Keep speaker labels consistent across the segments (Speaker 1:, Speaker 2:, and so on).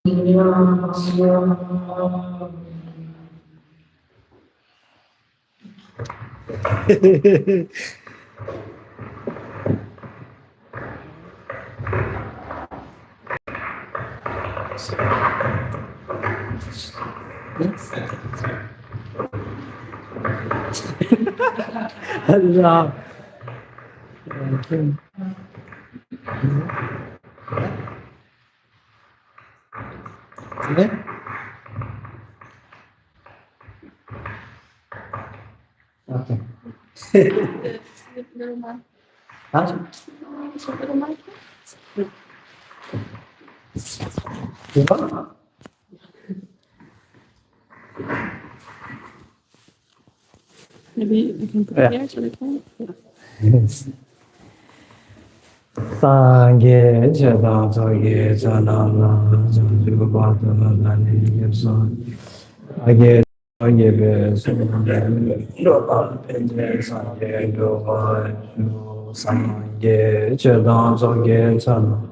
Speaker 1: Allah. Okay. Huh?
Speaker 2: Maybe we can put it here so they can.
Speaker 1: Yes. Sangye Jada Zoye Janama Janju Bhatana Yabson Age Yebe Sungye Lopan Penje Sangye Doha Sangye Jada Zoye Janama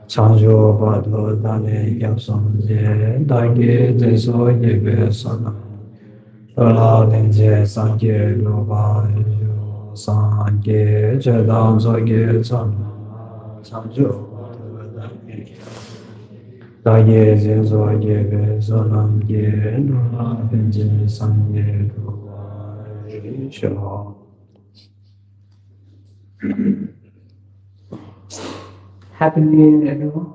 Speaker 1: Chanju Bhatana Yabson Dage Deso Yebe Sana Ola Denje Sangye Lopan Sangye Jada Zoye Janama Chanju Daye Zezo Yebe Zonam Ye Nuna Benje Sangye Sho. Happy New Year, everyone.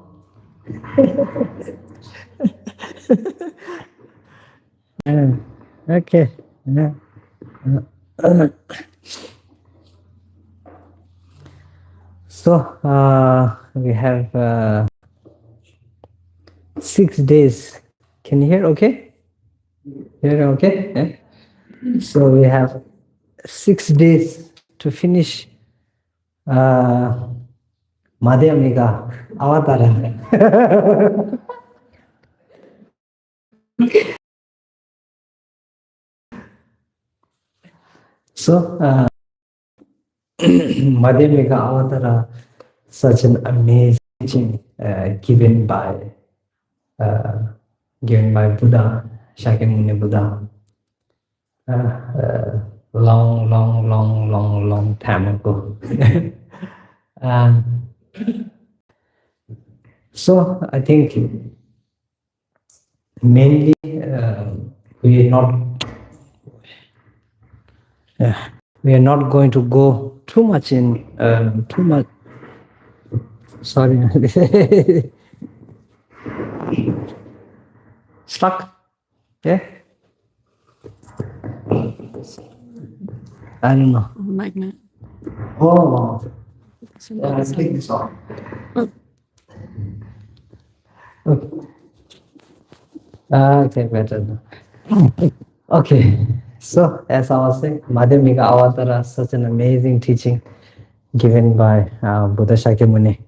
Speaker 1: Okay. So we have 6 days. Can you hear okay? Hear okay? Yeah? So we have 6 days to finish Madhyamaka Avatara. So Madhyamaka Avatara, such an amazing teaching given by Buddha, Shakyamuni Buddha, long time ago. So I think mainly we are not going to go too much in sorry. Stuck? Yeah? I don't know.
Speaker 2: Magnet.
Speaker 1: Oh, yeah, let's take this off. Okay. Okay, better. Okay, so as I was saying, Madhyamaka Avatara, such an amazing teaching given by Buddha Shakyamuni.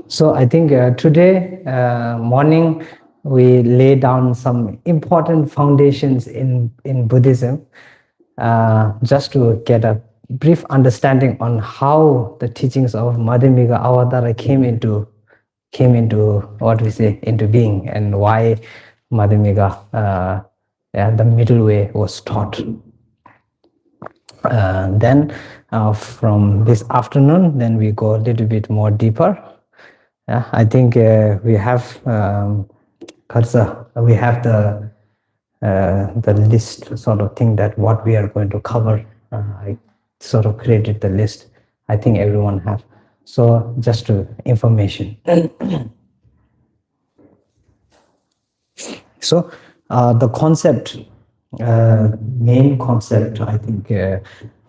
Speaker 1: So I think today morning we lay down some important foundations in Buddhism, just to get a brief understanding on how the teachings of Madhyamaka Avatara came into what we say into being, and why Madhyamaka, the middle way, was taught. Then from this afternoon, then we go a little bit more deeper. I think we have we have the list sort of thing that what we are going to cover. I sort of created the list. I think everyone have. So just to information. So the concept, main concept, I think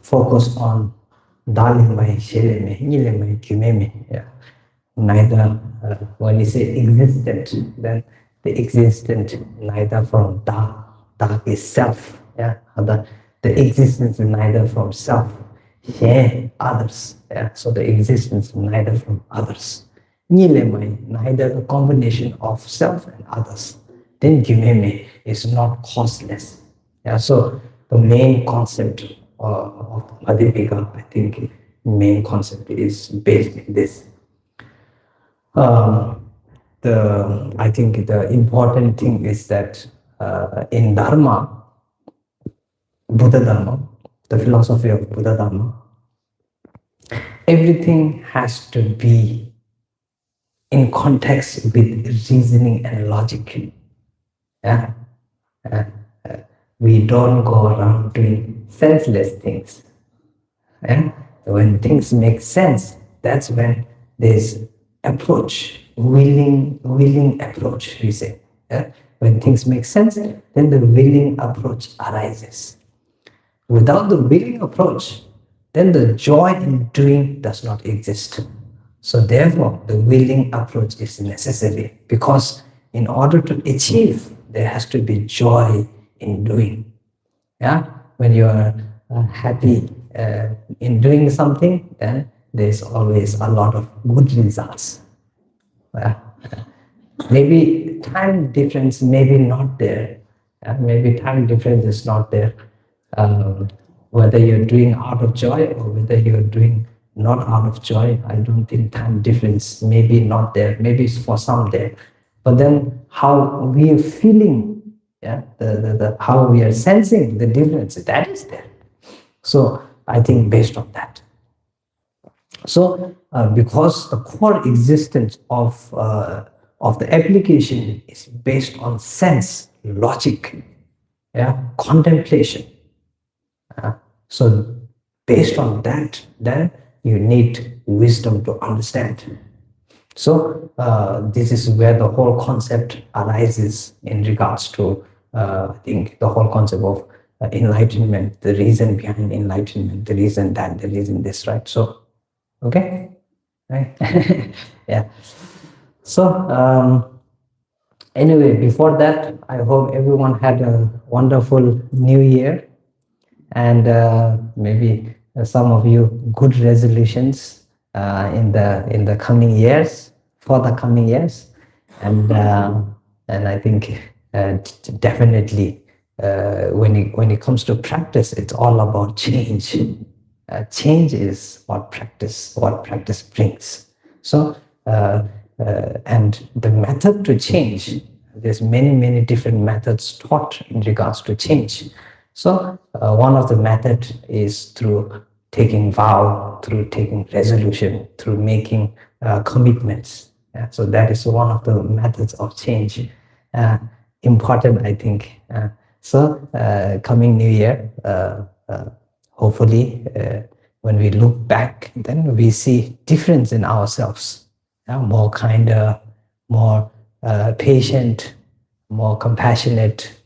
Speaker 1: focus on dalimai, sheleme, nileme, kumeme. Yeah. Neither, when you say existent, then the existent neither from dark is self. Yeah, the existence is neither from self, share others. Yeah, so the existence neither from others. Nilemai, neither the combination of self and others. Then Gimeme is not causeless. Yeah, so the main concept of Madhyamaka, I think main concept is based in this. I think the important thing is that in Dharma, Buddha Dharma, the philosophy of Buddha Dharma, everything has to be in context with reasoning and logic. Yeah? Uh, we don't go around doing senseless things. Yeah? When things make sense, that's when there's approach, willing approach, we say. Yeah? When things make sense, then the willing approach arises. Without the willing approach, then the joy in doing does not exist. So therefore, the willing approach is necessary, because in order to achieve, there has to be joy in doing. Yeah, when you are happy in doing something, then there's always a lot of good results. Yeah. Maybe time difference maybe not there. Maybe time difference is not there. Whether you're doing out of joy or whether you're doing not out of joy, I don't think time difference maybe not there. Maybe it's for some there. But then how we are feeling, yeah, the how we are sensing the difference, that is there. So I think based on that. So because the core existence of the application is based on sense, logic, yeah, contemplation. So based on that, then you need wisdom to understand. So this is where the whole concept arises in regards to, I think, the whole concept of enlightenment, the reason behind enlightenment, the reason that, the reason this, right? So, okay, right? Yeah. So anyway, before that, I hope everyone had a wonderful new year, and maybe some of you good resolutions in the coming years, for the coming years, and I think definitely when it comes to practice, it's all about change. Change is what practice brings. So and the method to change, there's many different methods taught in regards to change. So one of the methods is through taking vow, through taking resolution, through making commitments. So that is one of the methods of change. Important, I think. So coming new year, hopefully when we look back, then we see difference in ourselves. More kinder, more patient, more compassionate,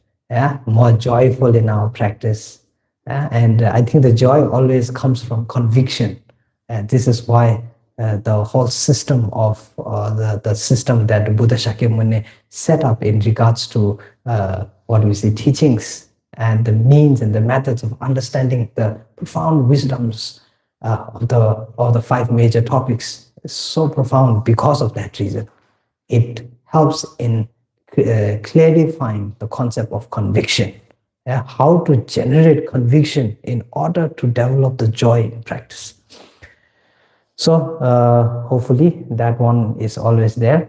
Speaker 1: more joyful in our practice. And I think the joy always comes from conviction. And this is why the whole system of the system that Buddha Shakyamuni set up in regards to what we say teachings and the means and the methods of understanding the profound wisdoms of the five major topics is so profound because of that reason. It helps in clarifying the concept of conviction. How to generate conviction in order to develop the joy in practice. So hopefully that one is always there.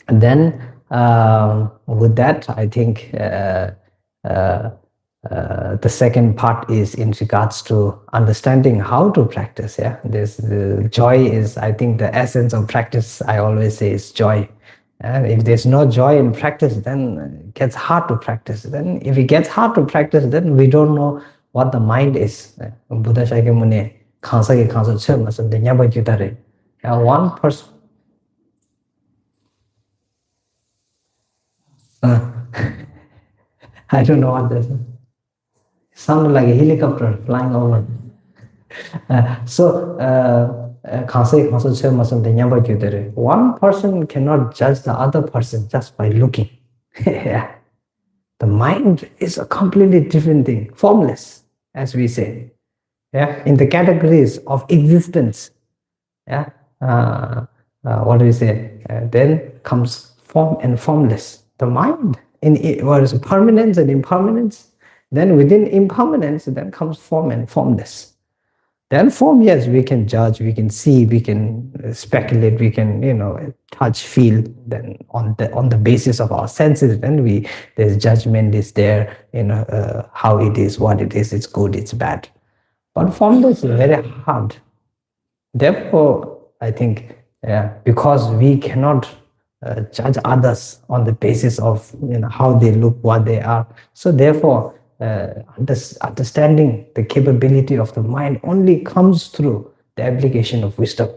Speaker 1: And then with that, I think the second part is in regards to understanding how to practice. This joy is, I think, the essence of practice. I always say is joy. And if there's no joy in practice, then it gets hard to practice. Then if it gets hard to practice, then we don't know what the mind is. Buddha Shakyamuni one person. I don't know what this is. Sounded like a helicopter flying over. One person cannot judge the other person just by looking. The mind is a completely different thing, formless, as we say. In the categories of existence. What do we say? Then comes form and formless. The mind in what is permanence and impermanence. Then within impermanence, then comes form and formless. Then form, yes, we can judge, we can see, we can speculate, we can, touch, feel. Then on the basis of our senses, then there's judgment is there, how it is, what it is, it's good, it's bad. But formless is very hard. Therefore, I think, because we cannot judge others on the basis of how they look, what they are. So therefore, understanding the capability of the mind only comes through the application of wisdom.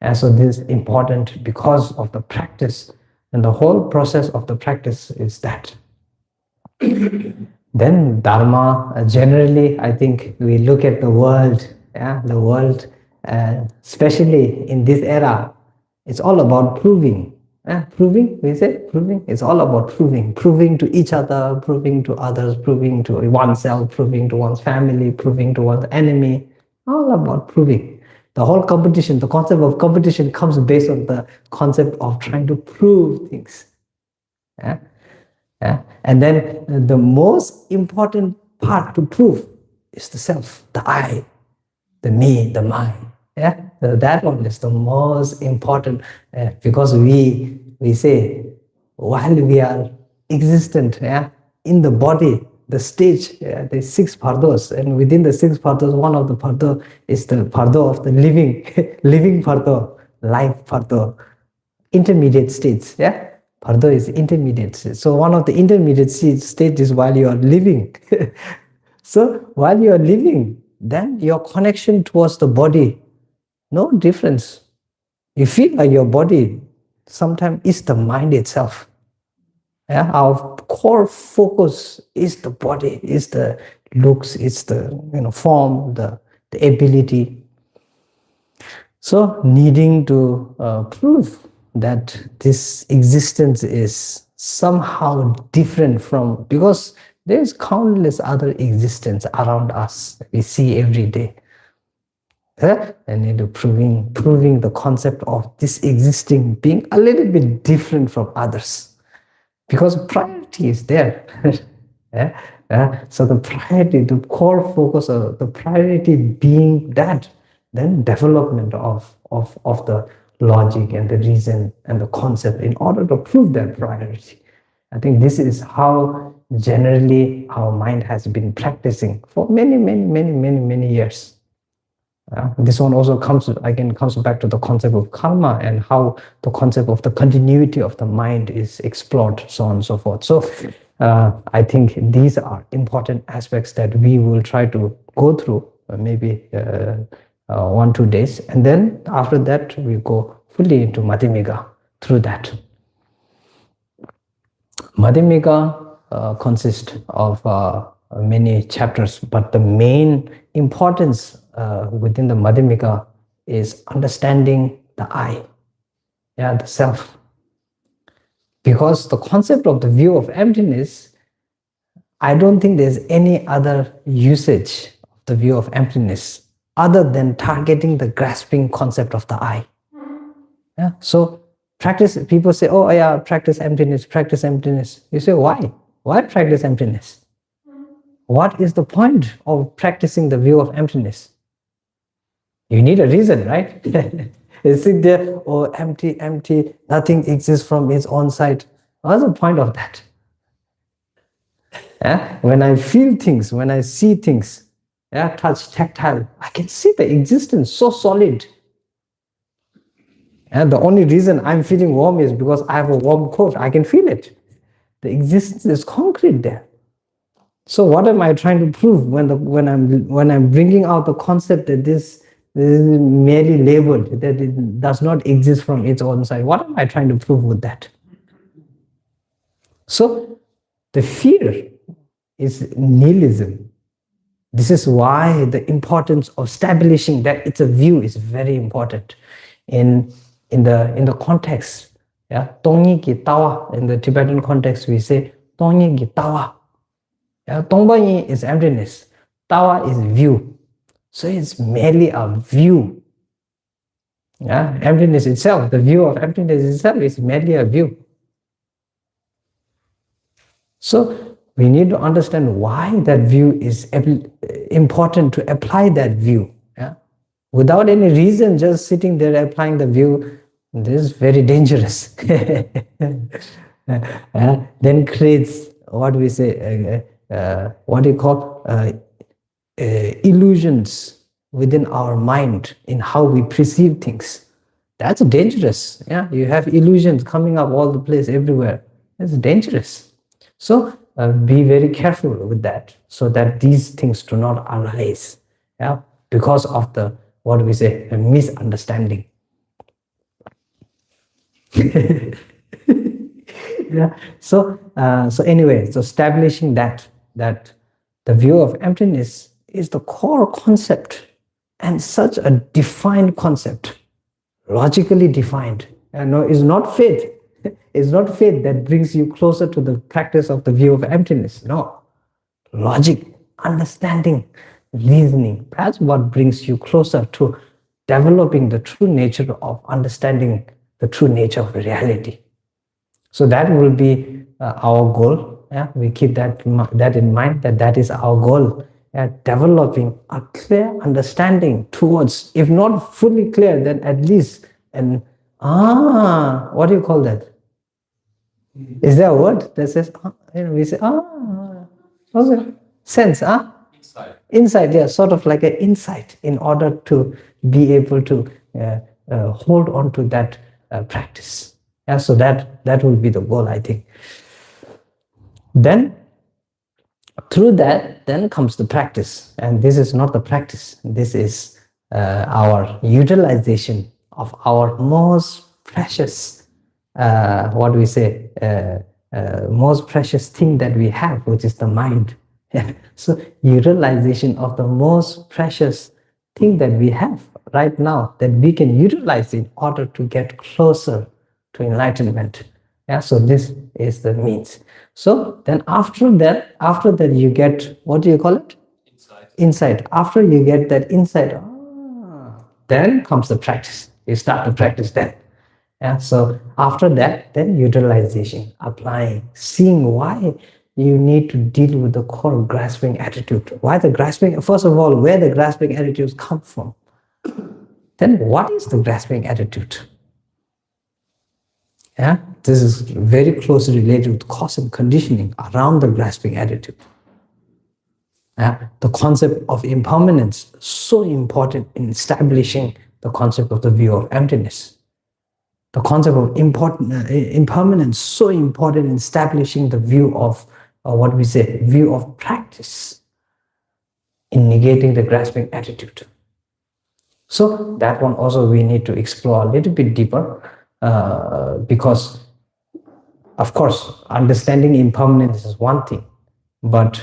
Speaker 1: And so this is important because of the practice, and the whole process of the practice is that. Then Dharma, generally, I think we look at the world, the world, especially in this era, it's all about proving. Proving, we say, proving. It's all about proving to each other, proving to others, proving to oneself, proving to one's family, proving to one's enemy. All about proving. The whole competition, the concept of competition comes based on the concept of trying to prove things. And then the most important part to prove is the self, the I, the me, the mind. That one is the most important, because we say while we are existent in the body, the stage, the 6 pardos, and within the 6 pardos, one of the pardo is the pardo of the living living pardo, life pardo, intermediate states. Pardo is intermediate state. So one of the intermediate state is while you are living. So while you are living, then your connection towards the body, no difference. You feel like your body sometimes is the mind itself. Our core focus is the body, is the looks, is the form, the ability. So needing to prove that this existence is somehow different from, because there's countless other existence around us we see every day. And proving the concept of this existing being a little bit different from others, because priority is there. So the priority, the core focus of the priority being that, then development of the logic and the reason and the concept in order to prove that priority. I think this is how generally our mind has been practicing for many years. This one also comes back to the concept of karma and how the concept of the continuity of the mind is explored, so on and so forth. So I think these are important aspects that we will try to go through maybe 1-2 days, and then after that we go fully into Madhyamaka through that. Madhyamaka consists of many chapters, but the main importance within the Madhyamaka is understanding the I, the self. Because the concept of the view of emptiness, I don't think there's any other usage of the view of emptiness other than targeting the grasping concept of the I. So practice, people say, oh yeah, practice emptiness. You say, why? Why practice emptiness? What is the point of practicing the view of emptiness? You need a reason, right? You sit there, oh, empty, nothing exists from its own side. What's the point of that? When I feel things, when I see things, touch, tactile, I can see the existence so solid. And the only reason I'm feeling warm is because I have a warm coat. I can feel it. The existence is concrete there. So what am I trying to prove when I'm bringing out the concept that this is merely labeled, that it does not exist from its own side? What am I trying to prove with that? So the fear is nihilism. This is why the importance of establishing that it's a view is very important in the context. Tongyi ki tawa. In the Tibetan context, we say Tongyi ki tawa. Tongbanyi is emptiness. Tawa is view. So it's merely a view. Emptiness itself, the view of emptiness itself is merely a view. So we need to understand why that view is important to apply that view. without any reason, just sitting there applying the view, this is very dangerous. Then creates what we say, what do you call illusions within our mind in how we perceive things. That's dangerous. Yeah, you have illusions coming up all the place, everywhere. It's dangerous. So be very careful with that, so that these things do not arise. Yeah, because of the what we say a misunderstanding. Yeah. So anyway, so establishing that the view of emptiness is the core concept, and such a defined concept, logically defined. No, it's not faith. It's not faith that brings you closer to the practice of the view of emptiness. No, logic, understanding, reasoning. That's what brings you closer to developing the true nature of understanding the true nature of reality. So that will be our goal. Yeah, we keep that in mind, that is our goal. Developing a clear understanding towards, if not fully clear, then at least what do you call that? Is there a word that says we say what's it? Sense, insight, yeah, sort of like an insight, in order to be able to hold on to that practice. Yeah, so that will be the goal, I think. Then through that, then comes the practice, and this is not the practice. This is our utilization of our most precious, what we say, most precious thing that we have, which is the mind. Yeah. So utilization of the most precious thing that we have right now, that we can utilize in order to get closer to enlightenment. Yeah, so this is the means. So then after that you get, what do you call it? Insight. After you get that insight, then comes the practice. You start to practice then. Yeah, so after that, then utilization, applying, seeing why you need to deal with the core grasping attitude. Why the grasping? First of all, where the grasping attitudes come from. Then what is the grasping attitude? Yeah, this is very closely related with cause and conditioning around the grasping attitude. Yeah, the concept of impermanence, so important in establishing the concept of the view of emptiness. The concept of impermanence, so important in establishing the view of what we say, view of practice, in negating the grasping attitude. So that one also we need to explore a little bit deeper, because of course understanding impermanence is one thing, but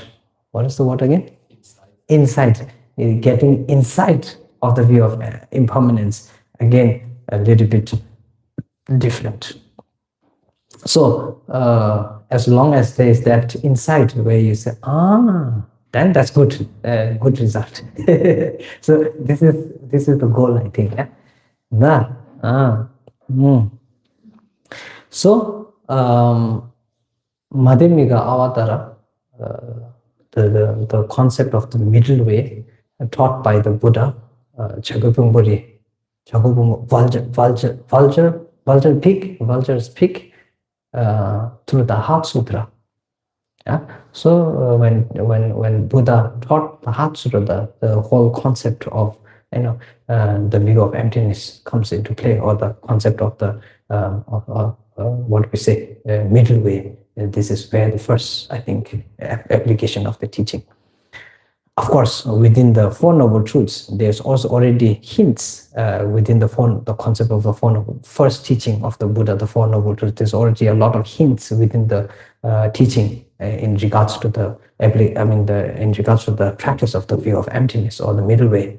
Speaker 1: what is the word again? Insight. Getting insight of the view of impermanence, again a little bit different. So as long as there is that insight where you say, then that's good, good result. So this is the goal, I think. Yeah? So Madhyamaka Avatara, the concept of the middle way taught by the Buddha, vulture's peak, through the Heart Sutra. Yeah? So when Buddha taught the Heart Sutra, the whole concept of the view of emptiness comes into play, or the concept of the what we say middle way. This is where the first, I think, application of the teaching. Of course, within the Four Noble Truths, there's also already hints within the concept of the first teaching of the Buddha, the Four Noble Truths. There's already a lot of hints within the teaching in regards to in regards to the practice of the view of emptiness, or the middle way.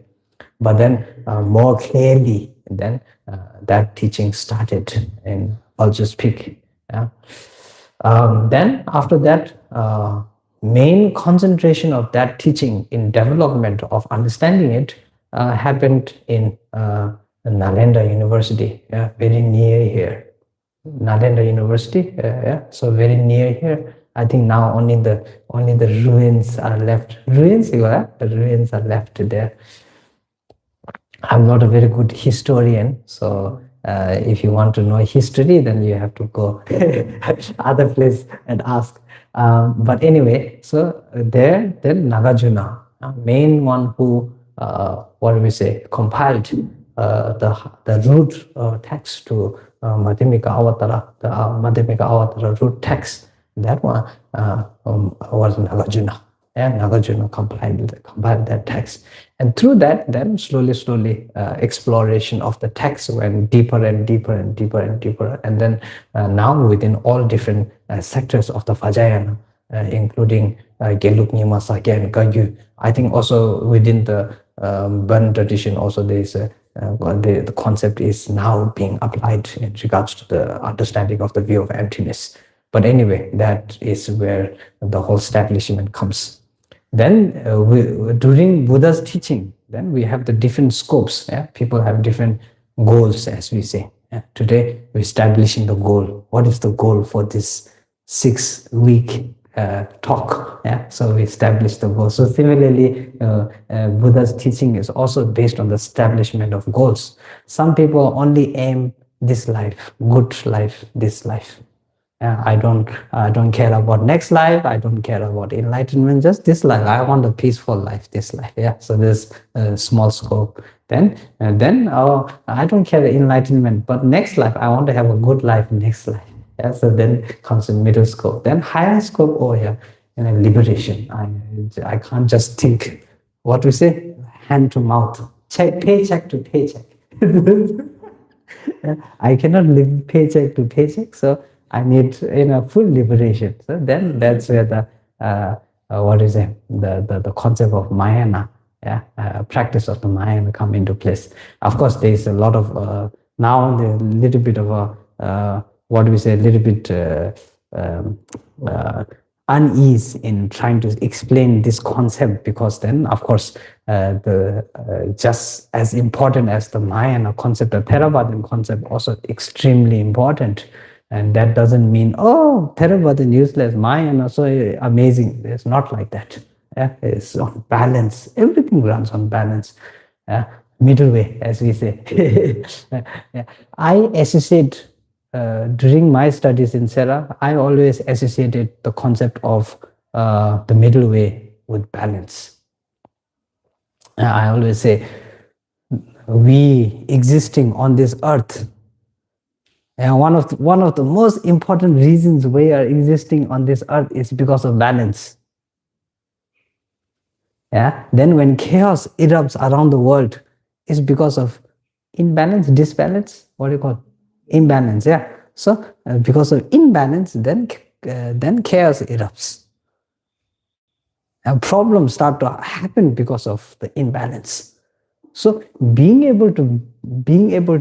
Speaker 1: But then more clearly, then that teaching started in Vulture's Peak. Yeah? Then after that, main concentration of that teaching in development of understanding it happened in Nalanda University, very near here. Nalanda University, so very near here. I think now only the ruins are left. The ruins are left there. I'm not a very good historian, so if you want to know history, then you have to go other place and ask. But anyway, so there, then Nagarjuna, main one who, what do we say, compiled the root text to Madhyamaka Avatara, the Madhyamaka Avatara root text. That one was Nagarjuna. And Nagarjuna compiled that text. And through that, then slowly, exploration of the text went deeper and deeper and deeper and deeper. And then now within all different sectors of the Vajrayana, including Geluk, Nyima, Sakya, and Kagyu. I think also within the Burn tradition, also there is the concept is now being applied in regards to the understanding of the view of emptiness. But anyway, that is where the whole establishment comes. Then during Buddha's teaching, then we have the different scopes. Yeah? People have different goals, as we say. Yeah? Today, we're establishing the goal. What is the goal for this 6-week talk? Yeah? So we establish the goal. So similarly, Buddha's teaching is also based on the establishment of goals. Some people only aim this life, good life, this life. I don't care about next life. I don't care about enlightenment. Just this life. I want a peaceful life. This life. Yeah. So there's a small scope. Then I don't care enlightenment. But next life, I want to have a good life. Next life. Yeah. So then comes the middle scope. Then higher scope. Oh yeah, liberation. I can't just think. What we say? Hand to mouth. Paycheck to paycheck. I cannot live paycheck to paycheck. So I need full liberation. So then that's where the the concept of Mahayana, practice of the Mahayana come into place. Of course, there is a lot of now a little bit of a little bit unease in trying to explain this concept, because then of course just as important as the Mahayana concept, the Theravadan concept also extremely important. And that doesn't mean, oh, Theravada useless, Mahayana so amazing. It's not like that. Yeah? It's on balance. Everything runs on balance. Middle way, as we say. Yeah. I associate, during my studies in Sera, I always associated the concept of the middle way with balance. I always say, we existing on this earth, and one of the most important reasons we are existing on this earth is because of balance. Yeah. Then when chaos erupts around the world, it's because of imbalance, disbalance. What do you call it? Imbalance? Yeah. So because of imbalance, then chaos erupts, and problems start to happen because of the imbalance. So being able to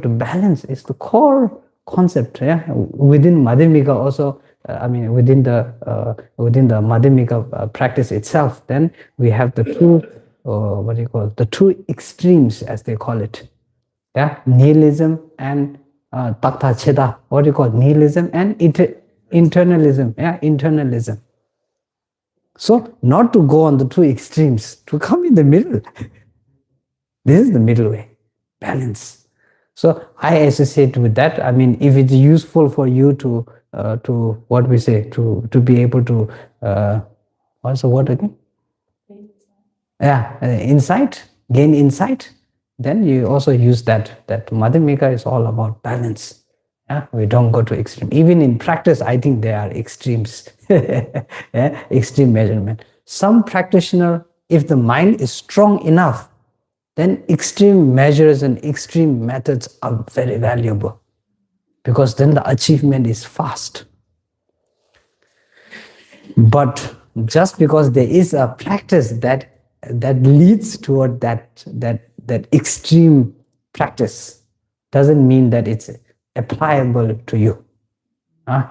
Speaker 1: balance is the core concept, within Madhyamaka also. Within the Madhyamaka practice itself, then we have the the two extremes, as they call it. Yeah, nihilism and takta cheda. What do you call it? Nihilism and internalism. Yeah, internalism. So not to go on the two extremes, to come in the middle. This is the middle way, balance. So I associate with that. If it's useful for you to what we say, to be able to what's the word again? Insight, gain insight. Then you also use that Madhyamaka is all about balance. Yeah? We don't go to extreme. Even in practice, I think there are extremes. Extreme measurement. Some practitioner, if the mind is strong enough, then extreme measures and extreme methods are very valuable, because then the achievement is fast. But just because there is a practice that leads toward that extreme practice doesn't mean that it's applicable to you.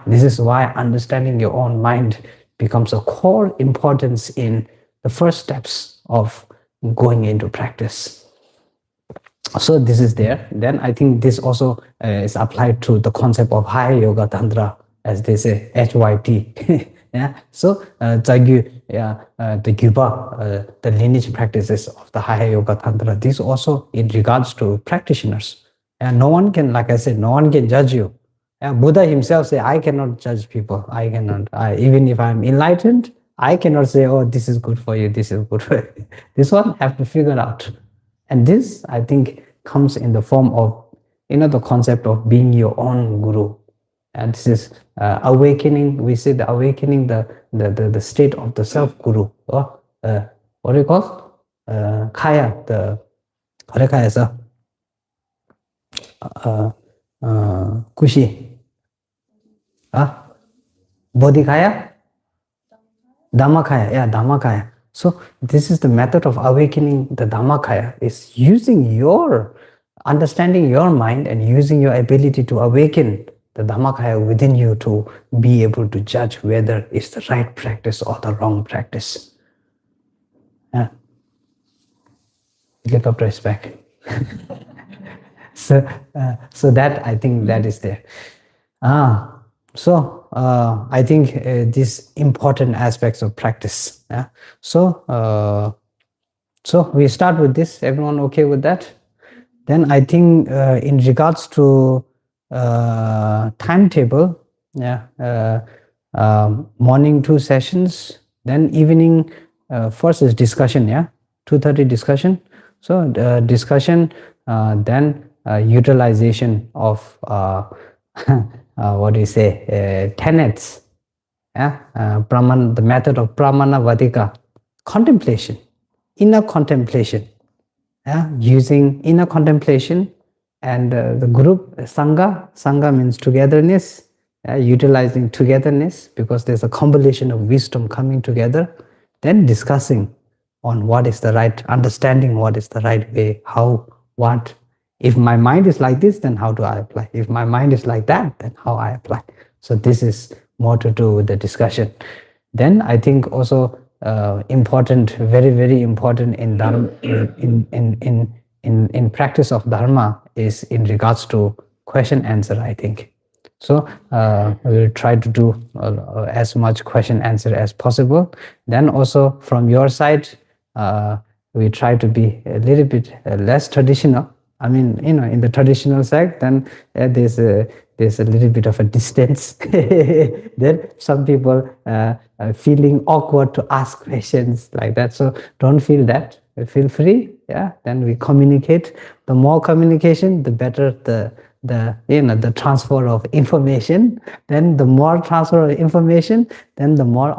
Speaker 1: This is why understanding your own mind becomes a core importance in the first steps of going into practice. So this is there. Then I think this also is applied to the concept of higher yoga tantra, as they say, HYT. Yeah, so the Gyuba, the lineage practices of the Haya Yoga Tantra, this also in regards to practitioners. And no one can, like I said, no one can judge you. Buddha himself say, I cannot judge people. I cannot. Even if I'm enlightened, I cannot say, oh, this is good for you, this is good for you. This one have to figure out. And this, I think, comes in the form of, the concept of being your own guru. And this is awakening. We say the awakening, the state of the self guru. What do you call? Kaya. What kaya is Kushi. Bodhikaya? Dhammakaya. Yeah, Dhammakaya. So this is the method of awakening the Dhammakaya. Is using your understanding your mind and using your ability to awaken the Dhammakaya within you to be able to judge whether it's the right practice or the wrong practice. Helicopter is back. So that, I think that is there. So I think these important aspects of practice. Yeah? So we start with this. Everyone okay with that? Then I think in regards to timetable, morning 2 sessions, then evening first is discussion, 2:30 discussion. So discussion, then utilization of what do you say, tenets, the method of pramana vadika, contemplation, inner contemplation, using inner contemplation, and the group sangha means togetherness, utilizing togetherness because there's a combination of wisdom coming together, then discussing on what is the right understanding, what is the right way, how, what. If my mind is like this, then how do I apply? If my mind is like that, then how I apply? So this is more to do with the discussion. Then I think also important, very, very important in dharma, in practice of dharma is in regards to question answer, I think. So we'll try to do as much question answer as possible. Then also from your side, we try to be a little bit less traditional. I mean, in the traditional side, then there's a little bit of a distance. Then some people feeling awkward to ask questions like that. So don't feel that. Feel free. Then we communicate. The more communication, the better the transfer of information. Then the more transfer of information, then the more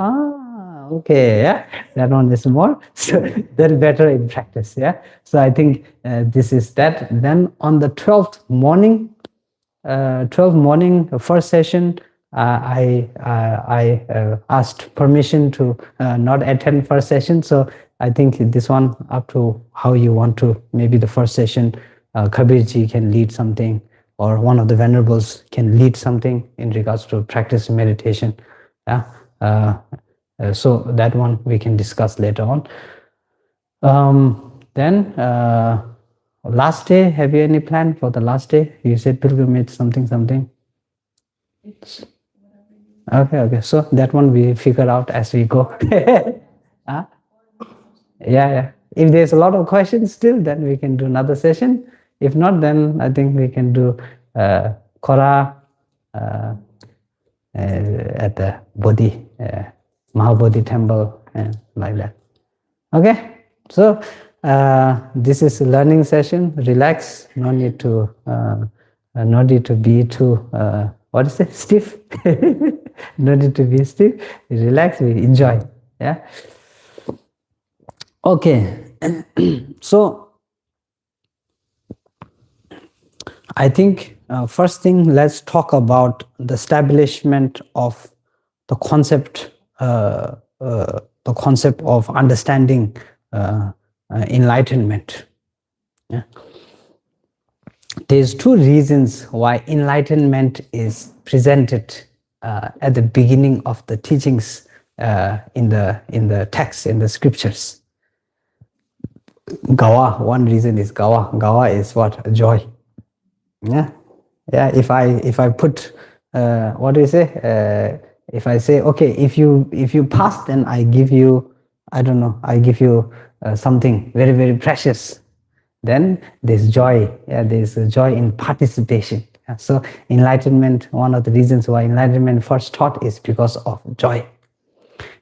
Speaker 1: okay, that one is more, so then better in practice. So I think this is that. Then on the 12th morning, first session, I asked permission to not attend first session. So I think this one up to how you want to. Maybe the first session, Kabirji can lead something, or one of the venerables can lead something in regards to practice meditation. So that one we can discuss later on. Then last day, have you any plan for the last day? You said pilgrimage, something. Okay. So that one we figure out as we go. Yeah. If there's a lot of questions still, then we can do another session. If not, then I think we can do Kora at the Bodhi, Mahabodhi temple, and like that. Okay, so this is a learning session. Relax. No need to be too what is it? Stiff. No need to be stiff. Relax. We enjoy. Okay. So I think first thing, let's talk about the establishment of the concept of understanding enlightenment. There's 2 reasons why enlightenment is presented at the beginning of the teachings in the text, in the scriptures. Gawa, one reason is gawa. Gawa is what? Joy. If I put what do you say? If I say, okay, if you pass, then I give you, I don't know, I give you something very, very precious. Then there's joy. Yeah, there's a joy in participation. Yeah, so enlightenment, one of the reasons why enlightenment first taught is because of joy.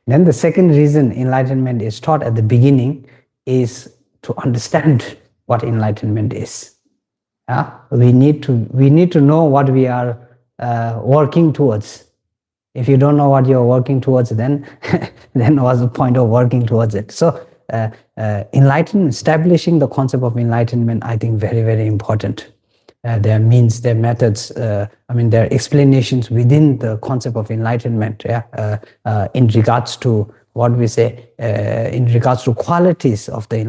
Speaker 1: Then the second reason enlightenment is taught at the beginning is to understand what enlightenment is. Yeah? We need to know what we are working towards. If you don't know what you're working towards, then what's the point of working towards it? So enlightenment, establishing the concept of enlightenment, I think very, very important. There are means, there are methods, there are explanations within the concept of enlightenment, in regards to what we say, in regards to qualities of the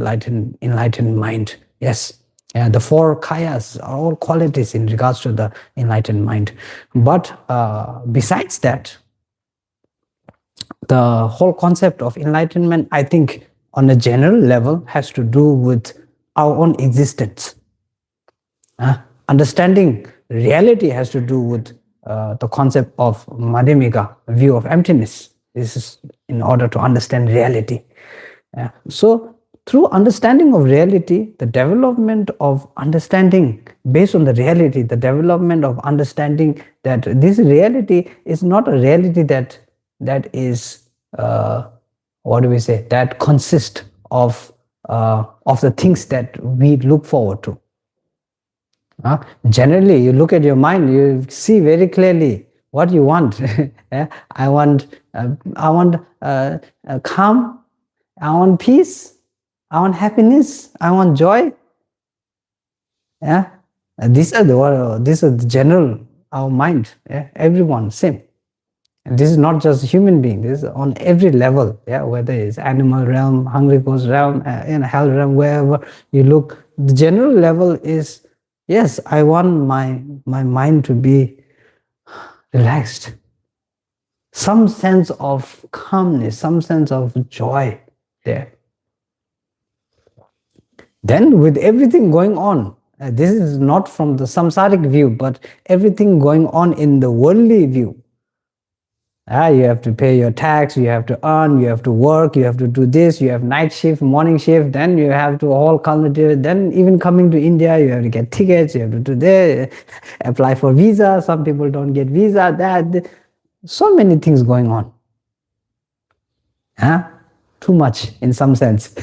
Speaker 1: enlightened mind. Yes, the four kayas are all qualities in regards to the enlightened mind. But besides that, the whole concept of enlightenment, I think, on a general level, has to do with our own existence. Understanding reality has to do with the concept of Madhyamaka, view of emptiness. This is in order to understand reality. So through understanding of reality, the development of understanding based on the reality, the development of understanding that this reality is not a reality that is, what do we say, that consists of the things that we look forward to. Generally, you look at your mind, you see very clearly what you want. I want calm, I want peace, I want happiness, I want joy. These are the general, our mind. Everyone same. And this is not just human being. This is on every level. Whether it's animal realm, hungry ghost realm, hell realm, wherever you look, the general level is, yes, I want my mind to be relaxed. Some sense of calmness, some sense of joy there. Then with everything going on, this is not from the samsaric view, but everything going on in the worldly view. You have to pay your tax, you have to earn, you have to work, you have to do this, you have night shift, morning shift, then you have to all cognitive, then even coming to India, you have to get tickets, you have to do this, apply for visa, some people don't get visa, that, so many things going on. Too much in some sense.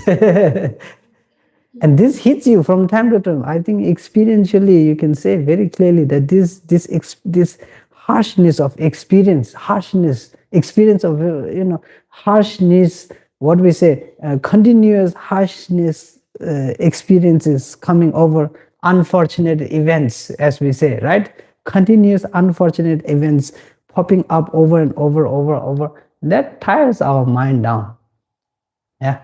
Speaker 1: And this hits you from time to time. I think experientially you can say very clearly that this harshness of experience, harshness, what we say, continuous harshness experiences coming over unfortunate events, as we say, right? Continuous unfortunate events popping up over and over, that tires our mind down.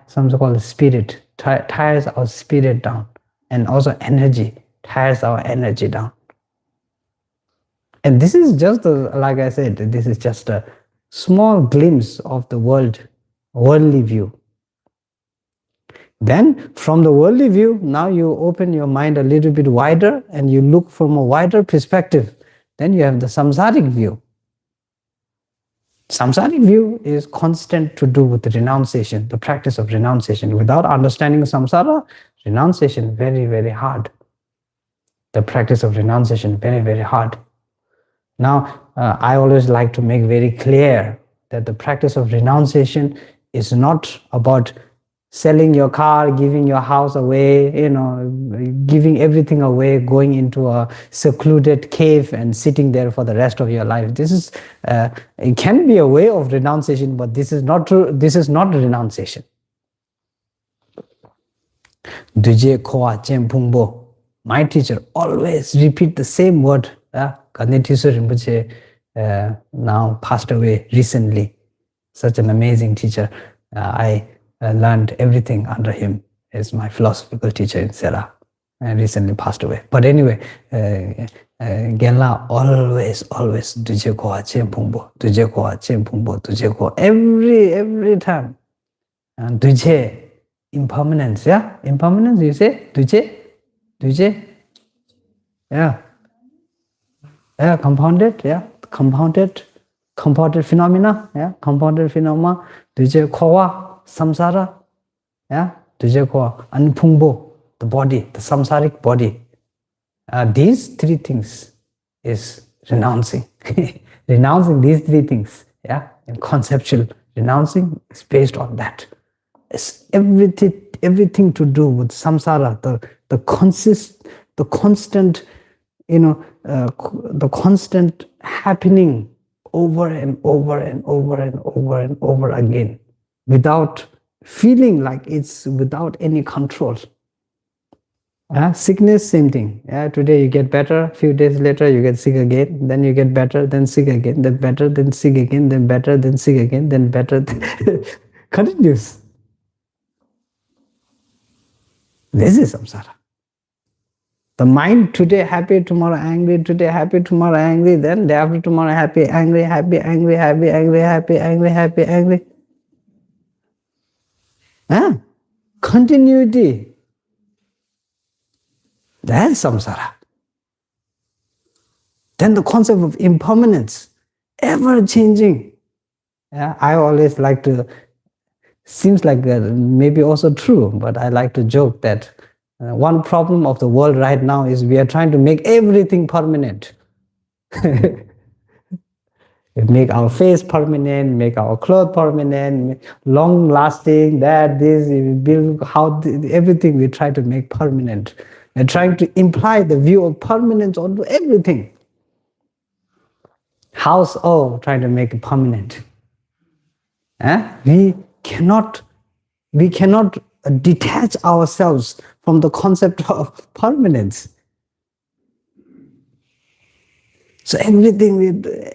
Speaker 1: Some call it spirit, tires our spirit down, and also energy, tires our energy down. And this is just, like I said, this is just a small glimpse of the worldly view. Then from the worldly view, now you open your mind a little bit wider and you look from a wider perspective. Then you have the samsaric view. Samsaric view is constant to do with renunciation, the practice of renunciation. Without understanding samsara, renunciation very, very hard. The practice of renunciation very, very hard. Now, I always like to make very clear that the practice of renunciation is not about selling your car, giving your house away, giving everything away, going into a secluded cave and sitting there for the rest of your life. This is, it can be a way of renunciation, but this is not true. This is not renunciation. Duje Koa Chempungbo, my teacher always repeat the same word. Madhyamaka Rinpoche now passed away recently. Such an amazing teacher. I learned everything under him. He's my philosophical teacher in Sera, and recently passed away. But anyway, Genla always Duje Koa Chempungbo, Duje Koa Chempungbo, Duje Koa, every time. And Duje, impermanence, impermanence, you say? Duje, compounded, compounded compounded phenomena, yeah, compounded phenomena, duje kowa, samsara, yeah, duje kowa, anpungbo, the body, the samsaric body. These three things is renouncing. Renouncing these three things, yeah, and conceptual renouncing is based on that. It's everything to do with samsara, the constant, the constant happening over and over and over and over and over again, without feeling like it's without any control. Sickness, same thing. Today you get better, few days later you get sick again, then you get better, then sick again, then better, then sick again, then better, then sick again, then better. Continues. This is samsara. The mind today happy, tomorrow angry, today happy, tomorrow angry, then day after tomorrow happy, angry, happy, angry, happy, angry, happy, angry, happy, angry. Continuity. That's samsara. Then the concept of impermanence, ever changing. I always like to, seems like maybe also true, but I like to joke that one problem of the world right now is we are trying to make everything permanent. Make our face permanent, make our clothes permanent, long lasting, this, build how, everything we try to make permanent. We're trying to imply the view of permanence onto everything. House, trying to make it permanent. We cannot detach ourselves from the concept of permanence. So everything we do.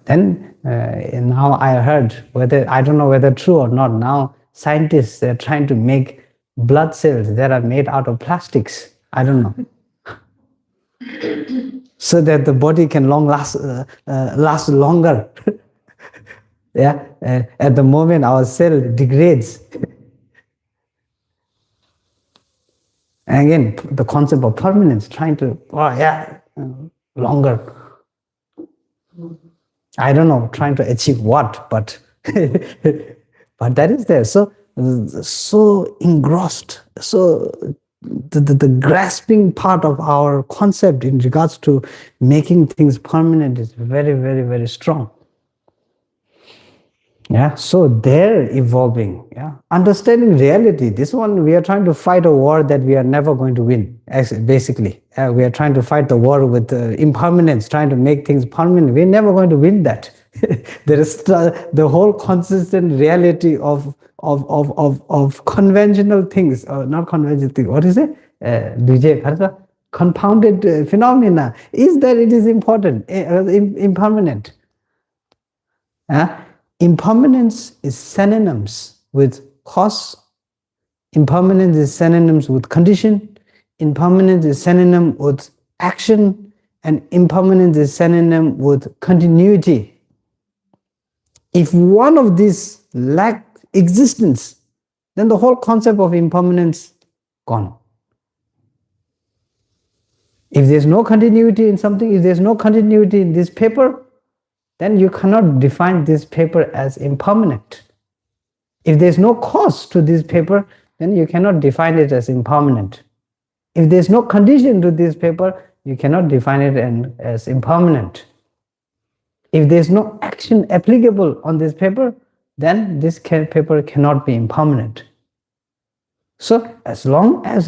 Speaker 1: Then now I heard, I don't know whether true or not, now scientists are trying to make blood cells that are made out of plastics. I don't know. So that the body can last longer. At the moment our cell degrades. And again, the concept of permanence, trying to, longer. I don't know, trying to achieve what, but but that is there. So engrossed, so the grasping part of our concept in regards to making things permanent is very, very, very strong. So they're evolving. Understanding reality. This one, we are trying to fight a war that we are never going to win. Basically, we are trying to fight the war with impermanence, trying to make things permanent. We're never going to win that. There is the whole consistent reality of conventional things, not conventional things. What is it? Compounded phenomena. Is that it is important, impermanent. Impermanence is synonyms with cause. Impermanence is synonyms with condition. Impermanence is synonym with action. And impermanence is synonym with continuity. If one of these lack existence, then the whole concept of impermanence gone. If there's no continuity in something, if there's no continuity in this paper, then you cannot define this paper as impermanent. If there's no cause to this paper, then you cannot define it as impermanent. If there's no condition to this paper, you cannot define it as impermanent. If there's no action applicable on this paper, then this paper cannot be impermanent. So as long as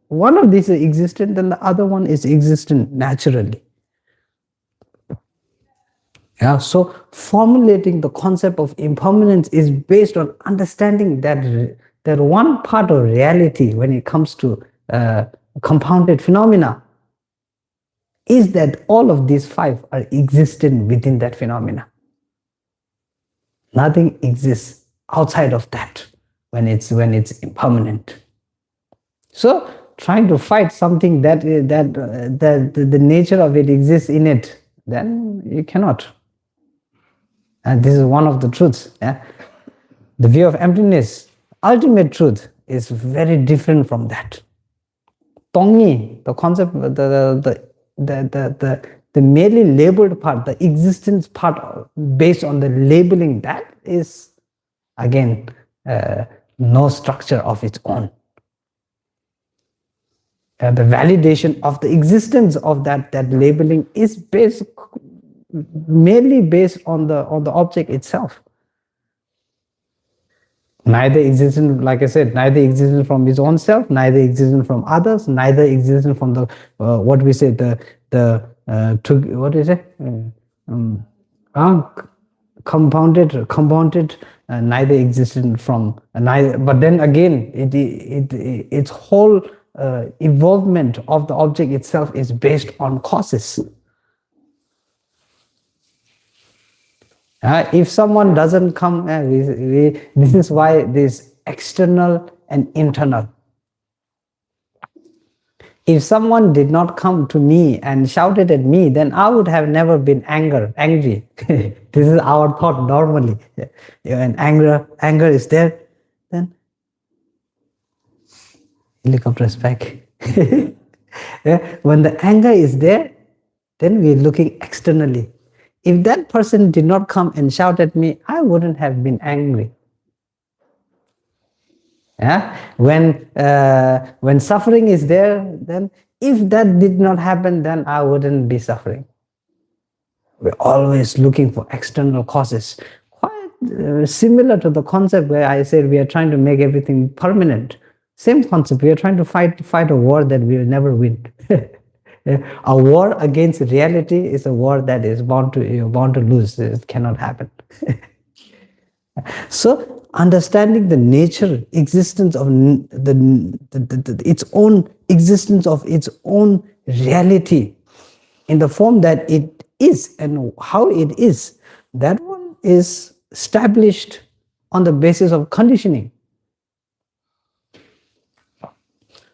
Speaker 1: one of these is existent, then the other one is existent naturally. So formulating the concept of impermanence is based on understanding that one part of reality when it comes to compounded phenomena is that all of these five are existent within that phenomena. Nothing exists outside of that when it's impermanent. So trying to fight something that the nature of it exists in it, then you cannot. And this is one of the truths. The view of emptiness, ultimate truth, is very different from that. Tongi, the concept, the the merely labeled part, the existence part based on the labeling, that is again no structure of its own. The validation of the existence of that labeling is merely based on the object itself. Neither existence, like I said, neither existence from its own self, neither existence from others, neither existence from the what we say what is it? Compounded, neither existence from neither. But then again, its whole evolvement of the object itself is based on causes. If someone doesn't come, this is why this external and internal. If someone did not come to me and shouted at me, then I would have never been angry. This is our thought normally. When anger is there, then helicopter is back. When the anger is there, then we're looking externally. If that person did not come and shout at me, I wouldn't have been angry. When suffering is there, then if that did not happen, then I wouldn't be suffering. We're always looking for external causes. Quite similar to the concept where I said we are trying to make everything permanent. Same concept. We are trying to fight a war that we will never win. A war against reality is a war that is bound to lose. It cannot happen. So, understanding the nature, existence of its own existence of its own reality in the form that it is and how it is, that one is established on the basis of conditioning.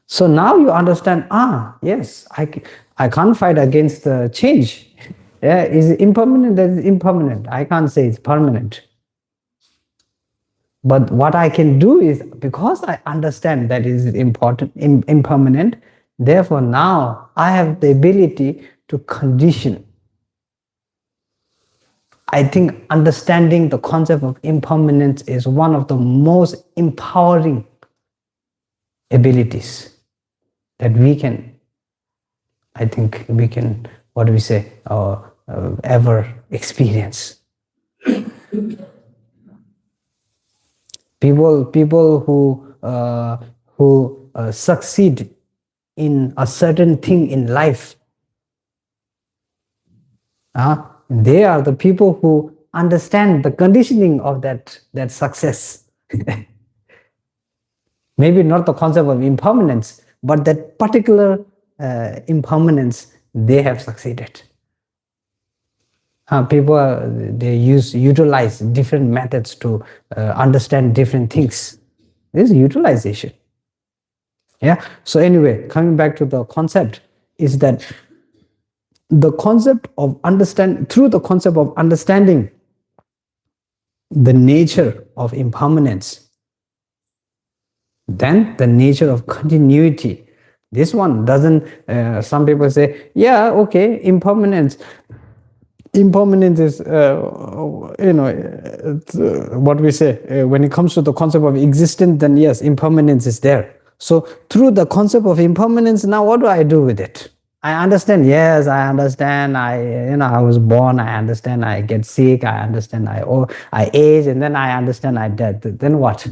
Speaker 1: So now you understand, yes, I can't fight against the change. Is it impermanent? That is impermanent. I can't say it's permanent. But what I can do is, because I understand that it is impermanent, therefore now I have the ability to condition. I think understanding the concept of impermanence is one of the most empowering abilities that we can, ever experience. People who succeed in a certain thing in life, they are the people who understand the conditioning of that success. Maybe not the concept of impermanence, but that particular impermanence, they have succeeded. People, they utilize different methods to understand different things. This is utilization. So anyway, coming back to the concept, is that the concept of through the concept of understanding the nature of impermanence, then the nature of continuity. This one doesn't, some people say, yeah, okay, impermanence is, what we say, when it comes to the concept of existence, then yes, impermanence is there. So through the concept of impermanence, now what do I do with it? I understand, yes, I understand, I was born, I understand I get sick, I understand I age, and then I understand I dead. Then what?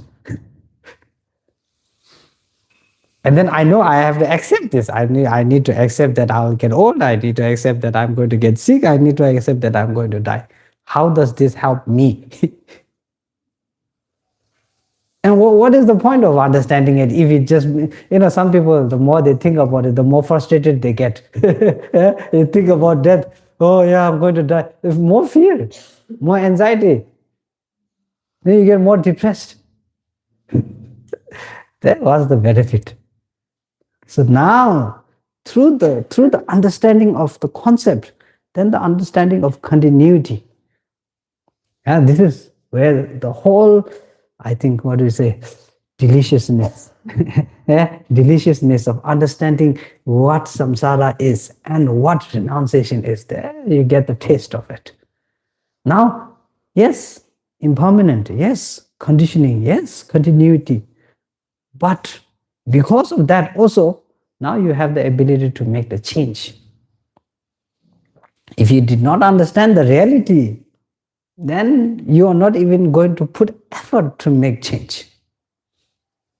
Speaker 1: And then I know I have to accept this. I need to accept that I will get old. I need to accept that I'm going to get sick. I need to accept that I'm going to die. How does this help me? And what is the point of understanding it if it just, some people, the more they think about it, the more frustrated they get. They think about death. Oh yeah, I'm going to die. There's more fear, more anxiety. Then you get more depressed. That was the benefit. So now, through the understanding of the concept, then the understanding of continuity. And this is where the whole, I think, deliciousness. Deliciousness of understanding what samsara is and what renunciation is. There you get the taste of it. Now, yes, impermanent, yes, conditioning, yes, continuity. But because of that also, now you have the ability to make the change. If you did not understand the reality, then you are not even going to put effort to make change.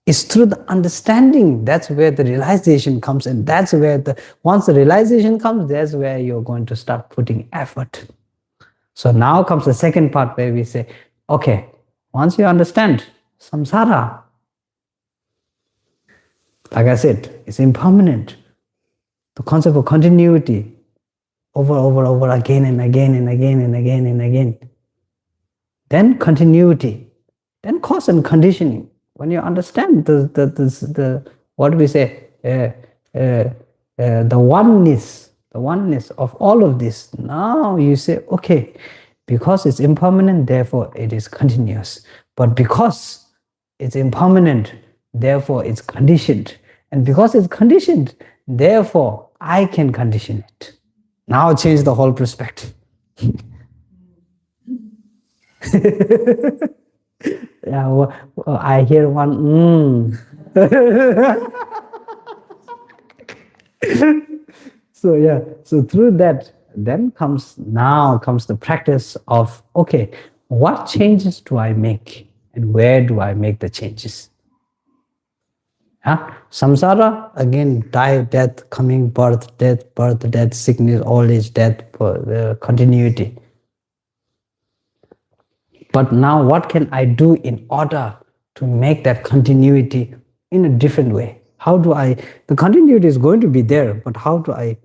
Speaker 1: It's through the understanding, that's where the realization comes, and that's where once the realization comes, that's where you're going to start putting effort. So now comes the second part where we say, okay, once you understand samsara, like I said, it's impermanent. The concept of continuity, over again and again and again and again and again. Then continuity, then cause and conditioning. When you understand the what do we say, the oneness of all of this, now you say, okay, because it's impermanent, therefore it is continuous. But because it's impermanent, therefore it's conditioned. And because it's conditioned, therefore I can condition it. Now change the whole perspective. Yeah, well, I hear one. So yeah, so through that, then comes the practice of, okay, what changes do I make and where do I make the changes? Samsara, again, death, coming, birth, death, sickness, old age, death, continuity. But now what can I do in order to make that continuity in a different way? How do the continuity is going to be there, but how do I,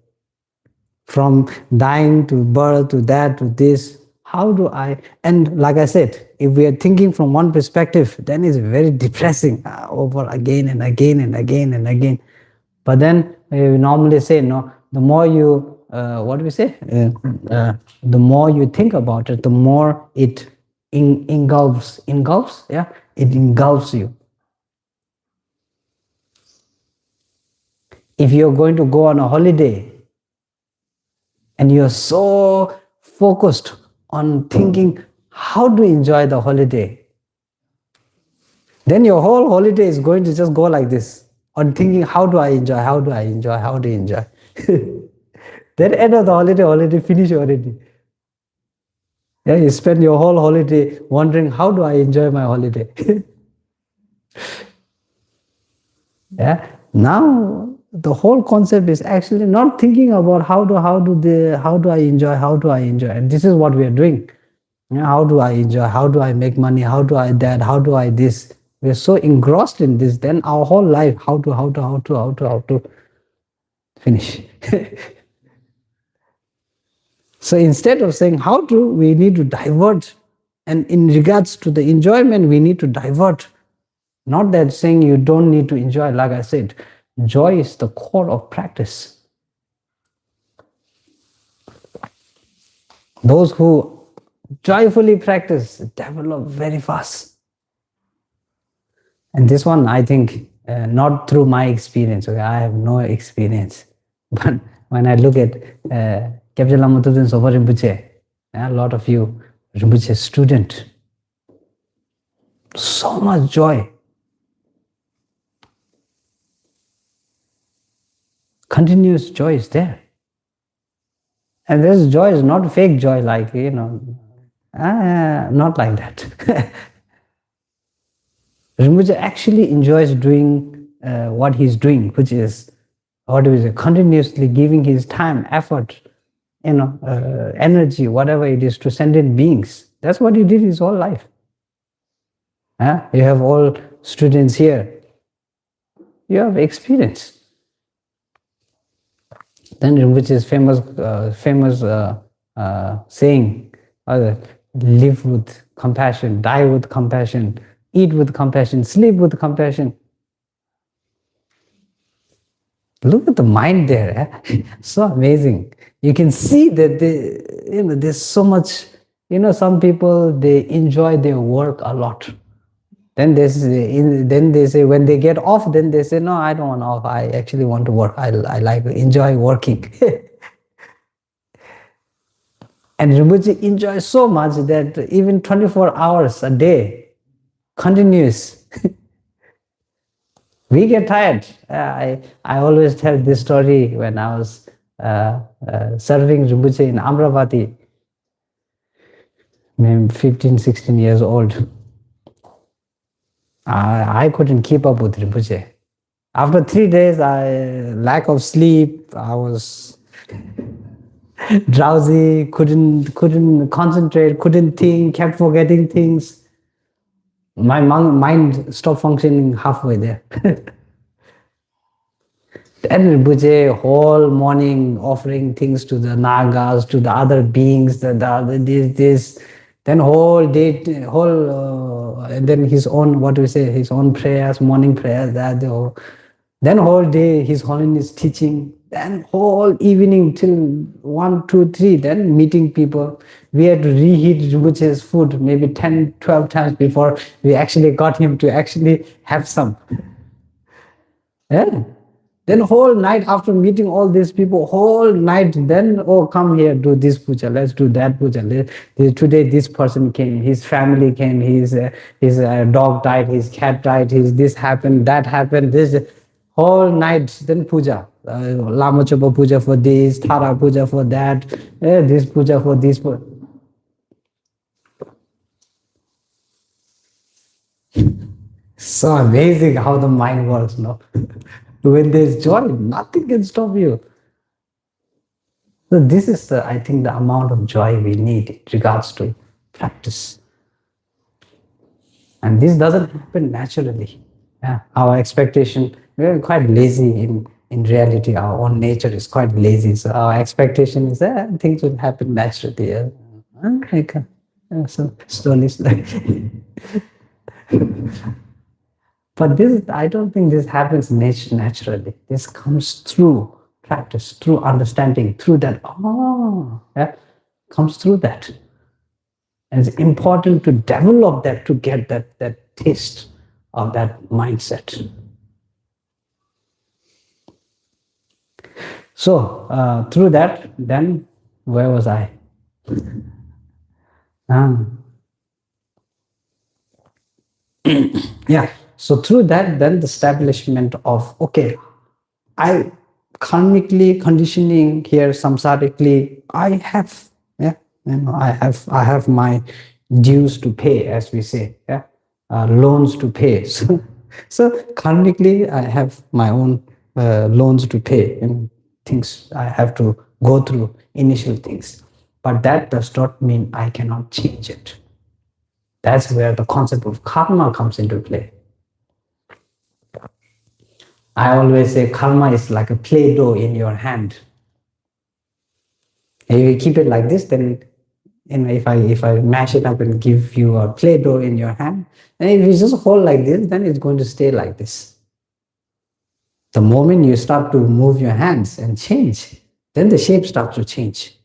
Speaker 1: from dying to birth to that to this, how do I, and like I said, if we are thinking from one perspective, then it's very depressing, over again and again and again and again. But then we normally say, no, the more you, what do we say? The more you think about it, the more it engulfs, yeah? It engulfs you. If you're going to go on a holiday and you're so focused on thinking how to enjoy the holiday, then your whole holiday is going to just go like this, on thinking how do I enjoy. Then end of the holiday finish already. Yeah, you spend your whole holiday wondering how do I enjoy my holiday. Yeah, now the whole concept is actually not thinking about how do I enjoy, and this is what we are doing. Yeah, how do I enjoy, how do I make money, how do I that, how do I this. We are so engrossed in this, then our whole life, how to finish. So instead of saying how to, we need to divert, and in regards to the enjoyment, we need to divert. Not that saying you don't need to enjoy. Like I said, joy is the core of practice. Those who joyfully practice develop very fast. And this one, I think, not through my experience. Okay, I have no experience. But when I look at Charok Lama Rinpoche, a lot of you, Rinpoche student, so much joy. Continuous joy is there. And this joy is not fake joy, like, not like that. Rinpoche actually enjoys doing what he's doing, which is, continuously giving his time, effort, energy, whatever it is, to sentient beings. That's what he did his whole life. You have all students here. You have experience. Then Rinpoche's famous saying, live with compassion, die with compassion, eat with compassion, sleep with compassion. Look at the mind there. So amazing. You can see that there's so much, some people, they enjoy their work a lot. Then then they say when they get off, then they say, no, I don't want off. I actually want to work. I like enjoy working. And Rinpoche enjoys so much that even 24 hours a day, continuous. We get tired. I always tell this story when I was serving Rinpoche in Amravati, maybe 15, 16 years old. I couldn't keep up with Rinpoche. After 3 days, lack of sleep, I was drowsy, couldn't concentrate, couldn't think, kept forgetting things. My mind stopped functioning halfway there. Then Rinpoche whole morning offering things to the Nagas, to the other beings, this. Then whole day, and then his own, his own prayers, morning prayers, then whole day His Holiness teaching, then whole evening till 1, 2, 3, then meeting people. We had to reheat Rinpoche's food maybe 10, 12 times before we actually got him to actually have some. Yeah. Then whole night after meeting all these people, whole night, then, oh, come here, do this puja, let's do that puja. Today this person came, his family came, his dog died, his cat died, this happened, that happened, this whole night, then puja. Lama Chopa puja for this, Thara puja for that, this puja for this. So amazing how the mind works, no? When there's joy, nothing can stop you. So this is I think the amount of joy we need in regards to practice. And this doesn't happen naturally. Yeah, our expectation, we're quite lazy in reality. Our own nature is quite lazy. So our expectation is that things will happen naturally. So slowly. But I don't think this happens naturally. This comes through practice, through understanding, through that. Comes through that. And it's important to develop that, to get that taste of that mindset. So through that, then where was I? Yeah. So through that, then the establishment of, okay, I karmically conditioning here, samsarically, I have, I have my dues to pay, as we say, loans to pay. So karmically, I have my own loans to pay and things I have to go through, initial things. But that does not mean I cannot change it. That's where the concept of karma comes into play. I always say karma is like a Play-Doh in your hand. If you keep it like this, then if I mash it up and give you a Play-Doh in your hand, and if you just hold like this, then it's going to stay like this. The moment you start to move your hands and change, then the shape starts to change.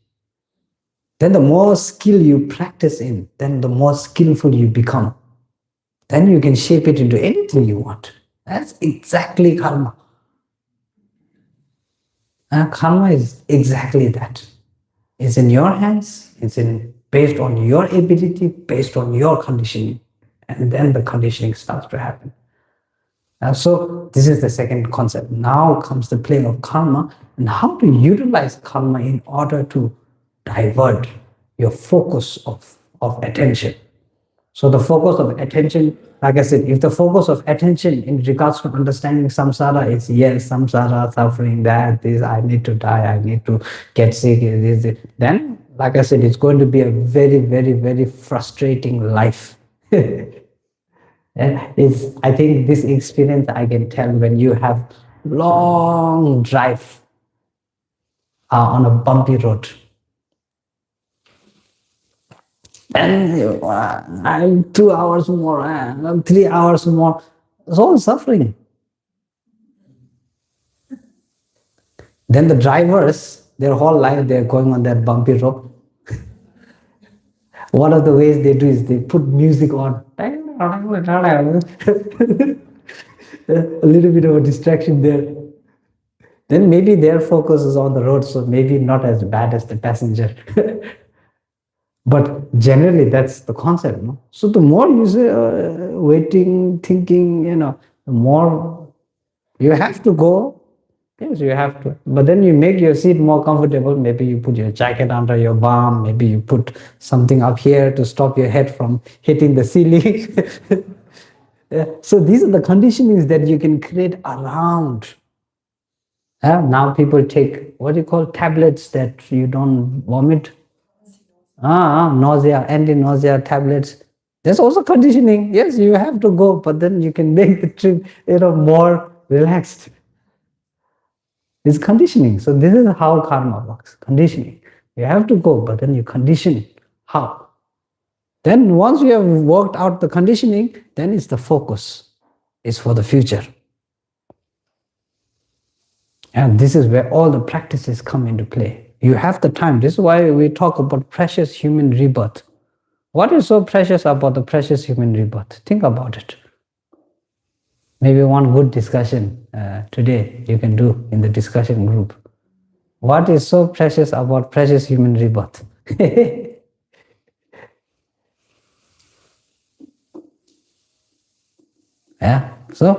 Speaker 1: Then the more skill you practice in, then the more skillful you become. Then you can shape it into anything you want. That's exactly karma. Karma is exactly that. It's in your hands. It's based on your ability, based on your conditioning. And then the conditioning starts to happen. So this is the second concept. Now comes the play of karma and how to utilize karma in order to divert your focus of attention. So the focus of attention, like I said, if the focus of attention in regards to understanding samsara is, yes, samsara, suffering, this, I need to die, I need to get sick, then, like I said, it's going to be a very, very, very frustrating life. I think this experience I can tell when you have long drive on a bumpy road. And I'm 2 hours more, I'm 3 hours more. It's all suffering. Then the drivers, their whole life, they're going on that bumpy road. One of the ways they do is they put music on. A little bit of a distraction there. Then maybe their focus is on the road, so maybe not as bad as the passenger. But generally, that's the concept. No? So the more you say waiting, thinking, the more you have to go. Yes, you have to. But then you make your seat more comfortable. Maybe you put your jacket under your bum. Maybe you put something up here to stop your head from hitting the ceiling. Yeah. So these are the conditionings that you can create around. Now people take, what do you call, tablets that you don't vomit? Nausea, anti-nausea tablets. There's also conditioning. Yes, you have to go, but then you can make the trip, more relaxed. It's conditioning. So this is how karma works. Conditioning. You have to go, but then you condition. How? Then once you have worked out the conditioning, then it's the focus. It's for the future. And this is where all the practices come into play. You have the time. This is why we talk about precious human rebirth. What is so precious about the precious human rebirth? Think about it. Maybe one good discussion today you can do in the discussion group. What is so precious about precious human rebirth? Yeah. So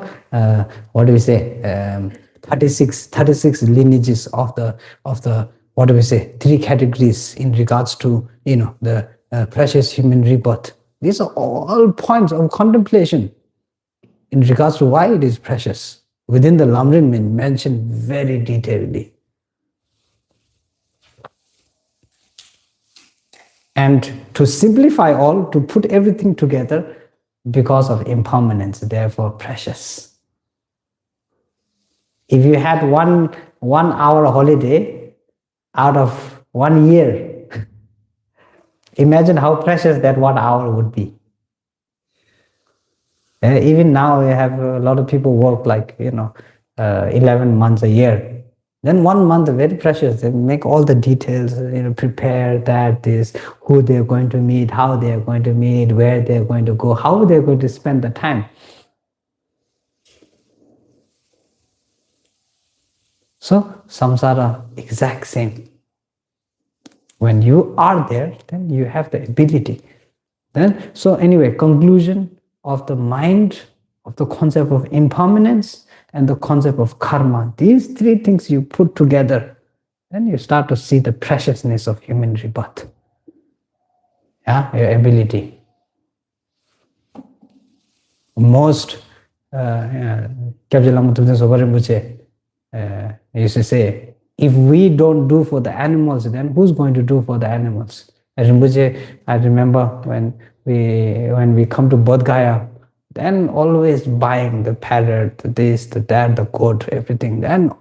Speaker 1: what do we say? 36 lineages of the what do we say? 3 categories in regards to the precious human rebirth. These are all points of contemplation in regards to why it is precious. Within the Lamrim mentioned very detailedly. And to simplify all, to put everything together, because of impermanence, therefore precious. If you had one hour holiday out of 1 year, imagine how precious that 1 hour would be. Even now, we have a lot of people work like 11 months a year. Then 1 month, very precious. They make all the details, prepare this, who they're going to meet, how they're going to meet, where they're going to go, how they're going to spend the time. So samsara, exact same. When you are there, then you have the ability. So anyway, conclusion of the mind, of the concept of impermanence, and the concept of karma. These 3 things you put together, then you start to see the preciousness of human rebirth. Yeah, your ability. Most Charok Lama Rinpoche used to say, if we don't do for the animals, then who's going to do for the animals? Rinpoche, I remember when we come to Bodh Gaya, then always buying the parrot, this, the that, the goat, everything. Then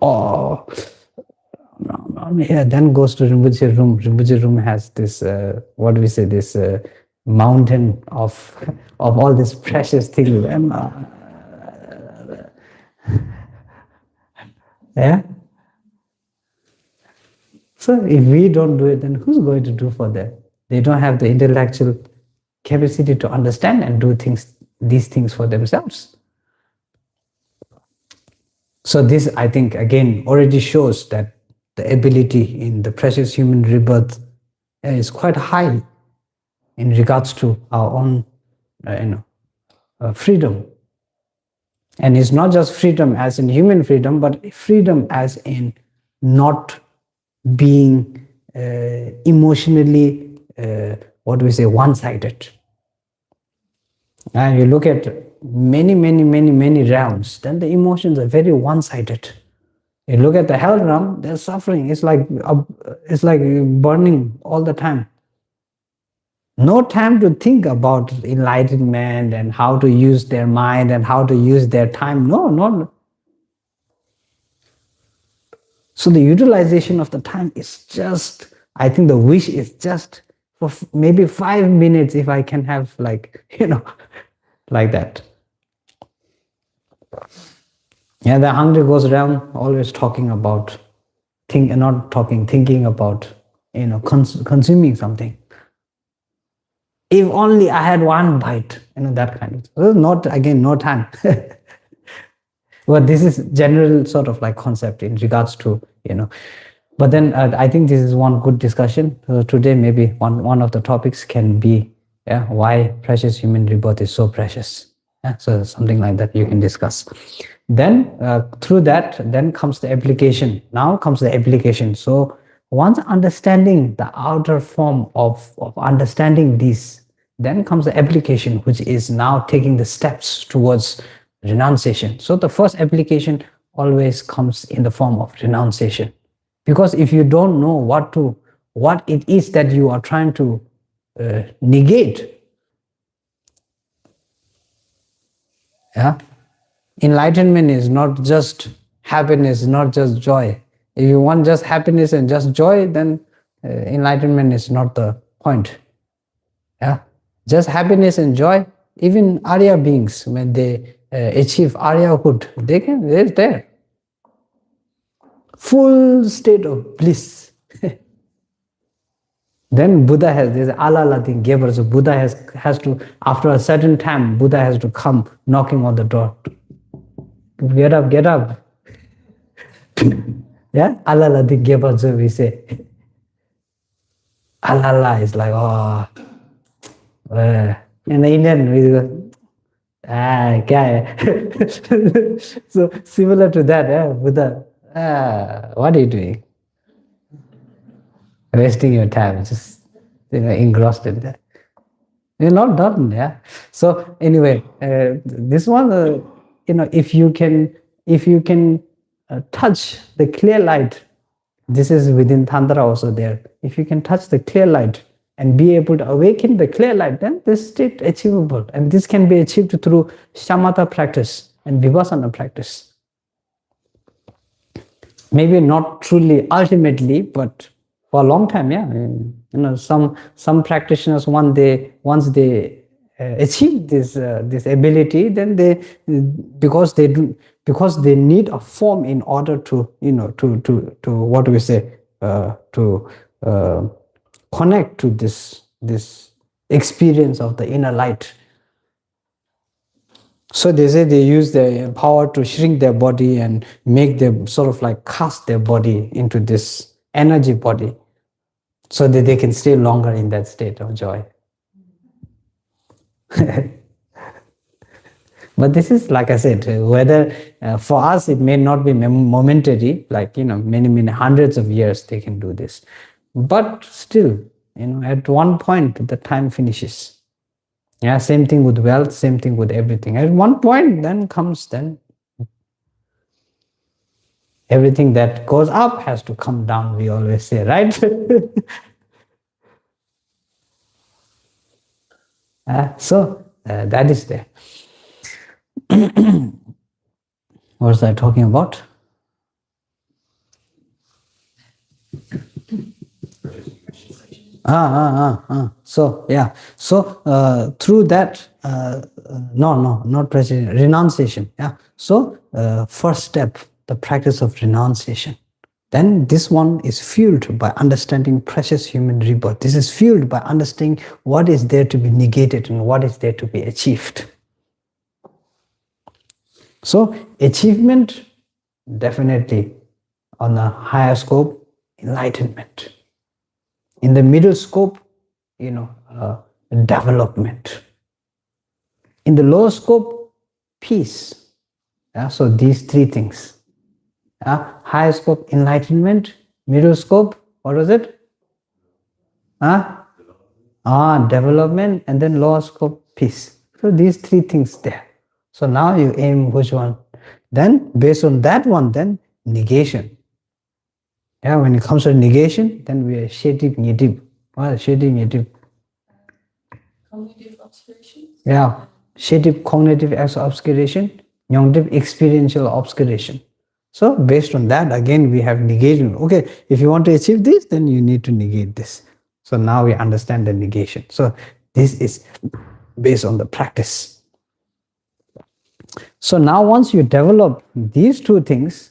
Speaker 1: then goes to Rinpoche room. Rinpoche room has this what do we say? This mountain of all these precious things. And, yeah. So if we don't do it, then who's going to do for them? They don't have the intellectual capacity to understand and do these things for themselves. So this, I think, again, already shows that the ability in the precious human rebirth is quite high in regards to our own, freedom. And it's not just freedom as in human freedom, but freedom as in not being emotionally, one-sided. And you look at many realms, then the emotions are very one-sided. You look at the hell realm, there's suffering. It's like burning all the time. No time to think about enlightenment and how to use their mind and how to use their time. No. So the utilization of the time is just, I think the wish is just for maybe 5 minutes if I can have like that. Yeah, the hungry goes around always talking about, thinking about, consuming something. If only I had one bite, that kind of. So not again, no time. Well, this is general sort of like concept in regards to, but then I think this is one good discussion. Today, maybe one of the topics can be why precious human rebirth is so precious. So something like that you can discuss. Then through that, then comes the application. Now comes the application. So once understanding the outer form of understanding this, then comes the application, which is now taking the steps towards renunciation. So the first application always comes in the form of renunciation. Because if you don't know what it is that you are trying to negate, enlightenment is not just happiness, not just joy. If you want just happiness and just joy, then enlightenment is not the point. Just happiness and joy. Even Arya beings, when they achieve Aryahood, they're there. Full state of bliss. Then Buddha there's alala thing giver. So Buddha has to, after a certain time, Buddha has to come knocking on the door. Get up, get up. Alala thing giver, so we say. Alala is like, in the Indian, we go, so similar to that, Buddha, what are you doing? Wasting your time, just engrossed in that. You're not done, So anyway, this one, if you can touch the clear light, this is within Tantra also there. If you can touch the clear light and be able to awaken the clear light, then this state achievable, and this can be achieved through shamatha practice and vipassana practice. Maybe not truly ultimately, but for a long time, some practitioners once they achieve this ability, then because they need a form in order to what do we say to connect to this experience of the inner light. So they say they use their power to shrink their body and make them sort of like cast their body into this energy body, so that they can stay longer in that state of joy. But this is, like I said, whether for us it may not be momentary, like many hundreds of years they can do this, but still, at one point the time finishes. Same thing with wealth, same thing with everything. At one point, then everything that goes up has to come down, we always say, right? So that is there. What was I talking about? So through that, not prejudice, renunciation. So first step, the practice of renunciation. Then this one is fueled by understanding precious human rebirth. This is fueled by understanding what is there to be negated and what is there to be achieved. So achievement, definitely on a higher scope, enlightenment. In the middle scope, development. In the lower scope, peace. So these three things. Higher scope, enlightenment. Middle scope, what was it? Development. And then lower scope, peace. So these three things there. So now you aim which one. Then based on that one, then negation. When it comes to negation, then we are shedib nidib. What is shedib nidib?
Speaker 2: Cognitive obscuration.
Speaker 1: Shedib cognitive obscuration, nyongdib experiential obscuration. So based on that, again we have negation. Okay, if you want to achieve this, then you need to negate this. So now we understand the negation. So this is based on the practice. So now once you develop these two things,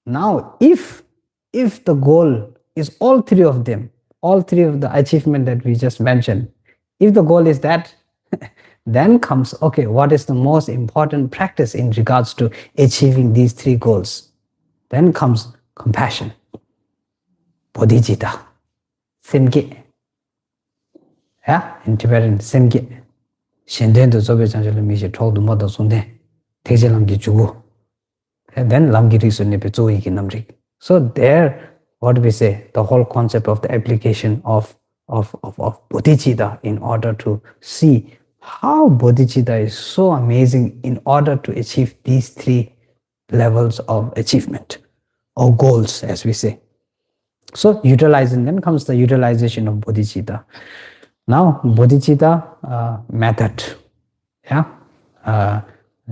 Speaker 1: now if the goal is all three of them, all three of the achievement that we just mentioned, if the goal is that, Then comes, okay, what is the most important practice in regards to achieving these three goals? Then comes compassion, bodhicitta, semge. Yeah, in Tibetan, semge. Shenden to zobe chanjala mishe told the mother sunde, teje lamgi jugu. And then lamgi risu nepe zoi ki namrik. So there, what do we say? The whole concept of the application of bodhicitta in order to see how bodhicitta is so amazing in order to achieve these three levels of achievement or goals, as we say. So utilizing, then comes the utilization of bodhicitta. Now bodhicitta method, yeah,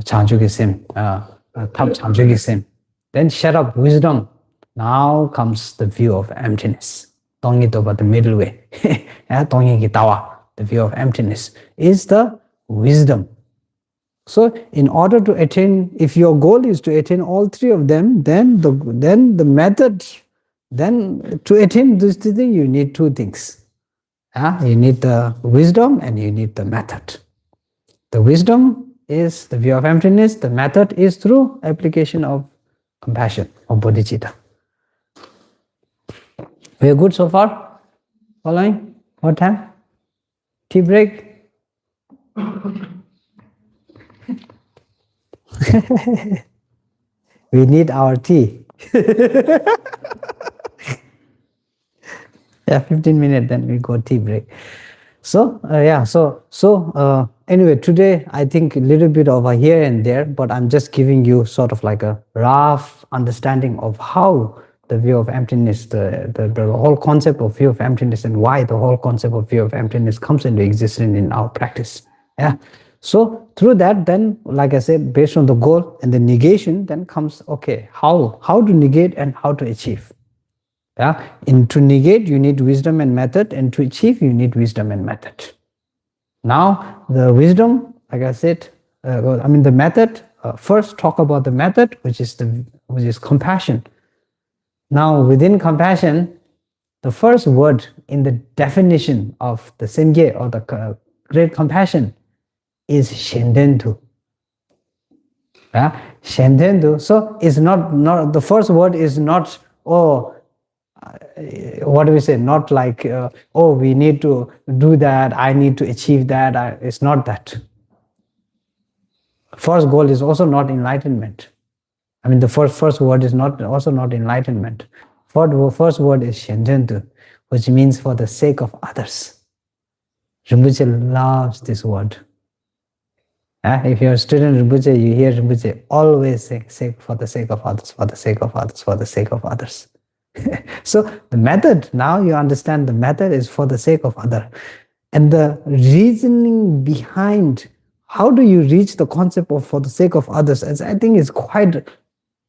Speaker 1: chanchugisim, chanchugisim. Then shut up wisdom. Now comes the view of emptiness. Tongi toba, the middle way. Tongi gitawa, the view of emptiness is the wisdom. So in order to attain, if your goal is to attain all three of them, then the method, then to attain this thing, you need two things. You need the wisdom and you need the method. The wisdom is the view of emptiness. The method is through application of compassion, of bodhicitta. We are good so far? Following? What time? Tea break? We need our tea. Yeah, 15 minutes, then we go tea break. So, anyway, today I think a little bit over here and there, but I'm just giving you sort of like a rough understanding of how the view of emptiness, the whole concept of view of emptiness, and why the whole concept of view of emptiness comes into existence in our practice. Yeah. So through that, then, like I said, based on the goal and the negation, then comes, okay, how to negate and how to achieve. Yeah. To negate, you need wisdom and method, and to achieve, you need wisdom and method. Now, the wisdom, like I said, the method. First, talk about the method, which is compassion. Now, within compassion, the first word in the definition of the Sengye or the great compassion is Shendendu. Yeah, Shendendu. So it's not the first word is not what do we say? Not like we need to do that. I need to achieve that. It's not that. First goal is also not enlightenment. The first word is also not enlightenment. First word is Shendendu, which means for the sake of others. Rinpoche loves this word. If you're a student Rinpoche, you hear Rinpoche always say for the sake of others, for the sake of others, for the sake of others. So the method, now you understand the method is for the sake of other. And the reasoning behind how do you reach the concept of for the sake of others, as I think is quite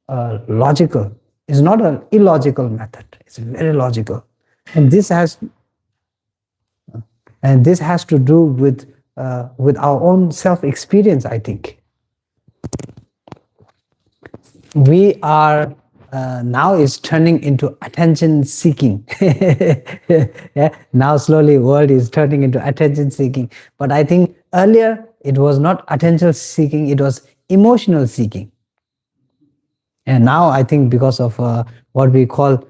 Speaker 1: logical. It's not an illogical method. It's very logical. And this has to do with our own self-experience, I think. We are now is turning into attention seeking. Yeah? Now slowly world is turning into attention seeking. But I think earlier it was not attention seeking, it was emotional seeking. And now I think because of what we call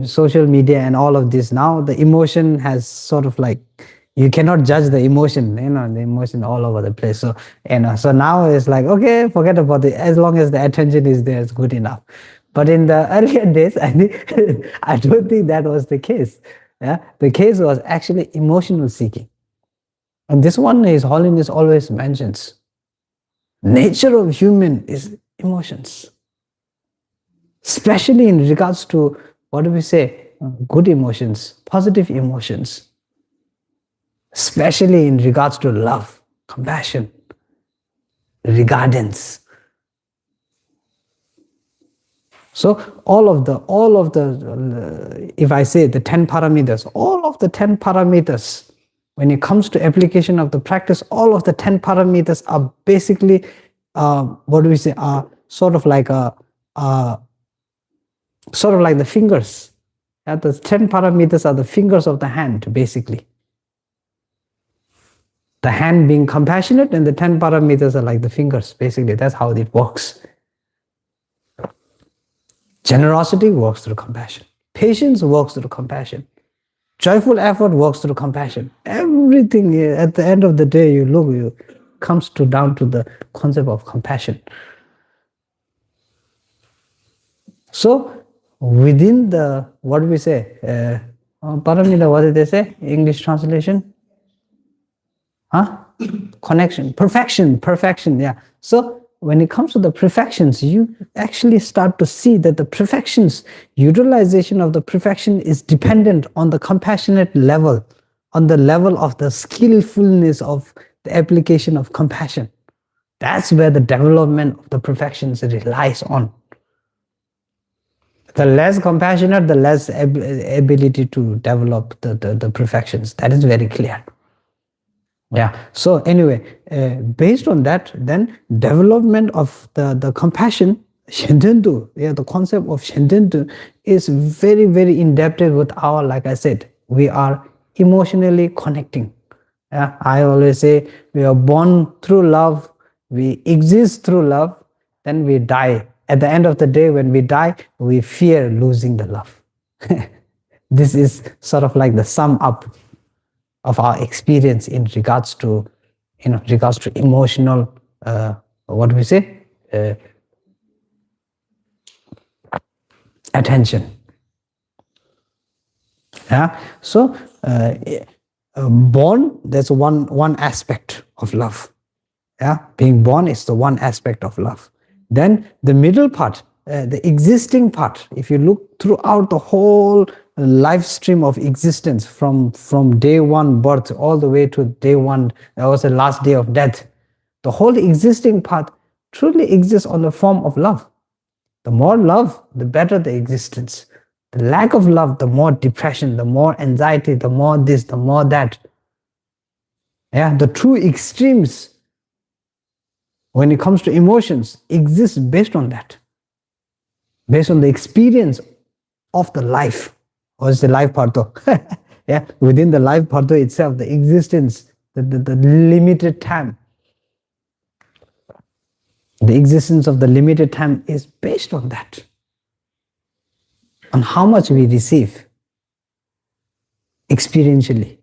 Speaker 1: social media and all of this, now the emotion has sort of like, you cannot judge the emotion, the emotion all over the place. So, so now it's like, okay, forget about it. As long as the attention is there, it's good enough. But in the earlier days, I don't think that was the case. Yeah, the case was actually emotional seeking. And this one, His Holiness always mentions. Nature of human is emotions. Especially in regards to, what do we say, good emotions, positive emotions. Especially in regards to love, compassion, regardance. So all of the, if I say the 10 parameters, all of the 10 parameters, when it comes to application of the practice, all of the 10 parameters are basically, what do we say, are sort of like the fingers. The 10 parameters are the fingers of the hand, basically. The hand being compassionate, and the 10 paramitas are like the fingers. Basically, that's how it works. Generosity works through compassion. Patience works through compassion. Joyful effort works through compassion. Everything at the end of the day, comes down to the concept of compassion. So within the, what do we say? Paramita, what did they say? English translation? Connection, perfection, yeah. So when it comes to the perfections, you actually start to see that the perfections, utilization of the perfection is dependent on the compassionate level, on the level of the skillfulness of the application of compassion. That's where the development of the perfections relies on. The less compassionate, the less ability to develop the perfections. That is very clear. Yeah. So anyway, based on that, then development of the compassion, Shententu, the concept of Shententu is very, very indebted with our, like I said, we are emotionally connecting. Yeah. I always say we are born through love, we exist through love, then we die. At the end of the day, when we die, we fear losing the love. This is sort of like the sum up of our experience in regards to, emotional, what do we say? Attention. Yeah. So, born, that's one aspect of love. Yeah. Being born is the one aspect of love. Then the middle part, the existing part, if you look throughout the whole life stream of existence from day one birth all the way to day one, that was the last day of death, the whole existing part truly exists on the form of love. The more love, the better the existence. The lack of love, the more depression, the more anxiety, the more this, the more that. Yeah, the true extremes when it comes to emotions exist based on that, based on the experience of the life. Or is the life part though? Yeah, within the life part itself, the existence, the limited time. The existence of the limited time is based on that, on how much we receive experientially.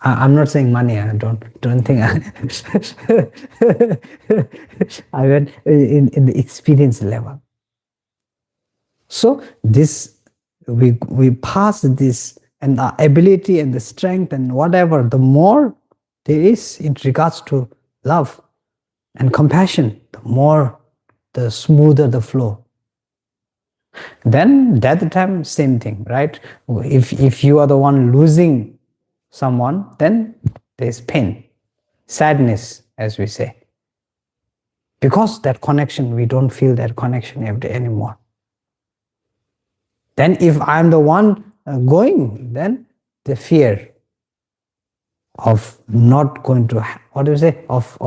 Speaker 1: I'm not saying money. I don't think I went in the experience level. So this we pass this, and the ability and the strength and whatever, the more there is in regards to love and compassion, the smoother the flow. Then that time, same thing, right? If you are the one losing someone, then there's pain, sadness, as we say. Because that connection, we don't feel that connection every day anymore. Then if I'm the one going, then the fear of not going to, what do you say, of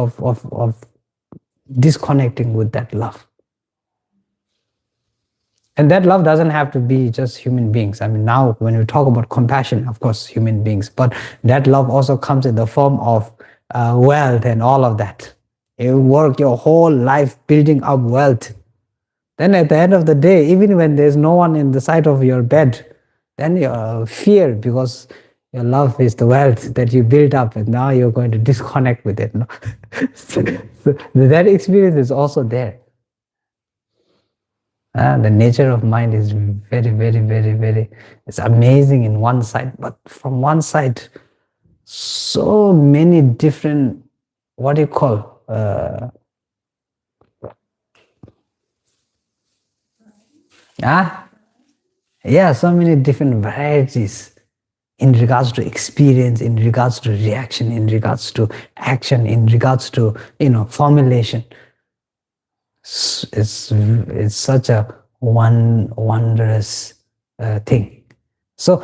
Speaker 1: disconnecting with that love. And that love doesn't have to be just human beings. I mean, now when we talk about compassion, of course, human beings, but that love also comes in the form of wealth and all of that. You work your whole life building up wealth. Then at the end of the day, even when there's no one in the side of your bed, then you fear because your love is the wealth that you built up, and now you're going to disconnect with it. No? So that experience is also there. The nature of mind is very, very, very, very, it's amazing in one side, but from one side, so many different, what do you call, so many different varieties in regards to experience, in regards to reaction, in regards to action, in regards to, formulation. It's such a wondrous thing. So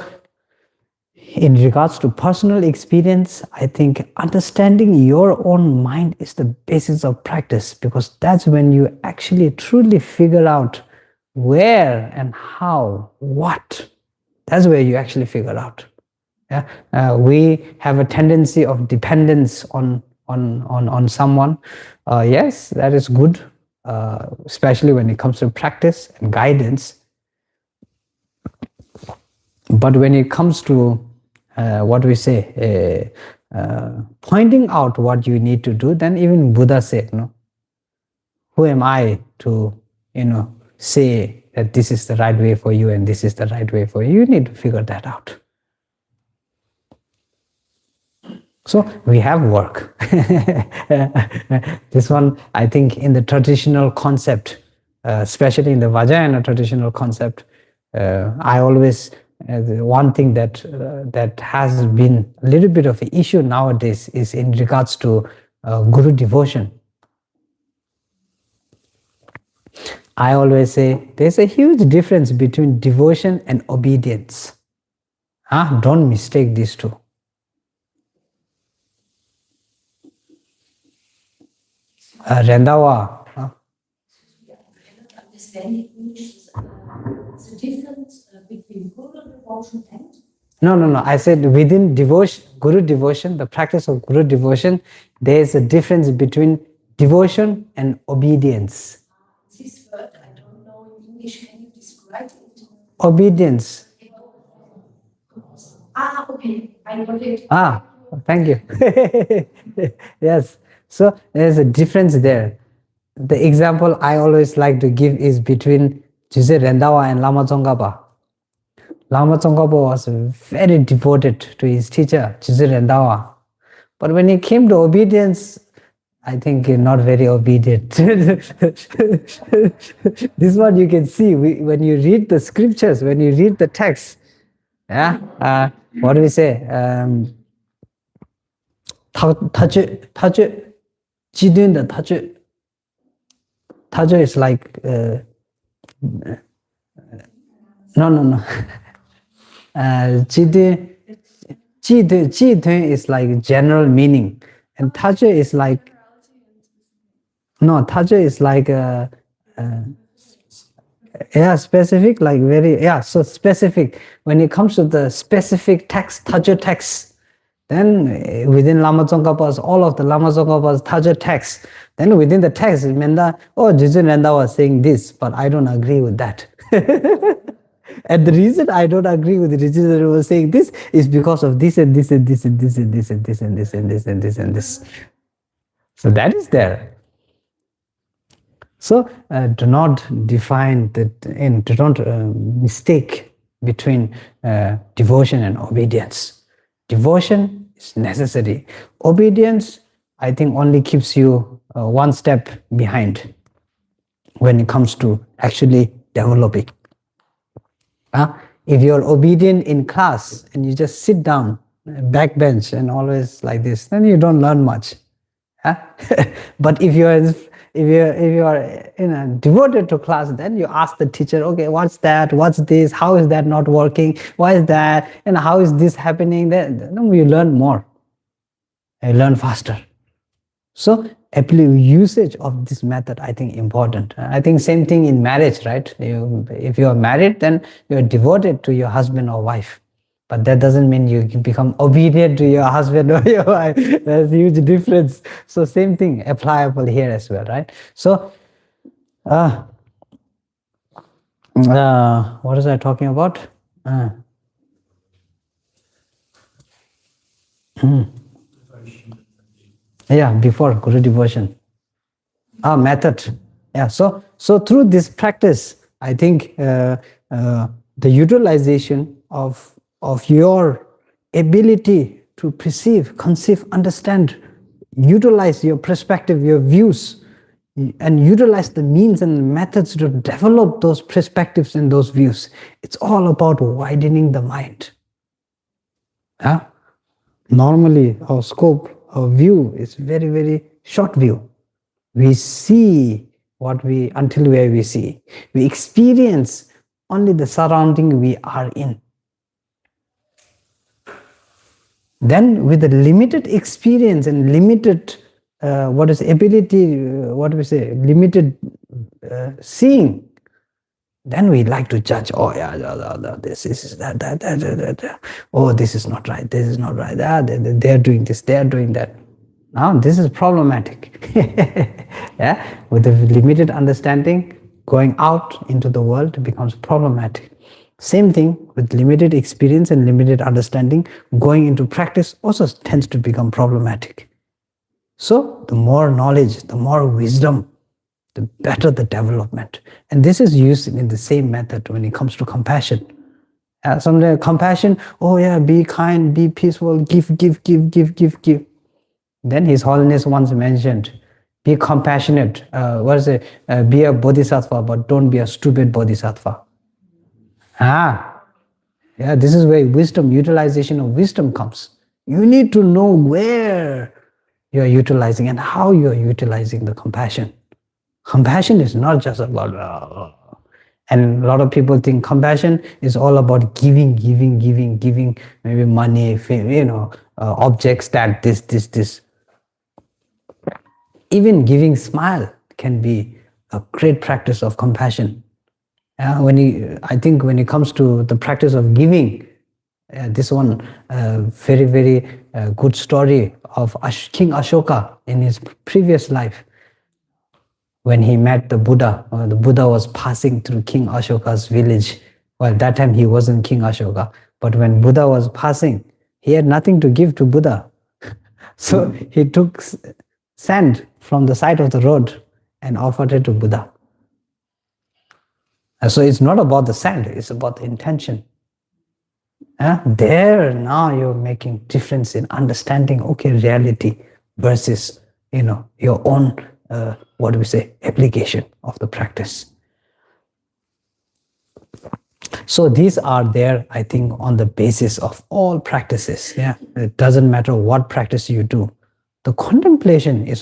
Speaker 1: in regards to personal experience, I think understanding your own mind is the basis of practice, because that's when you actually truly figure out where and how, what. That's where you actually figure out. Yeah? We have a tendency of dependence on someone. Yes, that is good, especially when it comes to practice and guidance. But when it comes to what we say, pointing out what you need to do, then even Buddha said, no, who am I to, say that this is the right way for you and this is the right way for you? You need to figure that out. So we have work. This one, I think, in the traditional concept, especially in the Vajrayana traditional concept, I always one thing that has been a little bit of an issue nowadays is in regards to guru devotion. I always say there's a huge difference between devotion and obedience. Don't mistake these two. Rendawa.
Speaker 3: Understanding English, the difference between guru devotion and?
Speaker 1: No. I said within devotion, guru devotion, the practice of guru devotion, there is a difference between devotion and obedience.
Speaker 3: This word I don't know in English. Can you describe it?
Speaker 1: Obedience.
Speaker 3: Okay. I got it.
Speaker 1: Thank you. Yes. So there's a difference there. The example I always like to give is between Jose Rendawa and Lama Tsongkhapa. Lama Tsongkhapa was very devoted to his teacher, Jose Rendawa. But when it came to obedience, I think not very obedient. This one you can see when you read the scriptures, when you read the text. Yeah, what do we say? Tajo is like no. Jidun is like general meaning, and tajo is like specific, like very so specific. When it comes to the specific text, tajo text, then within Lama Tsongkhapa's, all of the Lama Tsongkhapa's tajo text, then within the text, Menda, Jijun Renda was saying this, but I don't agree with that. And the reason I don't agree with Jijun Renda was saying this is because of this and this and this and this and this and this and this and this and this and this. So that is there. So do not define that, and do not mistake between devotion and obedience. Devotion is necessary. Obedience, I think, only keeps you one step behind when it comes to actually developing. If you're obedient in class and you just sit down, backbench, and always like this, then you don't learn much. But if you are devoted to class, then you ask the teacher, okay, what's that? What's this? How is that not working? Why is that? And how is this happening? Then you learn more. You learn faster. So usage of this method, I think, important. I think same thing in marriage, right? If you are married, then you are devoted to your husband or wife. But that doesn't mean you can become obedient to your husband or your wife. There's a huge difference. So same thing applicable here as well, right? So, what was I talking about? Yeah, before Guru devotion. Method. Yeah, so through this practice, I think the utilization of your ability to perceive, conceive, understand, utilize your perspective, your views, and utilize the means and methods to develop those perspectives and those views. It's all about widening the mind. Normally, our scope, our view is very, very short view. We see until where we see. We experience only the surrounding we are in. Then with the limited experience and limited limited seeing, Then we like to judge. Oh yeah, this is that. Oh, this is not right. This is not right. They are doing this. They are doing that. Now this is problematic. Yeah, with the limited understanding, going out into the world becomes problematic. Same thing with limited experience and limited understanding, going into practice also tends to become problematic. So the more knowledge, the more wisdom, the better the development. And this is used in the same method when it comes to compassion. Sometimes compassion, oh yeah, be kind, be peaceful, give. Then His Holiness once mentioned, be compassionate. Be a bodhisattva, but don't be a stupid bodhisattva. Yeah, this is where wisdom, utilization of wisdom comes. You need to know where you are utilizing and how you are utilizing the compassion. Compassion is not just about, and a lot of people think compassion is all about giving, maybe money, objects, that, this. Even giving smile can be a great practice of compassion. I think when it comes to the practice of giving, this one very good story of King Ashoka in his previous life. When he met the Buddha was passing through King Ashoka's village. Well, that time he wasn't King Ashoka, but when Buddha was passing, he had nothing to give to Buddha. So he took sand from the side of the road and offered it to Buddha. So it's not about the sand, it's about the intention. There now you're making difference in understanding, reality versus, your own, application of the practice. So these are there, I think, on the basis of all practices. Yeah, it doesn't matter what practice you do. The contemplation is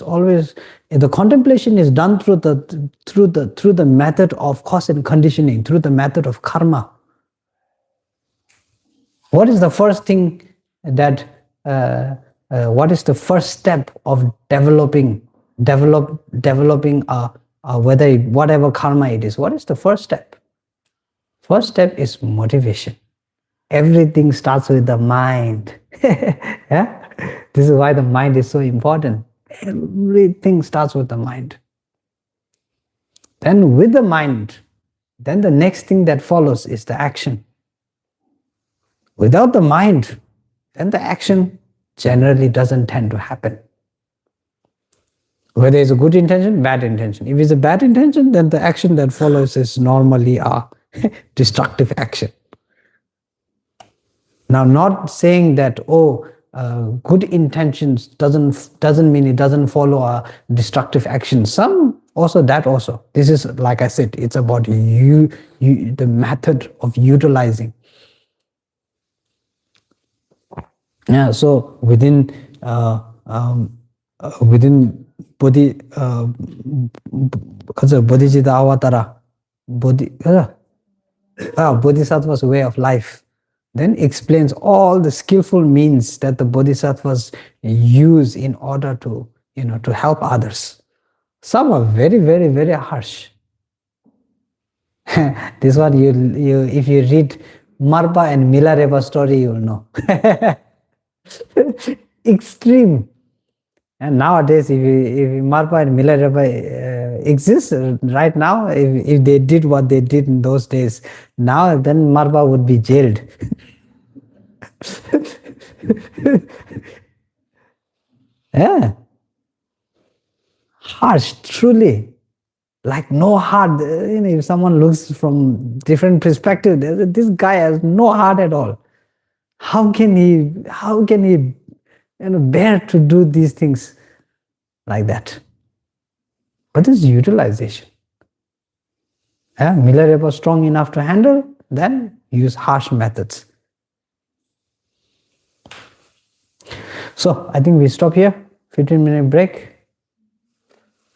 Speaker 1: done through the method of cause and conditioning, through the method of karma. What is the first thing that? What is the first step of developing whatever karma it is? What is the first step? First step is motivation. Everything starts with the mind. Yeah? This is why the mind is so important. Everything starts with the mind. Then with the mind, then the next thing that follows is the action. Without the mind, then the action generally doesn't tend to happen. Whether it's a good intention, bad intention. If it's a bad intention, then the action that follows is normally a destructive action. Now, not saying that, good intentions doesn't mean it doesn't follow a destructive action. Some also. This is, like I said, it's about the method of utilizing. Yeah, so within Bodhi, Bodhicitta Avatara, Bodhisattva's way of life, then explains all the skillful means that the Bodhisattvas use in order to, to help others. Some are very harsh. This one, if you read Marpa and Milarepa story, you'll know. Extreme. And nowadays, if Marpa and Milarepa exist right now, if they did what they did in those days, now then Marpa would be jailed. Yeah. Harsh, truly. Like no heart. If someone looks from different perspective, this guy has no heart at all. How can he bear to do these things like that? But this is utilization. Milarepa was strong enough to handle, then use harsh methods. So I think we stop here. 15-minute break.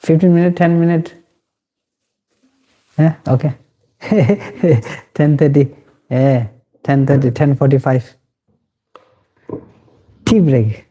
Speaker 1: 15-minute, 10-minute. Yeah, okay. 10:30. Yeah, 10:30, 10:45. Tea break.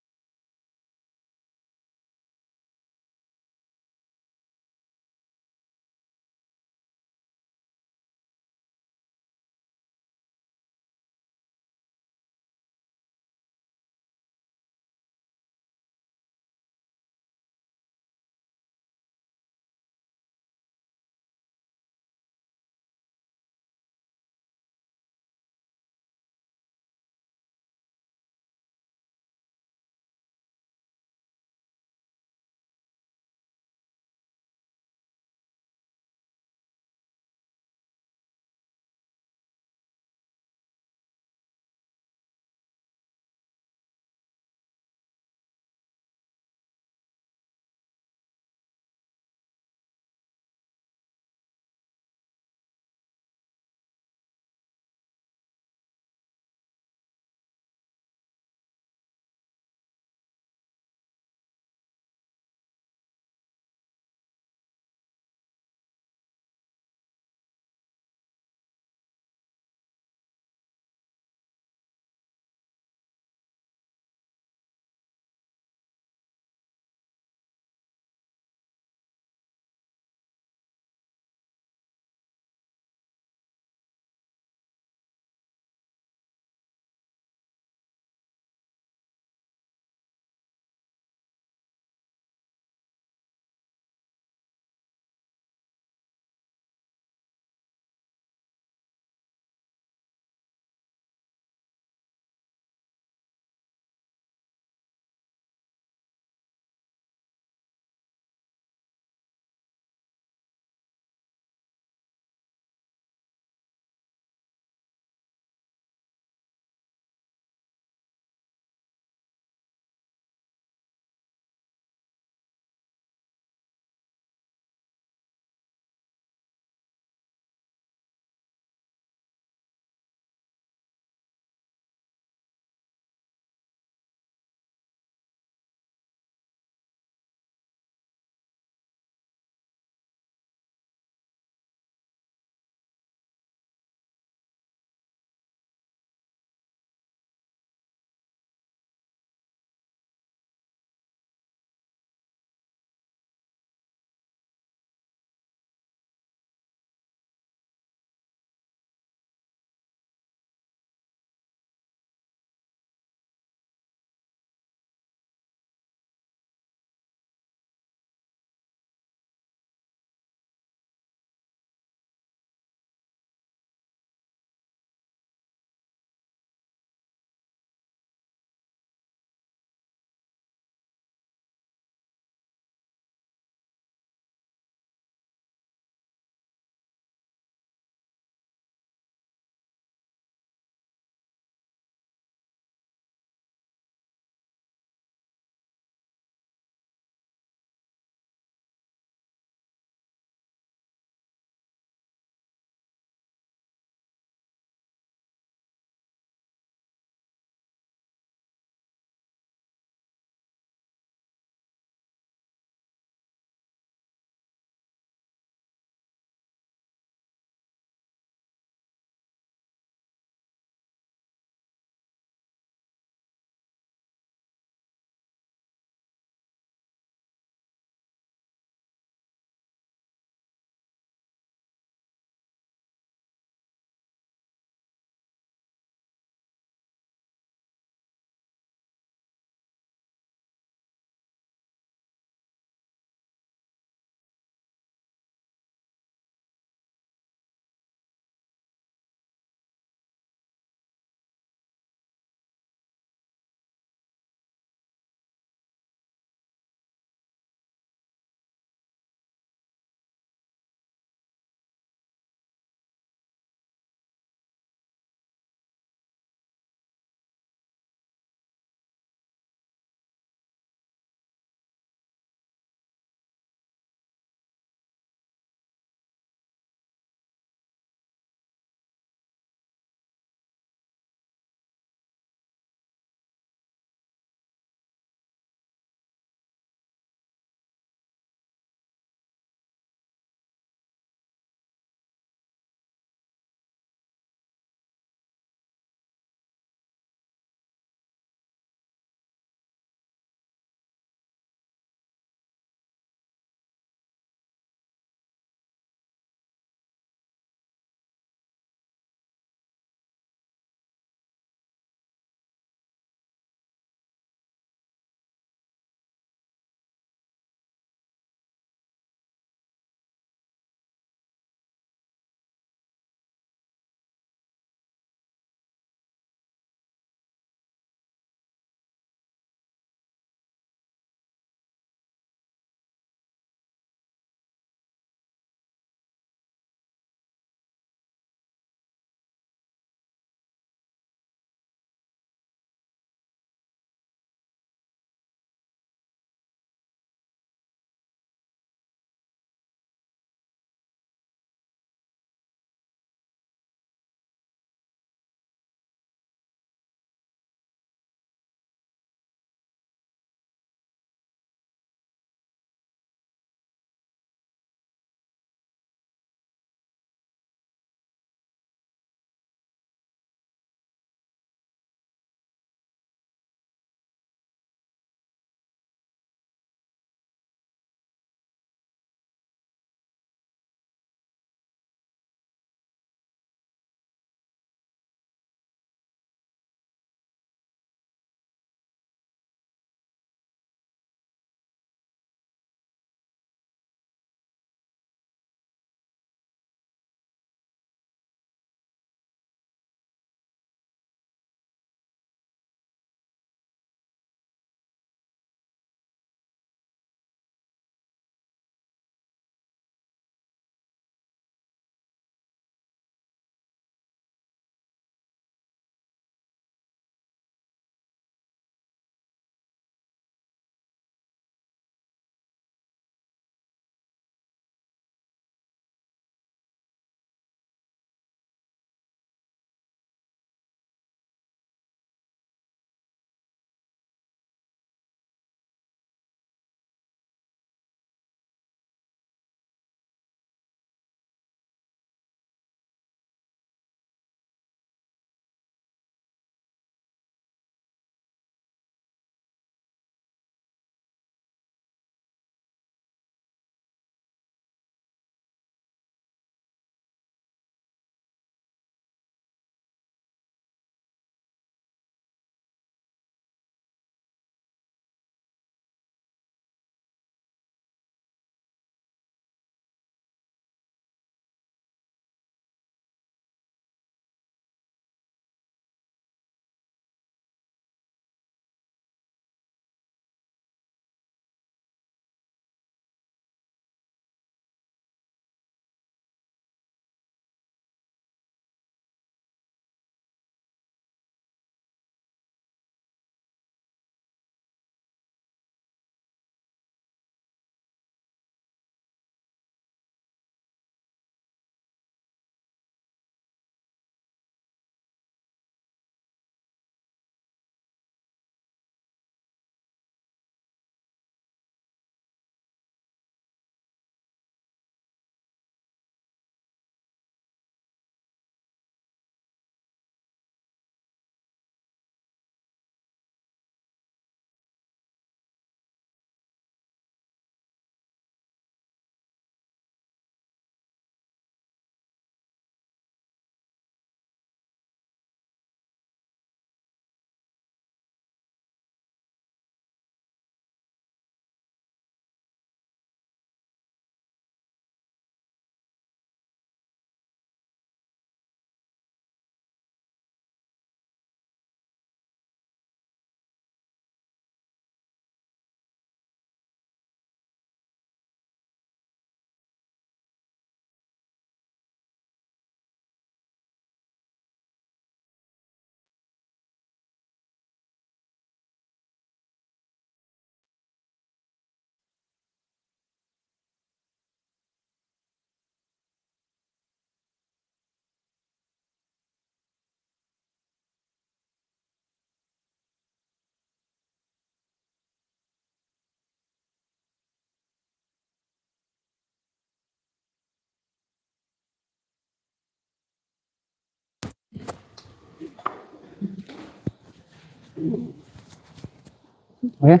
Speaker 1: Okay.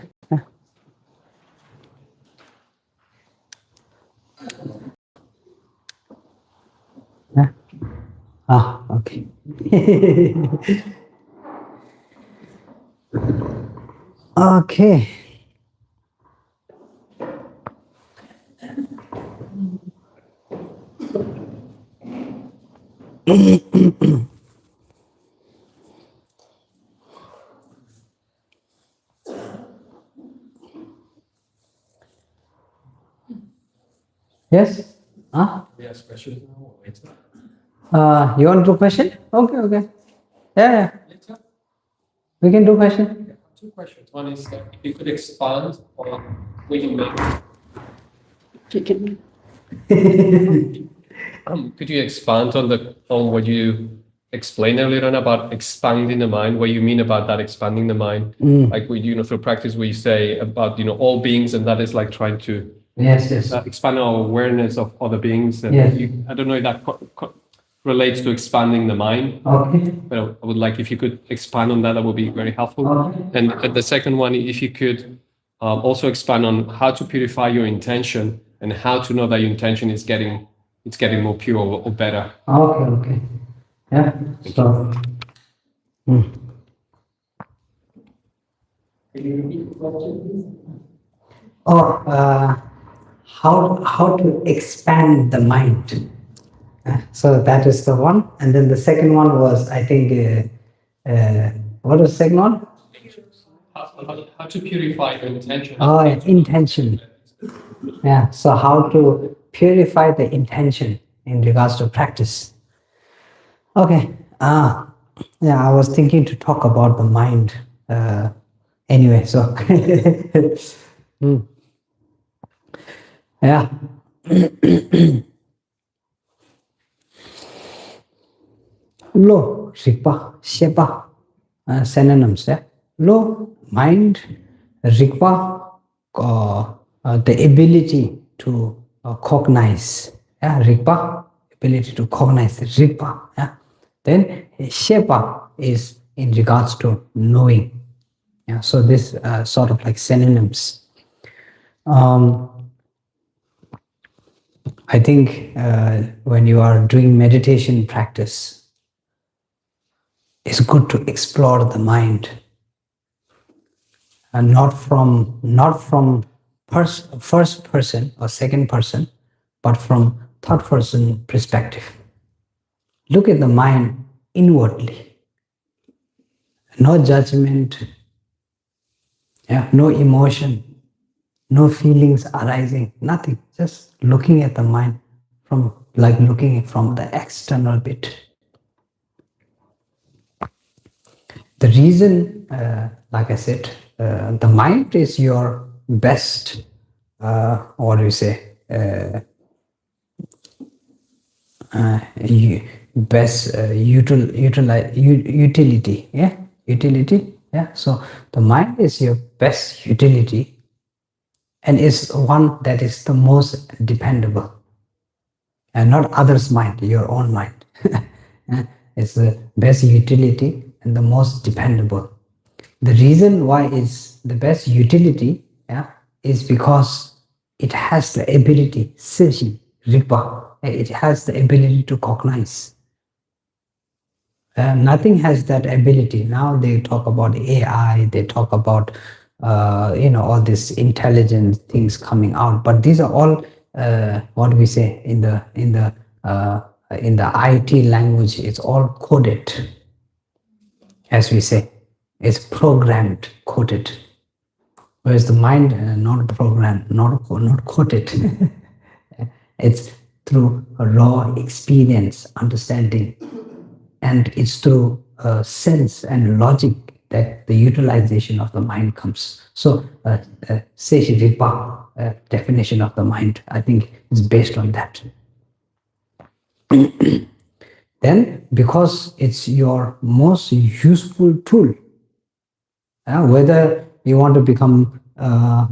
Speaker 1: Yeah. Okay. Okay. Yes?
Speaker 4: Yes, questions now or later?
Speaker 1: You want to do question? Okay. Yeah.
Speaker 4: Later?
Speaker 1: We can do question.
Speaker 4: Two questions. One is if you could expand on what you make.
Speaker 2: Chicken.
Speaker 4: Could you expand on what you explained earlier on about expanding the mind? What you mean about that expanding the mind? Like we through practice where you say about all beings, and that is like trying to
Speaker 1: Yes.
Speaker 4: expand our awareness of other beings. And
Speaker 1: Yes.
Speaker 4: I don't know if that relates to expanding the mind.
Speaker 1: Okay.
Speaker 4: But I would like if you could expand on that. That would be very helpful.
Speaker 1: Okay.
Speaker 4: And the second one, if you could also expand on how to purify your intention and how to know that your intention is getting more pure or better.
Speaker 1: Okay. Yeah. So. How to expand the mind. So that is the one, and then the second one was I think what was the second one?
Speaker 4: How to purify your intention.
Speaker 1: Intention. Yeah. So how to purify the intention in regards to practice. Okay. Yeah, I was thinking to talk about the mind. Anyway, so yeah. Lo, Rigpa, Shepa, synonyms. Yeah. Lo, mind, Rigpa, the ability to cognize. Yeah, Rigpa, ability to cognize. Rigpa. Yeah. Then Shepa is in regards to knowing. Yeah. So this sort of like synonyms. I think when you are doing meditation practice, it's good to explore the mind, and not from first person or second person, but from third person perspective. Look at the mind inwardly. No judgment, no emotion, no feelings arising, nothing. Just looking at the mind from like looking from the external bit. The reason, like I said, the mind is your best, what do you say, best utility. Yeah, utility. Yeah, so the mind is your best utility, and is one that is the most dependable, and not others' mind, your own mind. It's the best utility and the most dependable. The reason why it's the best utility, is because it has the ability, Sishi, Ripa, it has the ability to cognize. Nothing has that ability. Now they talk about AI, they talk about all these intelligent things coming out, but these are all what do we say in the IT language, it's all coded, as we say. It's programmed, coded. Whereas the mind, not programmed, not coded. It's through raw experience, understanding, and it's through sense and logic that the utilization of the mind comes. So, Seshiripa definition of the mind, I think, is based on that. Then, because it's your most useful tool, whether you want to become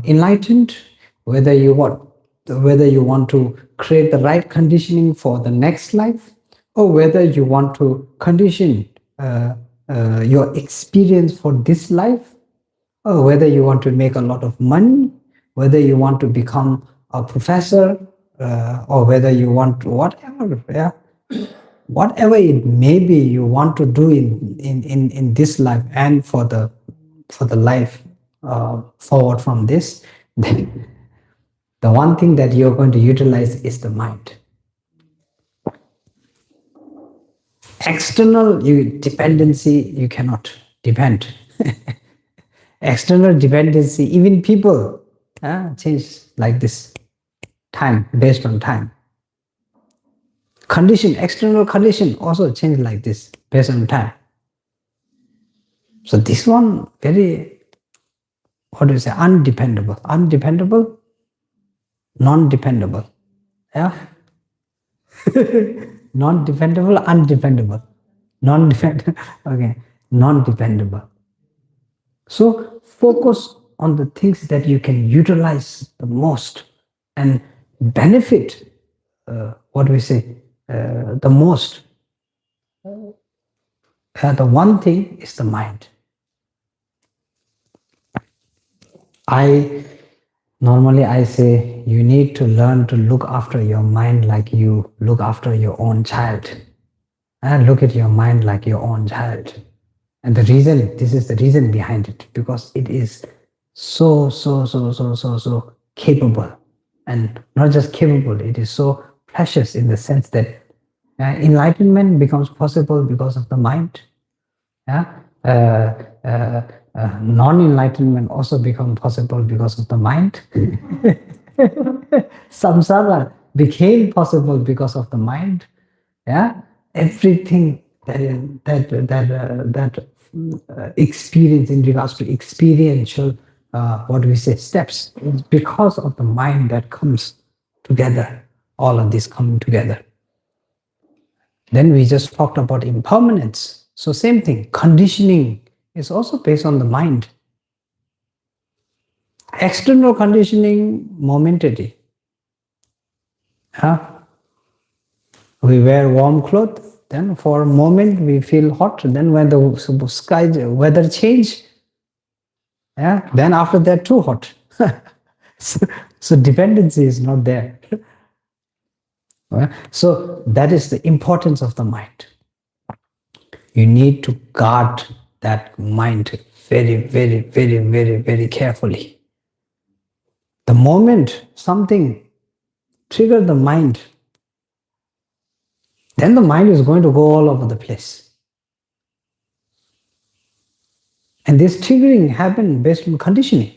Speaker 1: enlightened, whether you want to create the right conditioning for the next life, or whether you want to condition your experience for this life, or whether you want to make a lot of money, whether you want to become a professor, or whether you want to whatever, yeah, whatever it may be you want to do in this life and for the life forward from this, then the one thing that you're going to utilize is the mind. External dependency, you cannot depend. External dependency, even people change like this, time, based on time. Condition, external condition also change like this, based on time. So this one, very, what do you say, undependable, non-dependable, yeah? Non-dependable, undependable, non-dependable, okay, non-dependable. So focus on the things that you can utilize the most and benefit, what do we say, the most. The one thing is the mind. Normally I say you need to learn to look after your mind like you look after your own child. And look at your mind like your own child. And this is the reason behind it, because it is so capable. And not just capable, it is so precious in the sense that enlightenment becomes possible because of the mind. Non-enlightenment also becomes possible because of the mind. Samsara became possible because of the mind. Yeah, everything that experience in regards to experiential, what we say, steps, is because of the mind that comes together. All of this coming together. Then we just talked about impermanence. So same thing, conditioning is also based on the mind. External conditioning, momentary. We wear warm clothes, then for a moment we feel hot, then when the weather change, then after that too hot. So dependency is not there. So that is the importance of the mind. You need to guard that mind very carefully. The moment something triggers the mind, then the mind is going to go all over the place. And this triggering happens based on conditioning.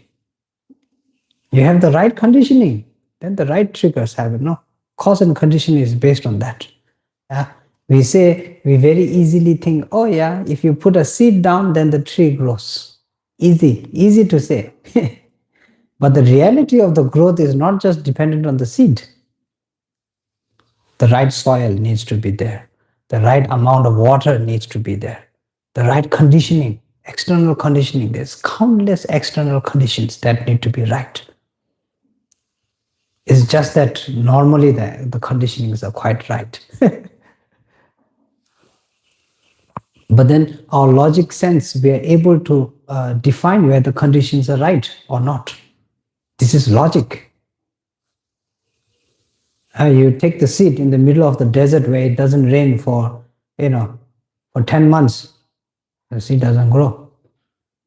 Speaker 1: You have the right conditioning, then the right triggers happen. No, cause and conditioning is based on that. We very easily think, oh yeah, if you put a seed down, then the tree grows. Easy to say. But the reality of the growth is not just dependent on the seed. The right soil needs to be there. The right amount of water needs to be there. The right conditioning, external conditioning. There's countless external conditions that need to be right. It's just that normally the conditionings are quite right. But then our logic sense, we are able to define where the conditions are right or not. This is logic. You take the seed in the middle of the desert where it doesn't rain for 10 months. The seed doesn't grow.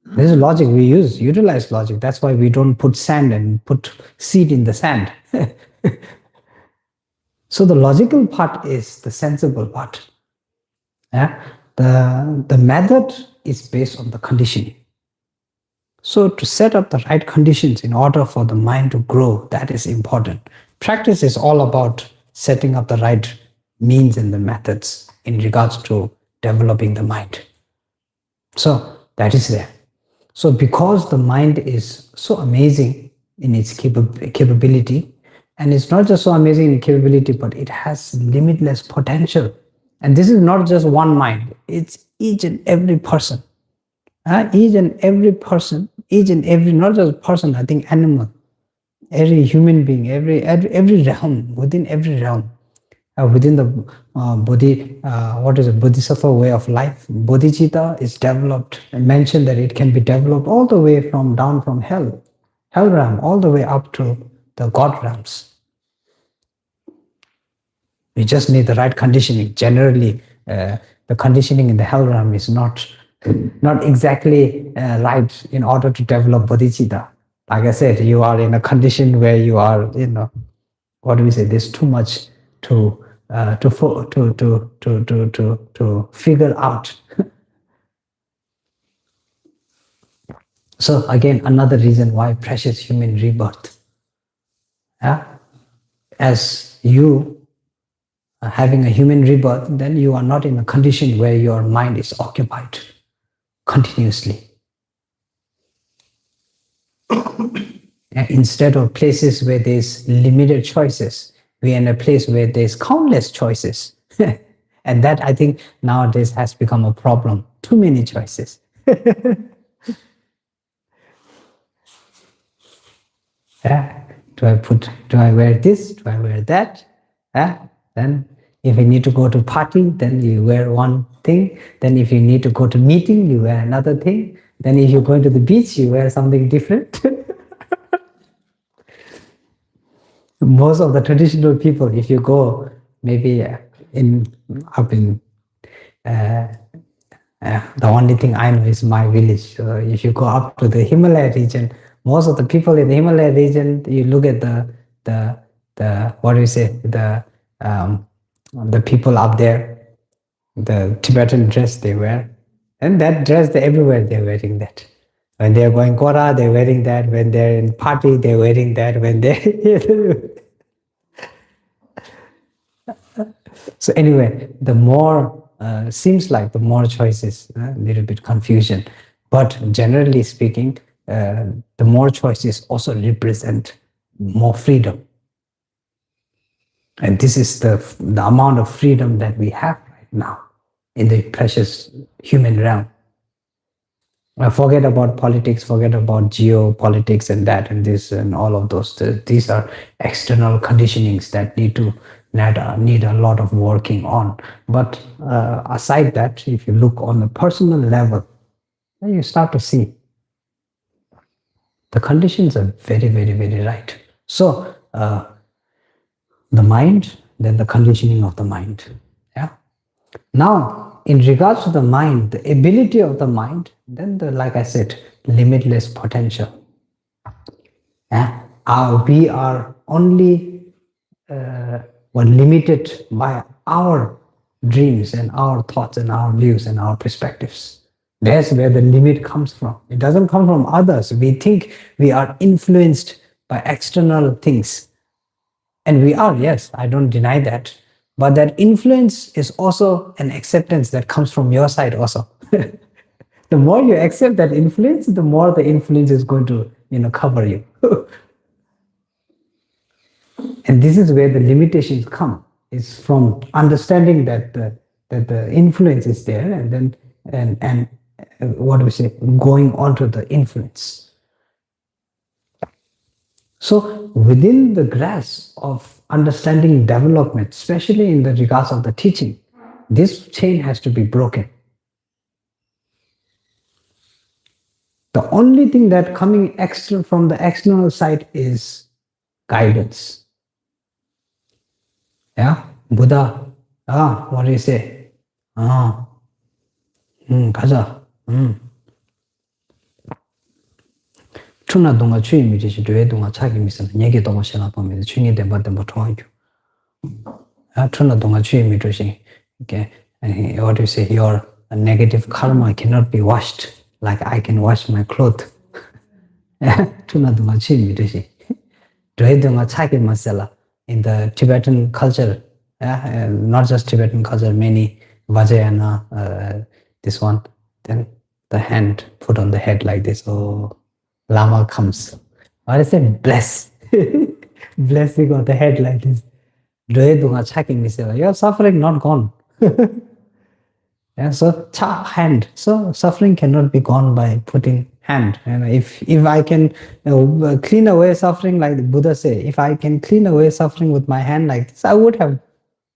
Speaker 1: This is logic we utilize logic. That's why we don't put sand and put seed in the sand. So the logical part is the sensible part. The method is based on the conditioning. So to set up the right conditions in order for the mind to grow, that is important. Practice is all about setting up the right means and the methods in regards to developing the mind. So that is there. So because the mind is so amazing in its capability, and it's not just so amazing in capability, but it has limitless potential. And this is not just one mind, it's each and every person. Each and every, not just person, I think animal, every human being, every realm, within every realm, within the Bodhisattva way of life, bodhicitta is developed and mentioned that it can be developed all the way down from hell realm, all the way up to the God realms. We just need the right conditioning. Generally, the conditioning in the hell realm is not exactly right in order to develop bodhicitta. Like I said, you are in a condition where you are, what do we say? There's too much to figure out. So again, another reason why precious human rebirth. Yeah? As you are having a human rebirth, then you are not in a condition where your mind is occupied continuously. Instead of places where there's limited choices, we are in a place where there's countless choices. And that, I think, nowadays has become a problem. Too many choices. Yeah. Do I wear this? Do I wear that? Yeah. Then if you need to go to party, then you wear one thing. Then if you need to go to meeting, you wear another thing. Then if you're going to the beach, you wear something different. Most of the traditional people, if you go maybe the only thing I know is my village. So if you go up to the Himalaya region, most of the people in the Himalaya region, you look at the what do you say, the people up there, the Tibetan dress they wear, and that dress everywhere they're wearing that. When they're going Kora, they're wearing that. When they're in party, they're wearing that. When they So anyway, the more seems like the more choices, a little bit confusion. But generally speaking, the more choices also represent more freedom. And this is the amount of freedom that we have right now in the precious human realm. Forget about politics, forget about geopolitics and that and this and all of those. These are external conditionings that need a lot of working on. But aside that, if you look on a personal level, then you start to see the conditions are very, very, very right. So the mind, then the conditioning of the mind. Yeah. Now, in regards to the mind, the ability of the mind, then like I said, limitless potential. Yeah. We are only limited by our dreams and our thoughts and our views and our perspectives. That's where the limit comes from. It doesn't come from others. We think we are influenced by external things. And we are, yes, I don't deny that. But that influence is also an acceptance that comes from your side also. The more you accept that influence, the more the influence is going to, cover you. And this is where the limitations come. It's from understanding that the influence is there, and then what do we say, going on to the influence. So within the grasp of understanding development, especially in the regards of the teaching, this chain has to be broken. The only thing that coming extra from the external side is guidance. Yeah, Buddha. What do you say? Kaza. Chuna dunga chui mi rishi dwe dunga chagi misan nyegi dunga shena pa mi chungi denpa chonga yu. Chuna dunga chui mi rishi. Okay, what do you say? Your negative karma cannot be washed like I can wash my clothes. Chuna dunga chui mi rishi. Dwe dunga chagi masala. In the Tibetan culture, not just Tibetan culture, many Vajrayana, this one, then the hand put on the head like this. Oh, Lama comes. What is it? Bless. Blessing on the head like this. Your suffering not gone. Yeah, so hand. So suffering cannot be gone by putting hand. And if I can clean away suffering, like the Buddha say, if I can clean away suffering with my hand like this, I would have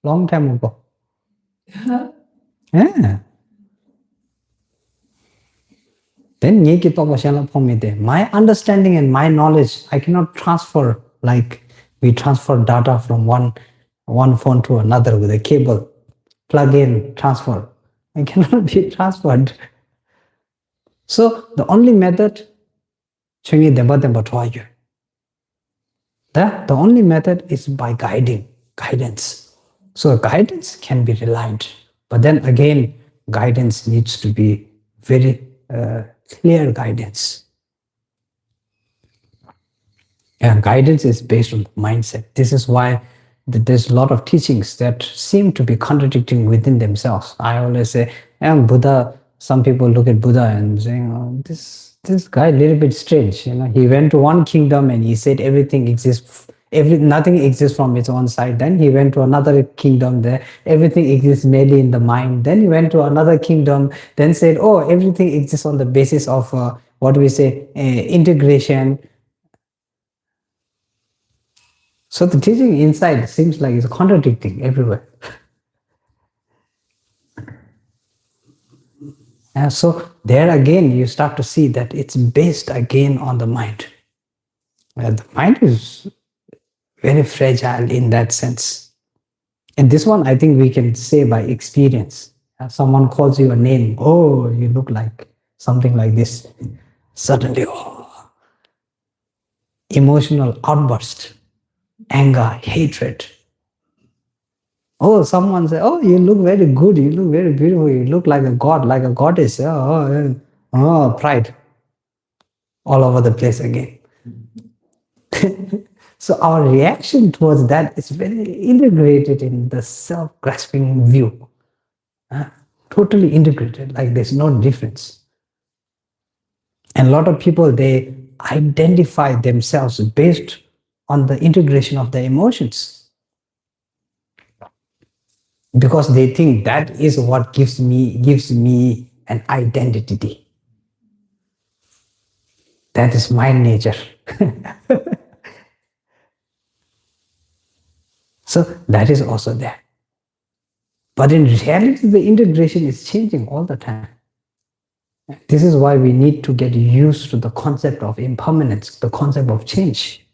Speaker 1: long time ago. Yeah. Then my understanding and my knowledge, I cannot transfer like we transfer data from one phone to another with a cable. Plug in, transfer. It cannot be transferred. So the only method, the only method is by guidance. So guidance can be relied, but then again, guidance needs to be very clear guidance. And guidance is based on the mindset. This is why there's a lot of teachings that seem to be contradicting within themselves. I always say, Buddha, some people look at Buddha and saying, oh, this guy a little bit strange. He went to one kingdom and he said everything exists, nothing exists from its own side. Then he went to another kingdom there, everything exists merely in the mind. Then he went to another kingdom, then said, oh, everything exists on the basis of integration. So the teaching inside seems like it's contradicting everywhere. And so there again, you start to see that it's based again on the mind. The mind is very fragile in that sense. And this one, I think we can say by experience. Someone calls you a name, oh, you look like something like this. Suddenly, oh, emotional outburst. Anger, hatred. Oh, someone said, oh, you look very good, you look very beautiful, you look like a god, like a goddess. Oh, pride. All over the place again. So our reaction towards that is very integrated in the self-grasping view. Totally integrated, like there's no difference. And a lot of people, they identify themselves based on the integration of the emotions, because they think that is what gives me an identity. That is my nature. So that is also there. But in reality, the integration is changing all the time. This is why we need to get used to the concept of impermanence, the concept of change.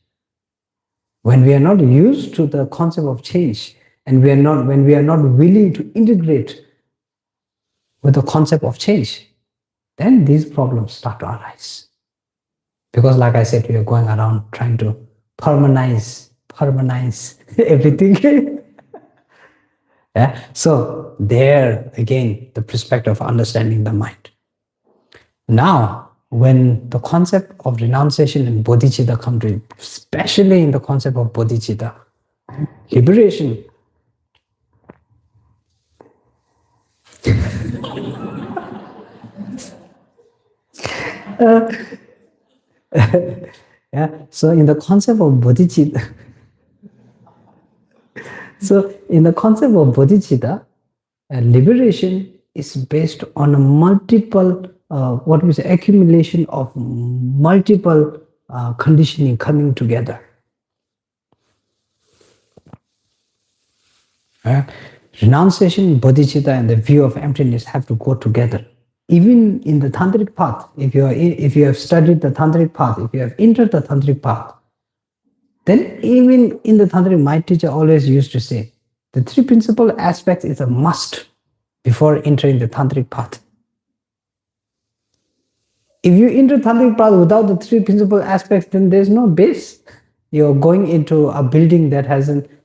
Speaker 1: When we are not used to the concept of change, and when we are not willing to integrate with the concept of change, then these problems start to arise. Because like I said, we are going around trying to permanize everything. Yeah? So there again, the perspective of understanding the mind. Now, when the concept of renunciation and bodhicitta come to it, especially in the concept of bodhicitta, liberation, yeah, so in the concept of bodhicitta, liberation is based on a multiple, accumulation of multiple conditioning coming together. Renunciation, bodhicitta, and the view of emptiness have to go together. Even in the tantric path, if you have studied the tantric path, if you have entered the tantric path, then even in the tantric, my teacher always used to say, the three principal aspects is a must before entering the tantric path. If you enter tantric path without the three principal aspects, then there's no base. You're going into a building that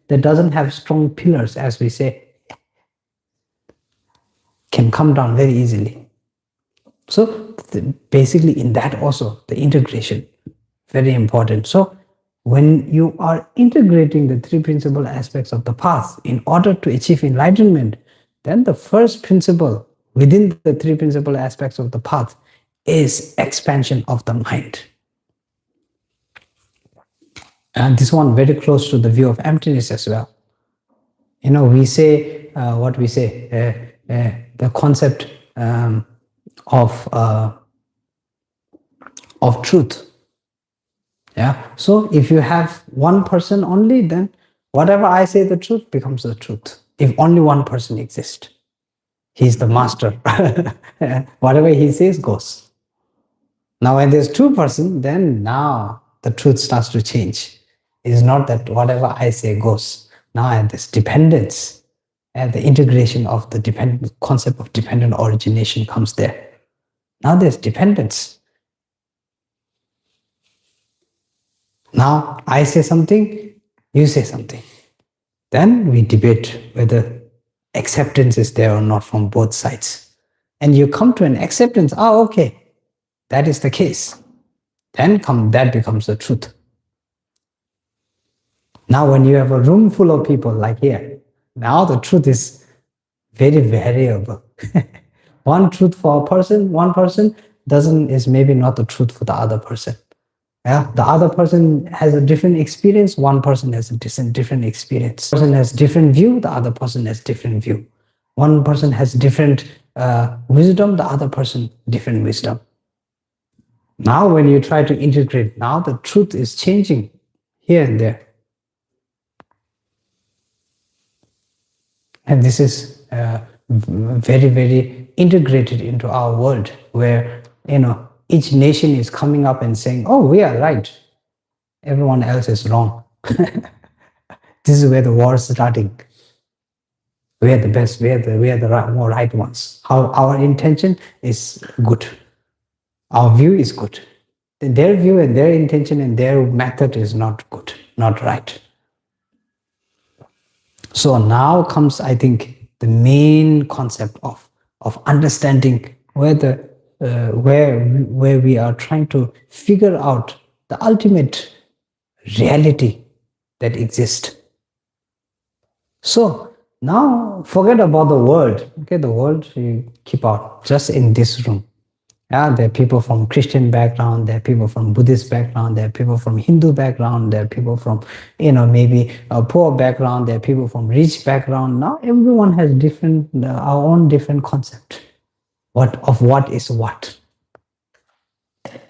Speaker 1: doesn't have strong pillars, as we say, can come down very easily. So basically in that also, the integration, very important. So when you are integrating the three principal aspects of the path in order to achieve enlightenment, then the first principle within the three principal aspects of the path is expansion of the mind. And this one very close to the view of emptiness as well. We say, the concept of truth. Yeah. So if you have one person only, then whatever I say the truth becomes the truth. if only one person exists. He's the master. Whatever he says goes. Now when there's two persons, then now the truth starts to change. It's not that whatever I say goes. Now I have this dependence, and the integration of the dependent concept of dependent origination comes there. Now there's dependence. Now I say something, you say something. Then we debate whether acceptance is there or not from both sides. And you come to an acceptance, okay, that is the case. Then that becomes the truth. Now when you have a room full of people like here, now the truth is very variable. One truth for a person, one person is maybe not the truth for the other person. Yeah, the other person has a different experience, one person has a different experience. One person has different view, the other person has different view. One person has different wisdom, the other person different wisdom. Now when you try to integrate, now the truth is changing here and there. And this is very, very integrated into our world where, each nation is coming up and saying, oh, we are right. Everyone else is wrong. This is where the war is starting. We are the best, we are the more right ones. Our intention is good. Our view is good. Their view and their intention and their method is not good, not right. So now comes, I think, the main concept of understanding where we are trying to figure out the ultimate reality that exists. So now forget about the world. Okay, the world you keep out just in this room. Yeah, there are people from Christian background, there are people from Buddhist background, there are people from Hindu background, there are people from, maybe a poor background, there are people from rich background. Now everyone has our own different concept of what is what.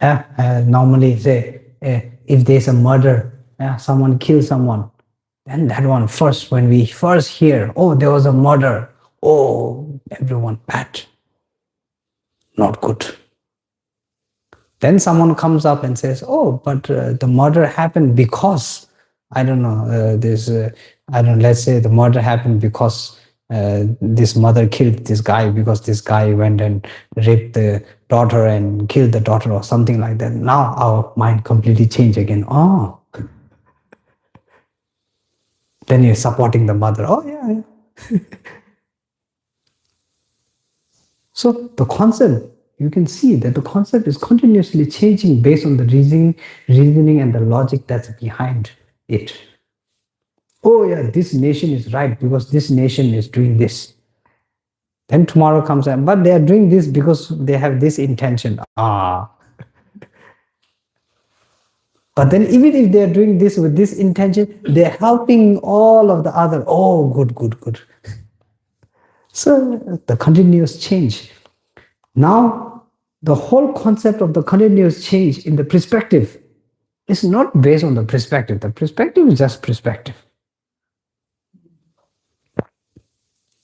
Speaker 1: Normally say, if there's a murder, someone kills someone, then that one first, when we first hear, oh, there was a murder, oh, everyone bad, not good. Then someone comes up and says, oh, but the murder happened because, let's say the murder happened because this mother killed this guy because this guy went and raped the daughter and killed the daughter or something like that. Now our mind completely changed again. Oh. Then you're supporting the mother. Oh, yeah. So the concept, you can see that the concept is continuously changing based on the reasoning and the logic that's behind it. Oh yeah, this nation is right because this nation is doing this. Then tomorrow comes, but they are doing this because they have this intention. But then even if they are doing this with this intention, they're helping all of the other. Oh, good. So the continuous change. Now, the whole concept of the continuous change in the perspective is not based on the perspective. The perspective is just perspective.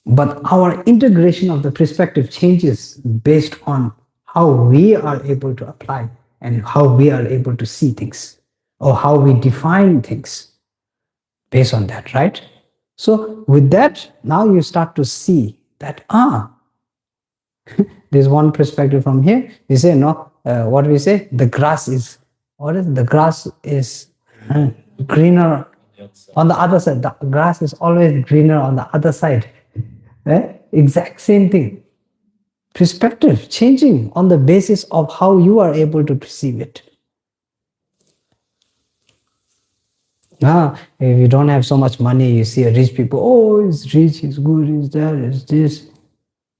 Speaker 1: But our integration of the perspective changes based on how we are able to apply and how we are able to see things or how we define things based on that, right? So with that, now you start to see that, there's one perspective from here. We say, no, what do we say? The grass is greener on the other side. The grass is always greener on the other side. Exact same thing. Perspective changing on the basis of how you are able to perceive it. If you don't have so much money, you see a rich people, oh, he's rich, he's good, he's that, he's this.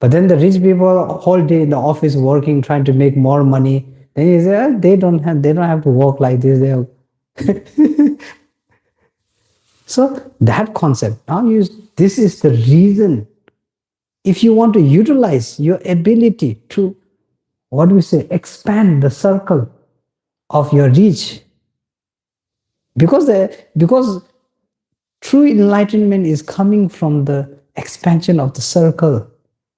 Speaker 1: But then the rich people whole day in the office working, trying to make more money. Then you say, they don't have to work like this. So that concept, this is the reason. If you want to utilize your ability to, expand the circle of your reach, because true enlightenment is coming from the expansion of the circle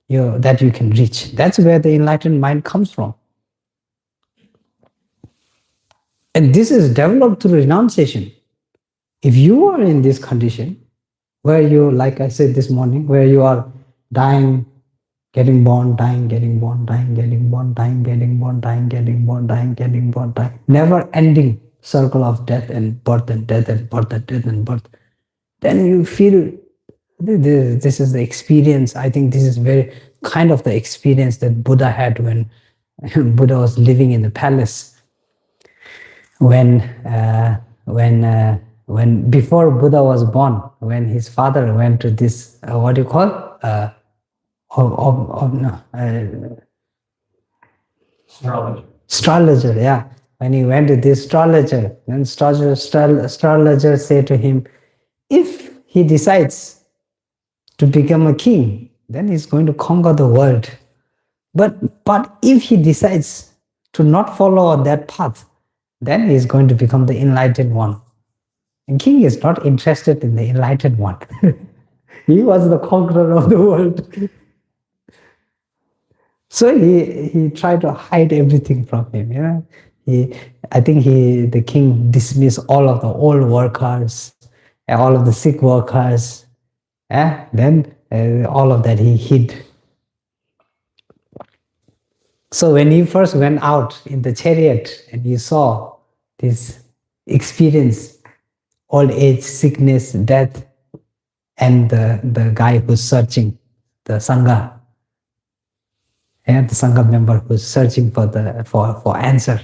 Speaker 1: that you can reach. That's where the enlightened mind comes from. And this is developed through renunciation. If you are in this condition, where you, like I said this morning, where you are dying, getting born, dying, getting born, dying, getting born, dying, getting born, dying, getting born, dying, getting born, dying, never ending circle of death and birth and death and birth and death and birth, then you feel this is the experience. I think this is very kind of the experience that Buddha had when Buddha was living in the palace. When before Buddha was born, when his father went to this what do you call astrologer, yeah. When he went to this astrologer, then astrologer said to him, if he decides to become a king, then he's going to conquer the world. But if he decides to not follow that path, then he's going to become the enlightened one. And king is not interested in the enlightened one. He was the conqueror of the world. So he tried to hide everything from him. Yeah? The king dismissed all of the old workers, all of the sick workers. Then all of that he hid. So when he first went out in the chariot and he saw this experience, old age, sickness, death, and the guy who's searching, the Sangha, and the Sangha member who's searching for answer.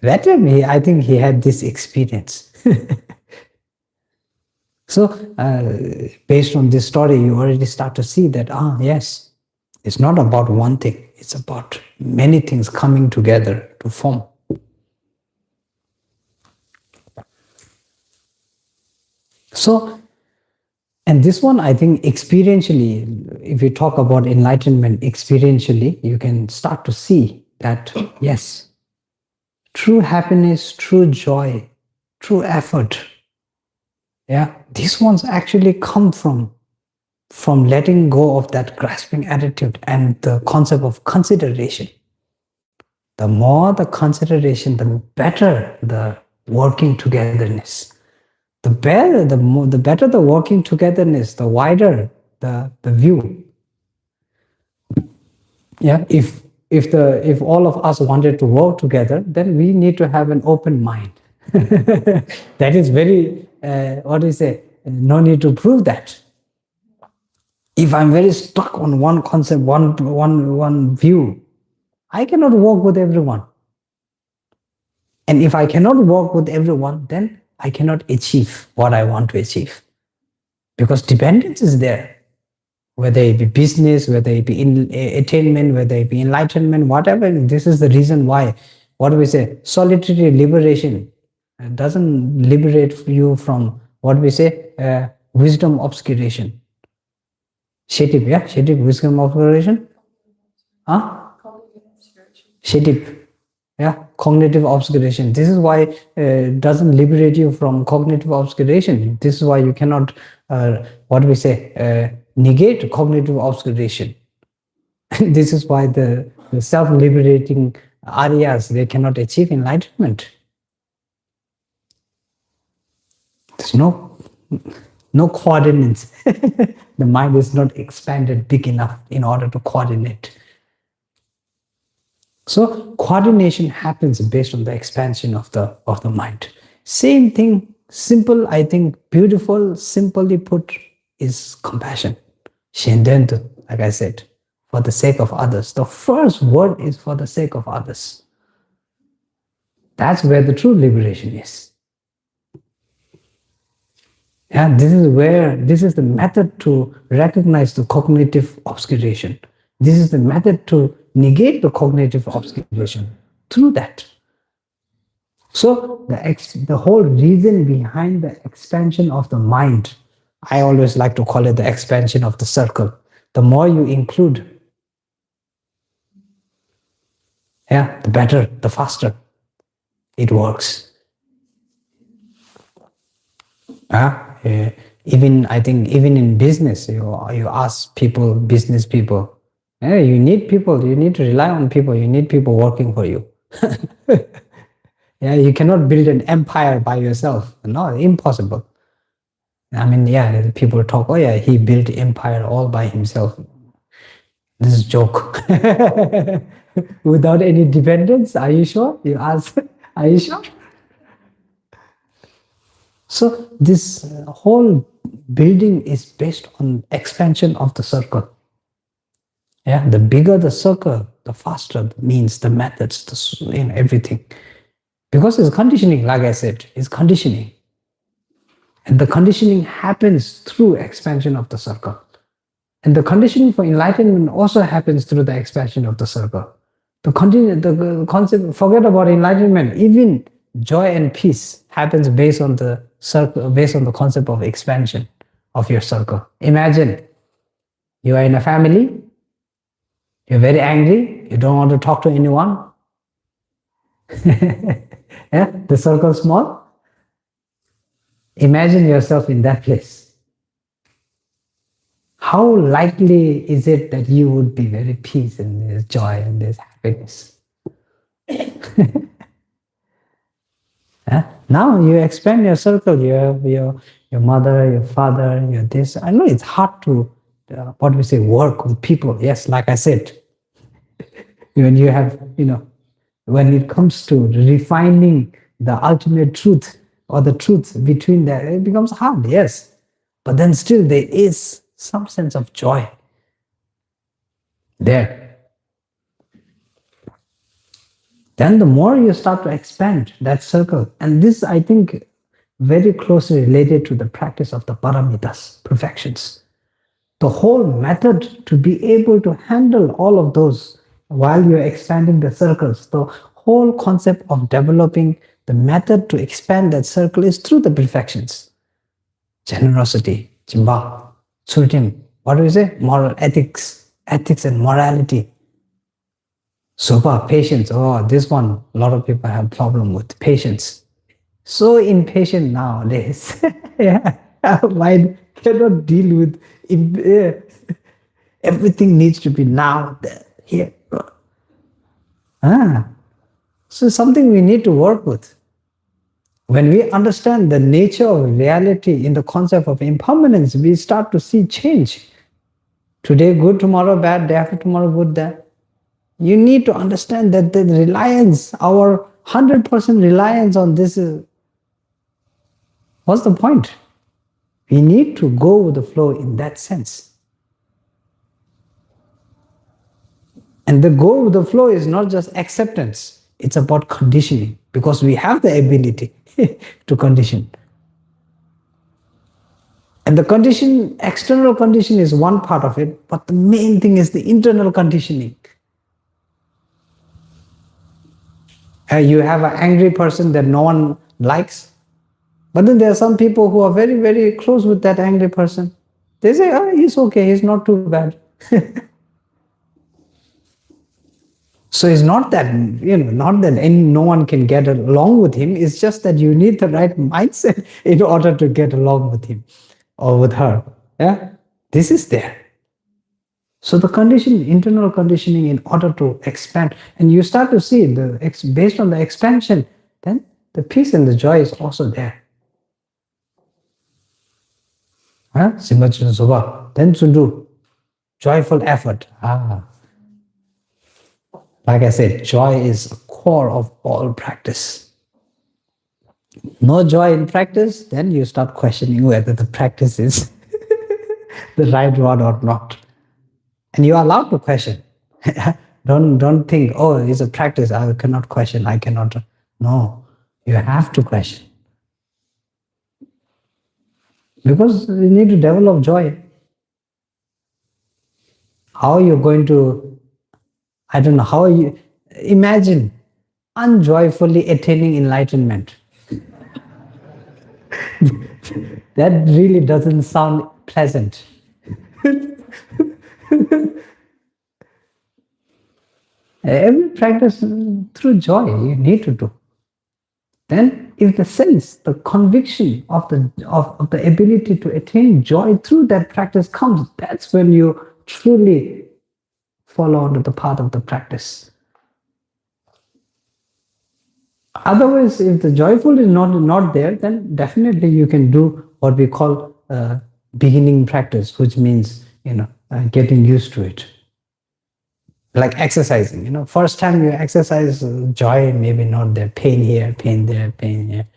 Speaker 1: That time I think he had this experience. So based on this story, you already start to see that, yes, it's not about one thing. It's about many things coming together to form. So, and this one, I think experientially, if you talk about enlightenment experientially, you can start to see that, yes, true happiness, true joy, true effort, these ones actually come from letting go of that grasping attitude and the concept of consideration. The more the consideration, the better the working togetherness. The better the working togetherness, the wider the view. Yeah, if all of us wanted to work together, then we need to have an open mind. That is very no need to prove that. If I'm very stuck on one concept, one view, I cannot work with everyone. And if I cannot work with everyone, then I cannot achieve what I want to achieve. Because dependence is there. Whether it be business, whether it be attainment, whether it be enlightenment, whatever, this is the reason why, solitary liberation doesn't liberate you from, wisdom obscuration. Shetip, Shetip, wisdom obscuration? Shetip, cognitive obscuration. This is why it doesn't liberate you from cognitive obscuration. This is why you cannot, negate cognitive obscuration. This is why the self-liberating Aryas, they cannot achieve enlightenment. There's no coordinates. The mind is not expanded big enough in order to coordinate. So coordination happens based on the expansion of the mind. Same thing, simple, I think, beautiful, simply put, is compassion. Shendentu, like I said, for the sake of others. The first word is for the sake of others. That's where the true liberation is. This is the method to recognize the cognitive obscuration. This is the method to negate the cognitive obscuration through that. So the whole reason behind the expansion of the mind, I always like to call it the expansion of the circle. The more you include, the better, the faster it works. Even I think even in business, you ask people, business people, you need people, you need to rely on people, you need people working for you. Yeah, you cannot build an empire by yourself. No, impossible. I mean, yeah, people talk, oh yeah, he built empire all by himself. This is joke. Without any dependence, are you sure? You ask, are you sure? So this whole building is based on expansion of the circle. Yeah, the bigger the circle, the faster the means, the methods, everything. Because it's conditioning, like I said, it's conditioning. And the conditioning happens through expansion of the circle. And the conditioning for enlightenment also happens through the expansion of the circle. The concept, forget about enlightenment, even joy and peace happens based on the circle, based on the concept of expansion of your circle. Imagine you are in a family, you're very angry, you don't want to talk to anyone. Yeah, the circle is small. Imagine yourself in that place. How likely is it that you would be very peace and there's joy and there's happiness? Yeah? Now you expand your circle, you have your mother, your father, your this. I know it's hard to, work with people. Yes, like I said, when you have, when it comes to refining the ultimate truth or the truth between that, it becomes hard, yes. But then still there is some sense of joy there. Then the more you start to expand that circle, and this I think very closely related to the practice of the paramitas, perfections. The whole method to be able to handle all of those while you're expanding the circles, the whole concept of developing the method to expand that circle is through the perfections. Generosity, Jimba, Tsultim, what do we say? Moral ethics and morality. Sopa, patience. Oh, this one, a lot of people have problem with patience. So impatient nowadays. Yeah, mind cannot deal with everything needs to be now, there, here. So something we need to work with. When we understand the nature of reality in the concept of impermanence, we start to see change. Today good, tomorrow bad, day after tomorrow good, that. You need to understand that the reliance, our 100% reliance on this is, what's the point? We need to go with the flow in that sense. And the go with the flow is not just acceptance, it's about conditioning, because we have the ability to condition. And the condition, external condition is one part of it, but the main thing is the internal conditioning. You have an angry person that no one likes, but then there are some people who are very, very close with that angry person. They say, oh, he's okay, he's not too bad. So it's not that, not that no one can get along with him, it's just that you need the right mindset in order to get along with him or with her. Yeah, this is there. So the condition, internal conditioning in order to expand, and you start to see based on the expansion, then the peace and the joy is also there. Then Tsundu, joyful effort. Like I said, joy is the core of all practice. No joy in practice, then you start questioning whether the practice is the right one or not. And you are allowed to question. Don't think, oh, it's a practice, I cannot question, I cannot. No, you have to question. Because you need to develop joy. How are you going to, I don't know, how are you, imagine unjoyfully attaining enlightenment. That really doesn't sound pleasant. Every practice through joy you need to do. then if the sense, the conviction of the ability to attain joy through that practice comes, that's when you truly follow onto the path of the practice. Otherwise, if the joyful is not there, then definitely you can do what we call beginning practice, which means getting used to it. Like exercising, first time you exercise, joy maybe not there, pain here, pain there, pain here.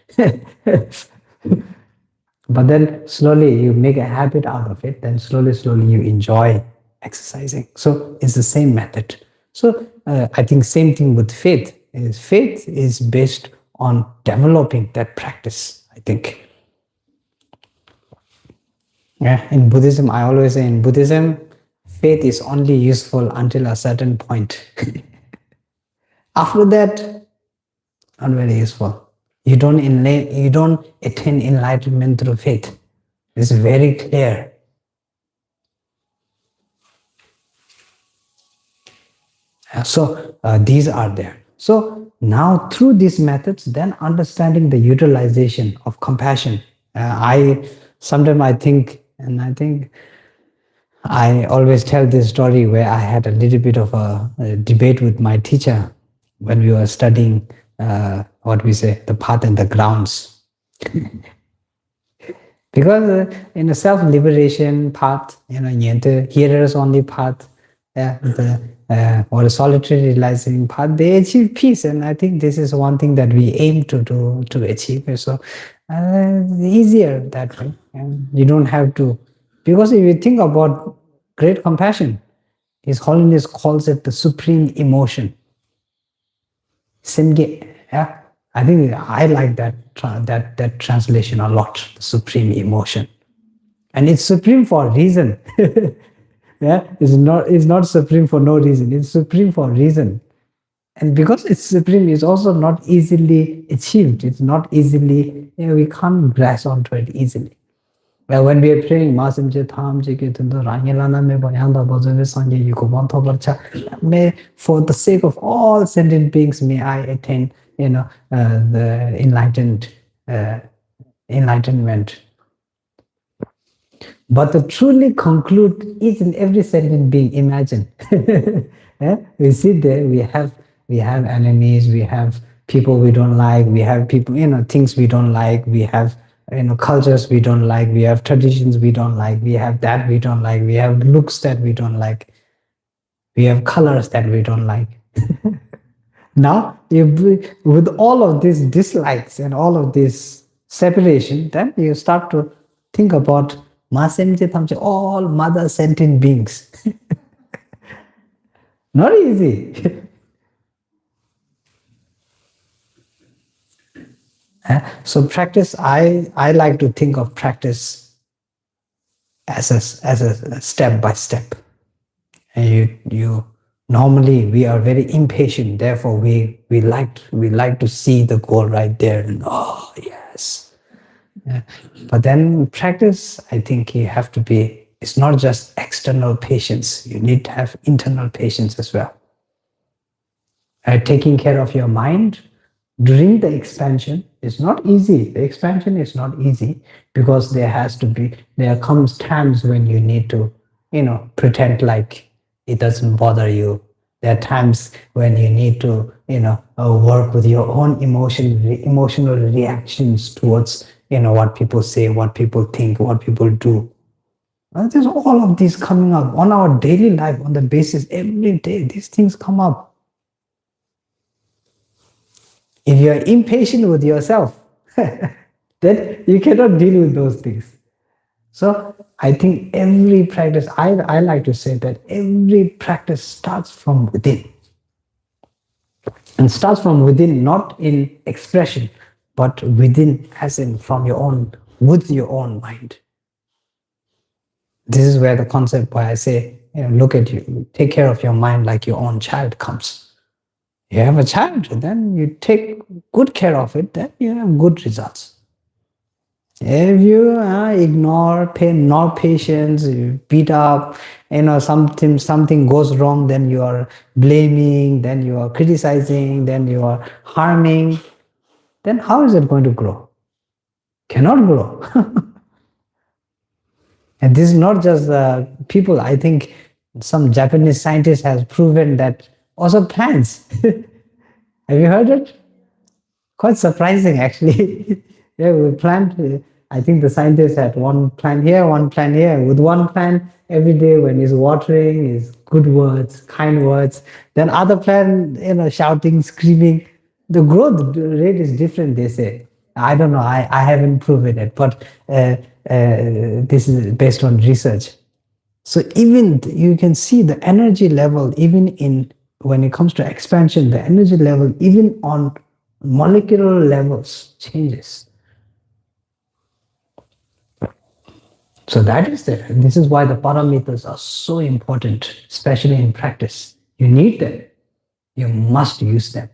Speaker 1: But then slowly you make a habit out of it, then slowly you enjoy exercising. So it's the same method. So I think same thing with faith. Faith is based on developing that practice, I think. Yeah, in Buddhism, I always say in Buddhism, faith is only useful until a certain point. After that, not very useful. You don't attain enlightenment through faith. It's very clear. So these are there. So now through these methods, then understanding the utilization of compassion. Sometimes I think I always tell this story where I had a little bit of a debate with my teacher when we were studying the path and the grounds. Because in a self-liberation path, hearers only path, or a solitary realizing path, they achieve peace, and I think this is one thing that we aim to achieve. So easier that way, and you don't have to. Because if you think about great compassion, His Holiness calls it the supreme emotion. Simge, yeah, I think I like that translation a lot. The supreme emotion, and it's supreme for a reason. Yeah, it's not supreme for no reason. It's supreme for a reason, and because it's supreme, it's also not easily achieved. It's not easily. We can't grasp onto it easily. When we are praying, may for the sake of all sentient beings, may I attain, the enlightenment. But to truly conclude each and every sentient being, imagine. We sit there, we have enemies, we have people we don't like, we have people, things we don't like, we have cultures we don't like, we have traditions we don't like, we have that we don't like, we have looks that we don't like, we have colors that we don't like. Now, with all of these dislikes and all of this separation, then you start to think about all mother sentient beings. Not easy. So practice, I like to think of practice as a step by step. And you normally we are very impatient, therefore we like to see the goal right there and oh yes. Yeah. But then practice, I think you have to be, it's not just external patience, you need to have internal patience as well. Taking care of your mind during the expansion is not easy. The expansion is not easy because there comes times when you need to, pretend like it doesn't bother you. There are times when you need to, work with your own emotional reactions towards, what people say, what people think, what people do. And there's all of these coming up on our daily life, on the basis every day. These things come up. If you're impatient with yourself, then you cannot deal with those things. So I think every practice, I like to say that every practice starts from within. And starts from within, not in expression, but within, as in with your own mind. This is where the concept why I say, look at you, take care of your mind like your own child comes. You have a child, then you take good care of it, then you have good results. If you ignore, pay no patience, you beat up, something goes wrong, then you are blaming, then you are criticizing, then you are harming, then how is it going to grow? Cannot grow. And this is not just people. I think some Japanese scientist has proven that also plants. Have you heard it? Quite surprising, actually. Yeah, we plant. I think the scientist had one plant here, one plant here. With one plant, every day when he's watering, is good words, kind words. Then other plant, shouting, screaming. The growth rate is different, they say. I don't know. I haven't proven it, but this is based on research. So even you can see the energy level, even in when it comes to expansion, the energy level, even on molecular levels, changes. So that is there. And this is why the paramitas are so important, especially in practice. You need them. You must use them.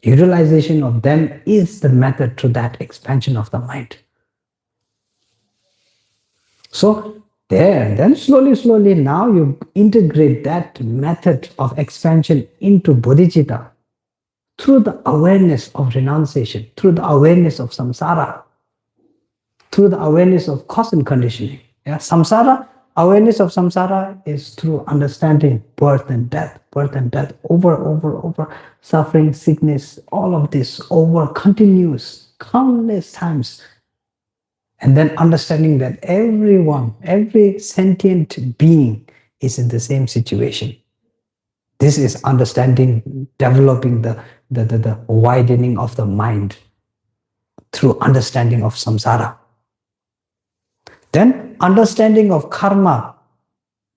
Speaker 1: Utilization of them is the method to that expansion of the mind. So then slowly, now you integrate that method of expansion into bodhicitta through the awareness of renunciation, through the awareness of samsara, through the awareness of cause and conditioning. Yeah? Samsara, awareness of samsara is through understanding birth and death, over, suffering, sickness, all of this over continuous, countless times. And then understanding that everyone, every sentient being is in the same situation. This is understanding, developing the widening of the mind through understanding of samsara. Then understanding of karma.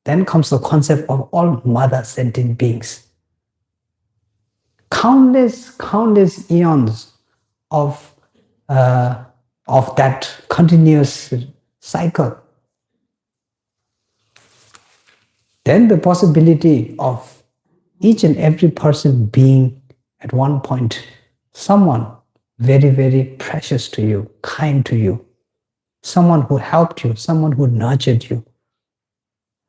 Speaker 1: Then comes the concept of all mother sentient beings. Countless eons of that continuous cycle. Then the possibility of each and every person being at one point someone very, very precious to you, kind to you, someone who helped you, someone who nurtured you.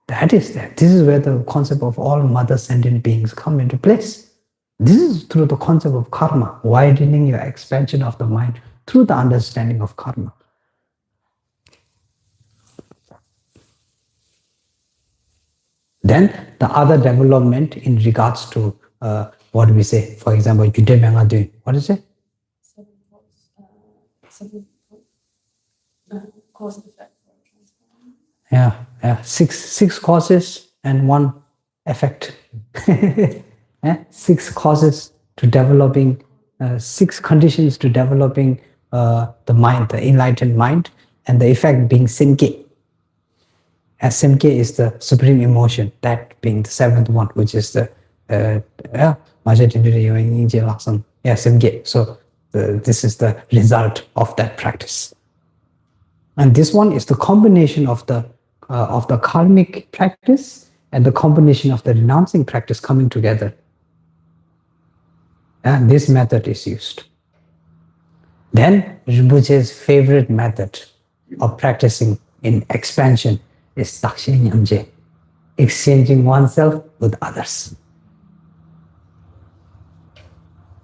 Speaker 1: That is there. This is where the concept of all mother sentient beings come into place. This is through the concept of karma, widening your expansion of the mind through the understanding of karma. Then the other development in regards to what do we say? For example, Yudemanga doing. What is it?
Speaker 2: Cause and effect.
Speaker 1: Yeah. Six causes and one effect. 6 causes to developing, 6 conditions to developing the mind, the enlightened mind, and the effect being Simke. As Simke is the supreme emotion, that being the 7th one, which is the Simke. So this is the result of that practice. And this one is the combination of the karmic practice and the combination of the renouncing practice coming together. And this method is used. Then Rinpoche's favorite method of practicing in expansion is Dakshe Nyamje, exchanging oneself with others.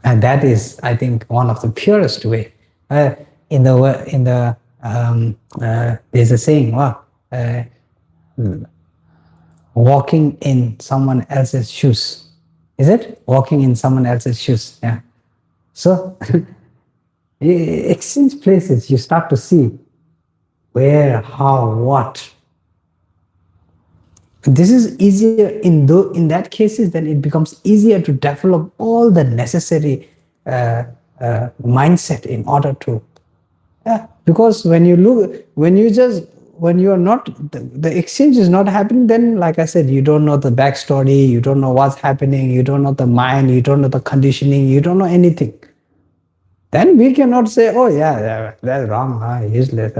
Speaker 1: And that is, I think, one of the purest way. There's a saying, walking in someone else's shoes. Is it? Walking in someone else's shoes. Yeah. So exchange places, you start to see where, how, what. This is easier in that cases, then it becomes easier to develop all the necessary mindset in order to, because when you are not, the exchange is not happening, then like I said, you don't know the backstory, you don't know what's happening, you don't know the mind, you don't know the conditioning, you don't know anything. Then we cannot say, oh yeah, that's wrong, useless.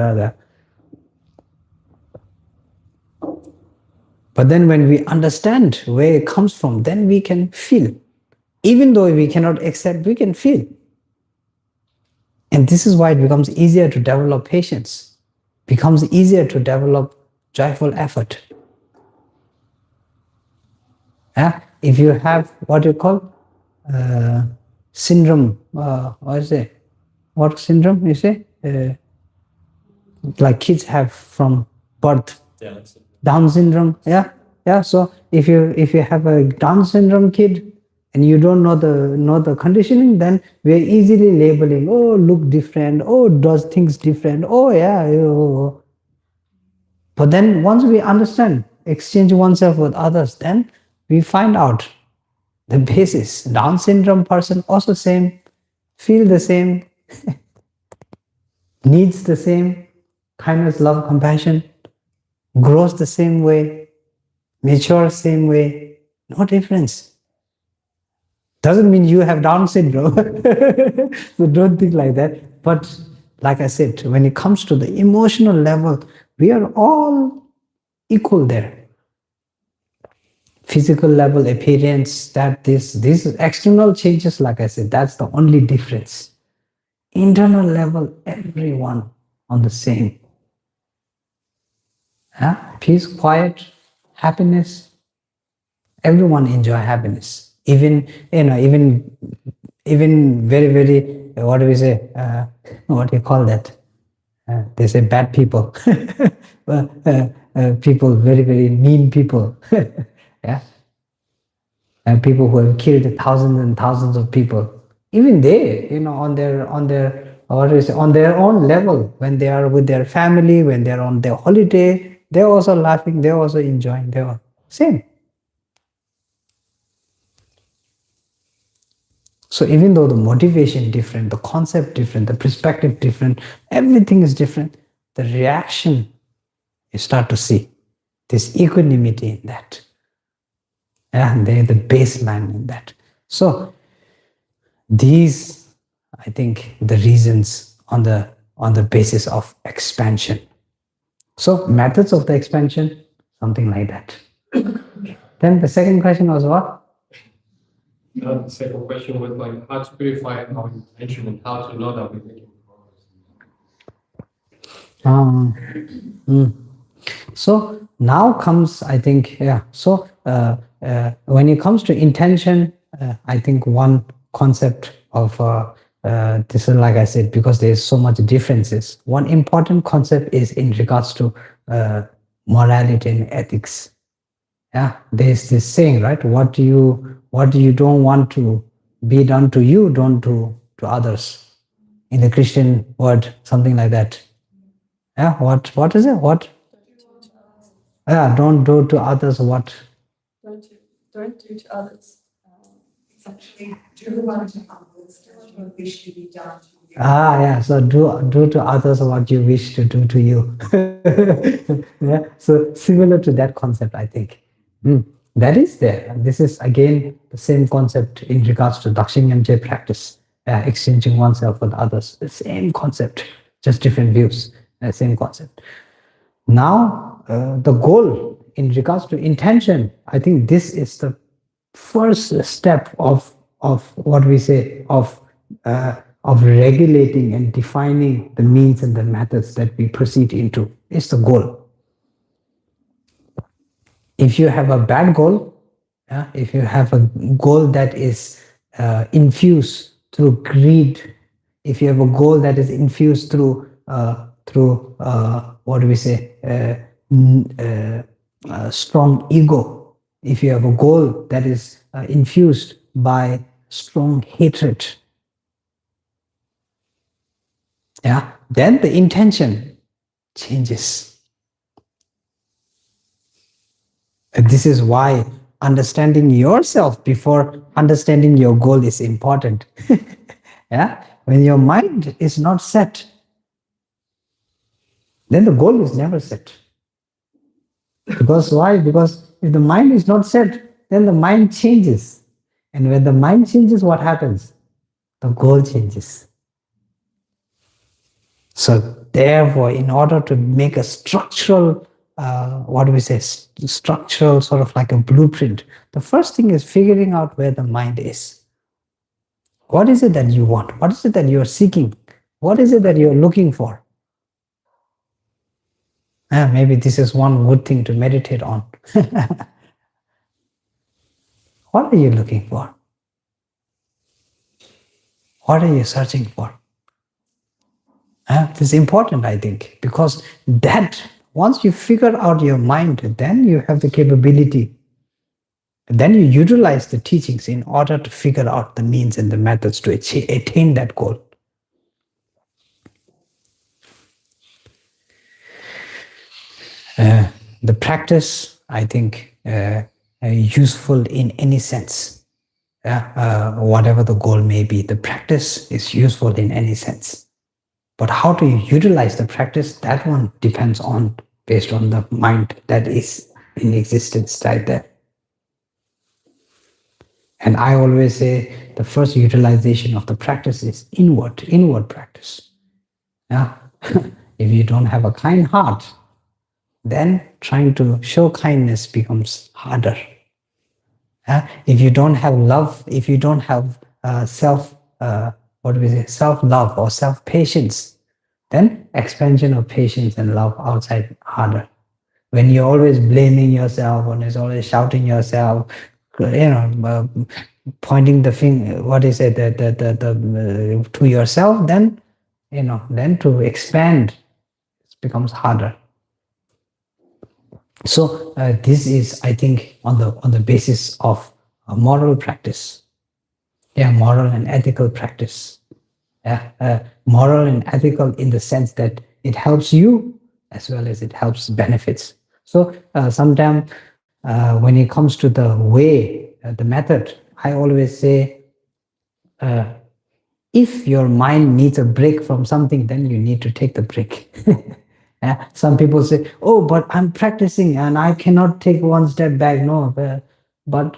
Speaker 1: But then when we understand where it comes from, then we can feel. Even though we cannot accept, we can feel. And this is why it becomes easier to develop patience, becomes easier to develop joyful effort. If you have what you call syndrome, what is it? What syndrome you say? Like kids have from birth.
Speaker 4: Yeah, that's it.
Speaker 1: Down syndrome, yeah. So if you have a Down syndrome kid and you don't know the conditioning, then we're easily labeling. Oh, look different. Oh, does things different. Oh, yeah. Oh. But then once we understand, exchange oneself with others, then we find out the basis. Down syndrome person also same, feel the same, needs the same, kindness, love, compassion, grows the same way, mature same way, no difference. Doesn't mean you have Down syndrome. So don't think like that. But like I said, when it comes to the emotional level, we are all equal there. Physical level, appearance, that this external changes, like I said, that's the only difference. Internal level, everyone on the same. Peace, quiet, happiness. Everyone enjoy happiness. Even very, very, what do we say? What do you call that? They say bad people. People, very, very mean people. Yeah. And people who have killed thousands and thousands of people. Even they, on their what do we say, on their own level, when they are with their family, when they're on their holiday, they're also laughing, they're also enjoying, they're same. So even though the motivation different, the concept different, the perspective different, everything is different, the reaction, you start to see this equanimity in that. And they're the baseline in that. So these, I think, the reasons on the basis of expansion. So methods of the expansion, something like that. Then the second question was what?
Speaker 4: The second question was like how to purify our intention and how to know that we're making progress.
Speaker 1: So now comes, I think, so when it comes to intention, I think one concept of this is, like I said, because there's so much differences, one important concept is in regards to morality and ethics. There's this saying, right? What do you don't want to be done to you, don't do to others. In the Christian word, something like that. What is it? What? Don't do to others what?
Speaker 2: Don't do to others.
Speaker 3: Actually, do unto others as you wish to be done to you.
Speaker 1: So do to others what you wish to do to you. So similar to that concept, I think. That is there. And this is again the same concept in regards to Dakshinyamje practice, exchanging oneself with others. The same concept, just different views. Same concept. Now, the goal in regards to intention, I think this is the first step of what we say of regulating and defining the means and the methods that we proceed into. It's the goal. If you have a bad goal, if you have a goal that is infused through greed, if you have a goal that is infused through what do we say, strong ego, if you have a goal that is infused by strong hatred, then the intention changes. And this is why understanding yourself before understanding your goal is important. When your mind is not set, then the goal is never set. Because why? Because if the mind is not set, then the mind changes. And when the mind changes, what happens? The goal changes. So therefore, in order to make a structural, what do we say, structural sort of like a blueprint, the first thing is figuring out where the mind is. What is it that you want? What is it that you're seeking? What is it that you're looking for? Maybe this is one good thing to meditate on. What are you looking for? What are you searching for? This is important, I think, because that once you figure out your mind, then you have the capability. Then you utilize the teachings in order to figure out the means and the methods to attain that goal. The practice, I think, useful in any sense. Whatever the goal may be, the practice is useful in any sense. But how do you utilize the practice? That one depends on, based on the mind that is in existence right there. And I always say the first utilization of the practice is inward practice. Yeah? If you don't have a kind heart, then trying to show kindness becomes harder. If you don't have love, if you don't have self-love or self-patience, then expansion of patience and love outside harder. When you're always blaming yourself, when you're always shouting yourself, pointing the finger, to yourself, then then to expand becomes harder. So this is, I think, on the basis of a moral practice. Moral and ethical practice. Moral and ethical in the sense that it helps you as well as it helps benefits. So sometimes when it comes to the way, the method, I always say, if your mind needs a break from something, then you need to take the break. Some people say, oh, but I'm practicing and I cannot take one step back. No, but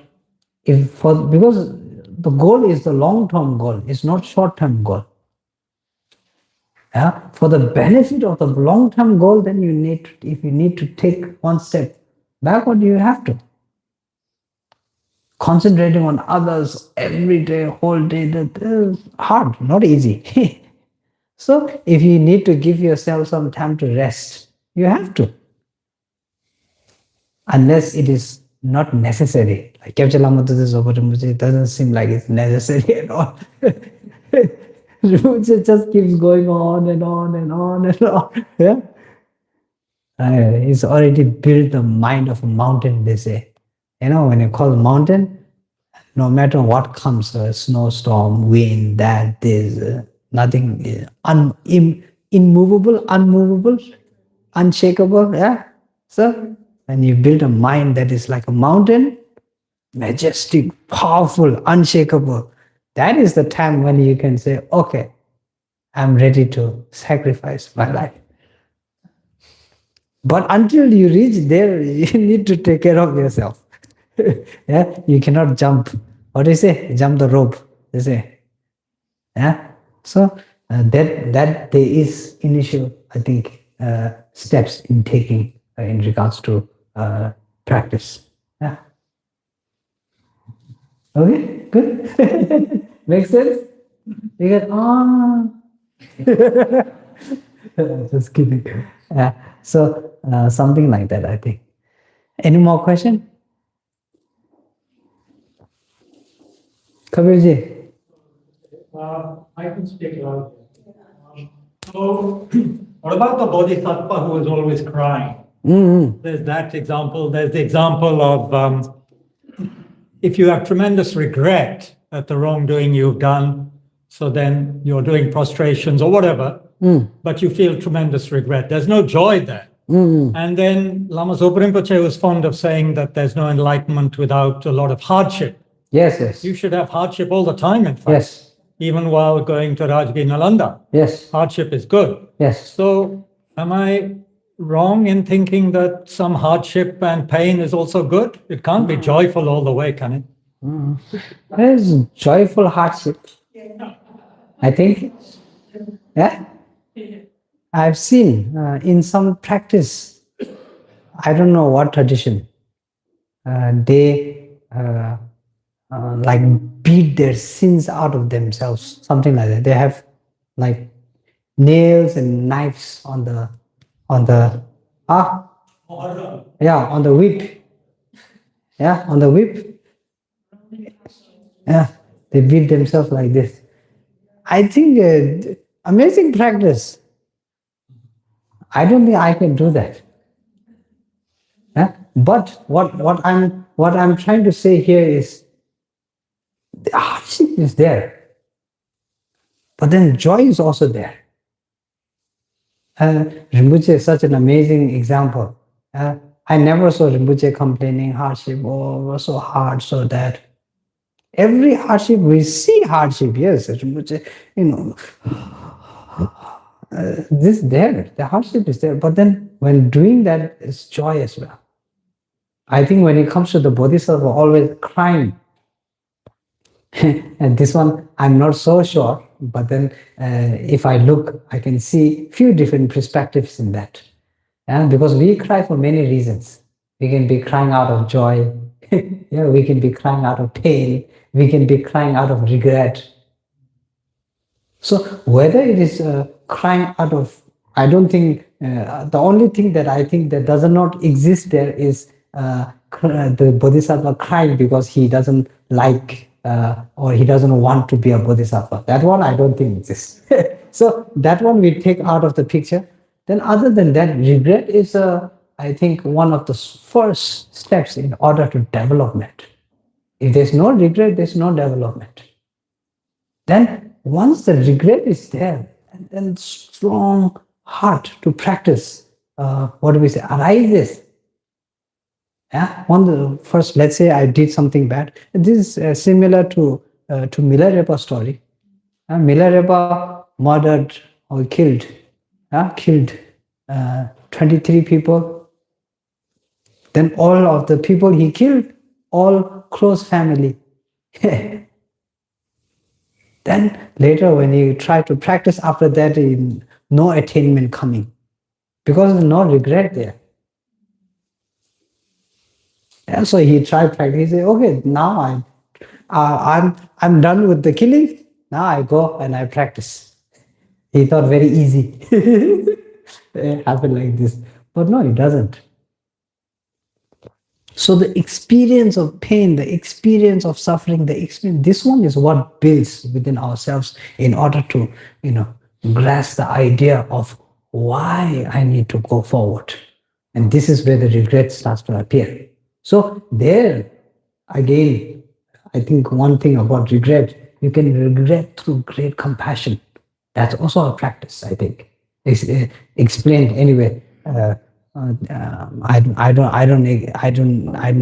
Speaker 1: because the goal is the long-term goal, it's not short-term goal. For the benefit of the long-term goal, then if you need to take one step backward, you have to. Concentrating on others every day, whole day, that is hard, not easy. So if you need to give yourself some time to rest, you have to. Unless it is not necessary. Like it doesn't seem like it's necessary at all. It just keeps going on and on and on and on. It's already built the mind of a mountain, they say. When you call a mountain, no matter what comes, a snowstorm, wind, this, nothing, immovable, unmovable, unshakable. So when you build a mind that is like a mountain, majestic, powerful, unshakable, that is the time when you can say, okay, I'm ready to sacrifice my life. But until you reach there, you need to take care of yourself. You cannot jump. What do you say? Jump the rope, they say. So that there is initial, I think, steps in taking in regards to practice. Okay, good. Makes sense? You get just kidding. So something like that, I think. Any more question? Kabirji.
Speaker 5: I can speak loudly. So, what about the bodhisattva who is always crying?
Speaker 1: Mm-hmm.
Speaker 5: There's that example. There's the example of if you have tremendous regret at the wrongdoing you've done, so then you're doing prostrations or whatever, but you feel tremendous regret. There's no joy there. And then Lama Zopa Rinpoche was fond of saying that there's no enlightenment without a lot of hardship.
Speaker 1: Yes.
Speaker 5: You should have hardship all the time, in fact.
Speaker 1: Yes.
Speaker 5: Even while going to Rajgir Nalanda.
Speaker 1: Yes.
Speaker 5: Hardship is good.
Speaker 1: Yes.
Speaker 5: So am I wrong in thinking that some hardship and pain is also good? It can't be joyful all the way, can it?
Speaker 1: There's joyful hardship. I think. Yeah. I've seen in some practice, I don't know what tradition, they like beat their sins out of themselves, something like that. They have like nails and knives on the whip. Yeah, on the whip. Yeah, they beat themselves like this. I think amazing practice. I don't think I can do that. Yeah? But what I'm trying to say here is the hardship is there, but then joy is also there. Rinpoche is such an amazing example. I never saw Rinpoche complaining hardship, oh, it was so hard, so that. Every hardship, we see hardship, yes, Rinpoche, this there, the hardship is there, but then when doing that, it's joy as well. I think when it comes to the Bodhisattva, always crying. And this one, I'm not so sure, but then if I look, I can see few different perspectives in that. Because we cry for many reasons. We can be crying out of joy. Yeah, we can be crying out of pain. We can be crying out of regret. So whether it is crying out of, I don't think, the only thing that I think that does not exist there is the Bodhisattva crying because he doesn't like or he doesn't want to be a Bodhisattva. That one I don't think exists. So that one we take out of the picture. Then other than that, regret is, I think, one of the first steps in order to development. If there's no regret, there's no development. Then once the regret is there, and then strong heart to practice, arises. Yeah, first, let's say I did something bad. This is similar to Milarepa story. Milarepa murdered or killed 23 people. Then all of the people he killed, all close family. Then later when he tried to practice after that, no attainment coming because there's no regret there. And so he tried practice. He said, okay, now I'm done with the killing. Now I go and I practice. He thought very easy. It happened like this. But no, it doesn't. So the experience of pain, the experience of suffering, this one is what builds within ourselves in order to, grasp the idea of why I need to go forward. And this is where the regret starts to appear. So there, again, I think one thing about regret, you can regret through great compassion. That's also a practice, I think. It's explained anyway. I'm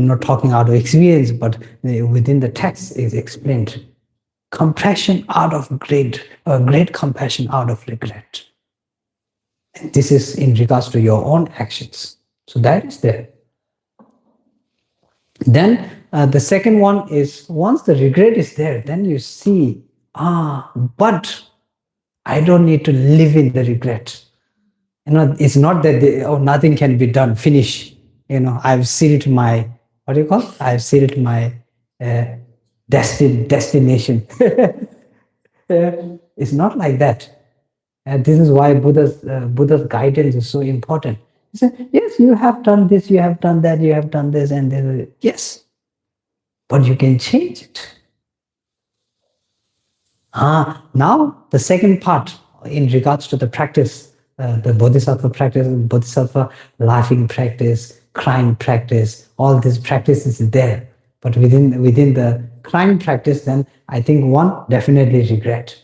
Speaker 1: not talking out of experience, but within the text is explained. Compassion out of great compassion out of regret. And this is in regards to your own actions. So that is there. Then the second one is once the regret is there, then you see, but I don't need to live in the regret. It's not that nothing can be done, finish. I've sealed my, I've sealed my destination. It's not like that. And this is why Buddha's guidance is so important. He said, yes, you have done this, you have done that, you have done this, and this. Yes, but you can change it. Now, the second part in regards to the practice, the Bodhisattva practice, Bodhisattva laughing practice, crying practice, all these practices is there. But within the crying practice, then I think one, definitely regret.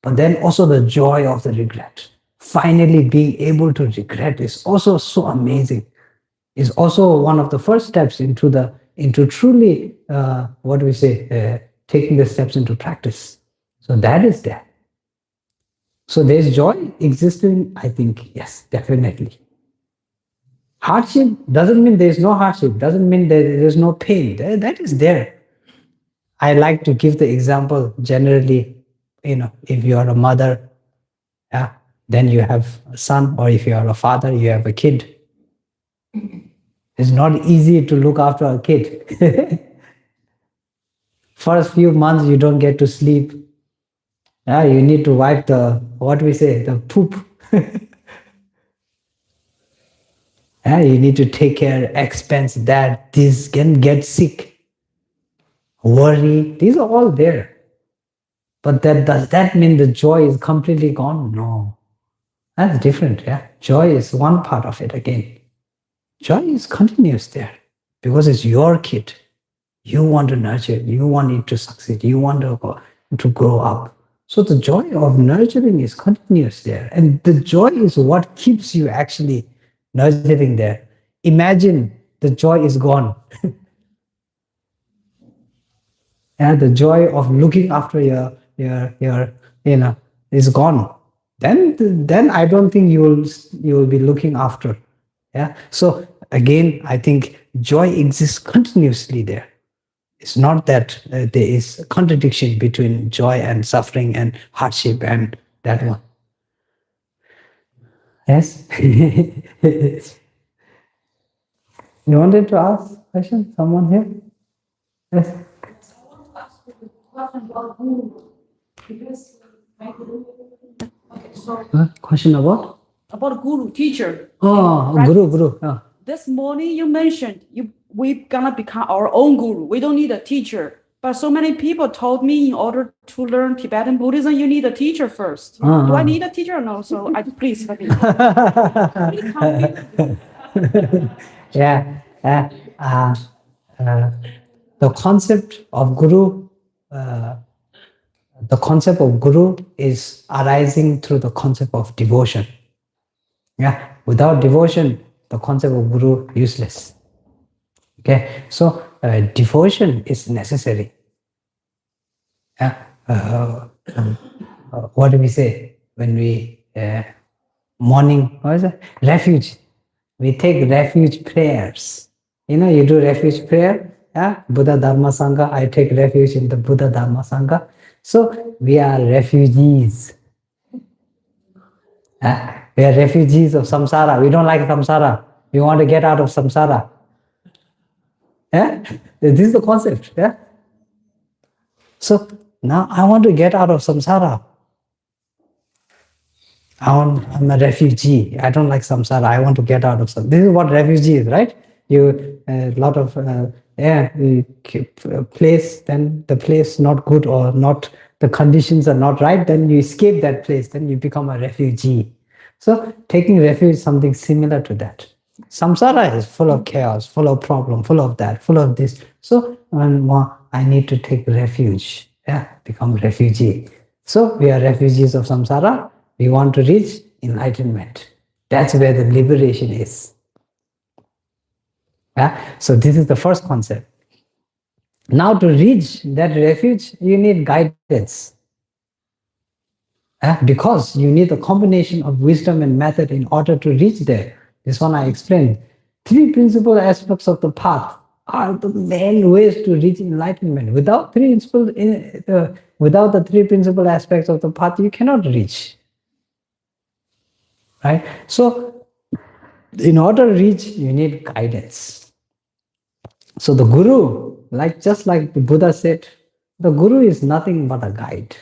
Speaker 1: But then also the joy of the regret. Finally being able to regret is also so amazing. It's also one of the first steps into truly, taking the steps into practice. So that is there. So there's joy existing, I think, yes, definitely. Hardship doesn't mean there's no hardship, doesn't mean there's no pain. That is there. I like to give the example generally, if you are a mother, then you have a son, or if you are a father, you have a kid. It's not easy to look after a kid. First few months you don't get to sleep. You need to wipe the poop. You need to take care, expense that, this can get sick, worry, these are all there. But does that mean the joy is completely gone? No. That's different, yeah. Joy is one part of it again. Joy is continuous there because it's your kid. You want to nurture it. You want it to succeed. You want to grow up. So the joy of nurturing is continuous there. And the joy is what keeps you actually nurturing there. Imagine the joy is gone. And the joy of looking after your is gone. Then I don't think you will be looking after. Yeah. So again, I think joy exists continuously there. It's not that there is a contradiction between joy and suffering and hardship and that one. Yes? You wanted to ask a question? Someone here? Yes? Question about?
Speaker 6: About guru, teacher.
Speaker 1: Oh,
Speaker 6: Right.
Speaker 1: guru.
Speaker 6: This morning you mentioned we gonna become our own guru. We don't need a teacher. But so many people told me in order to learn Tibetan Buddhism, you need a teacher first. Do I need a teacher or no? So please let me know. Really confused.
Speaker 1: Yeah. The concept of guru, is arising through the concept of devotion. Yeah. Without devotion, the concept of guru useless. Okay. So devotion is necessary. Yeah. What do we say when we morning? What is it? Refuge. We take refuge prayers. You do refuge prayer. Yeah? Buddha Dharma Sangha. I take refuge in the Buddha Dharma Sangha. So we are refugees. We are refugees of samsara. We don't like samsara. We want to get out of samsara. Yeah? This is the concept. Yeah? So now I want to get out of samsara. I'm a refugee. I don't like samsara. I want to get out of samsara. This is what refugee is, right? You lot of place, then the place not good or not, the conditions are not right, then you escape that place, then you become a refugee. So taking refuge is something similar to that. Samsara is full of chaos, full of problem, full of that, full of this. So I need to take refuge. Yeah, become refugee. So we are refugees of samsara. We want to reach enlightenment. That's where the liberation is. Yeah? So this is the first concept. Now to reach that refuge, you need guidance. Because you need a combination of wisdom and method in order to reach there. This one I explained. 3 principal aspects of the path are the main ways to reach enlightenment. Without the 3 principal aspects of the path, you cannot reach. Right? So, in order to reach, you need guidance. So the guru, just like the Buddha said, the guru is nothing but a guide.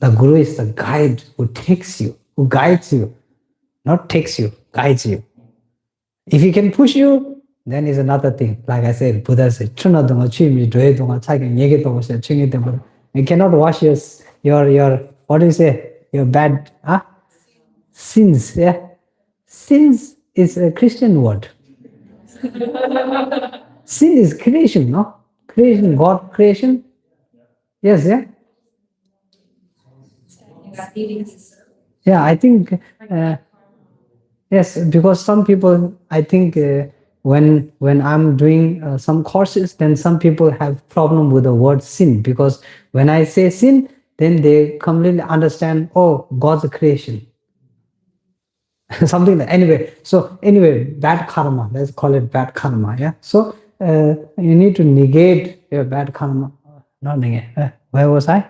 Speaker 1: The guru is the guide who takes you, who guides you, not takes you, guides you. If he can push you, then it's another thing. Like I said, Buddha said, you cannot wash your what do you say, your bad sins. Yeah, sins is a Christian word. Sin is creation, no? Creation, God creation. Yes, yeah. Yeah, I think yes, because some people, I think when I'm doing some courses, then some people have problem with the word sin, because when I say sin, then they completely understand, oh, God's creation. Something like, anyway, bad karma, let's call it bad karma. Yeah. So you need to negate your bad karma. Not negate. Where was I?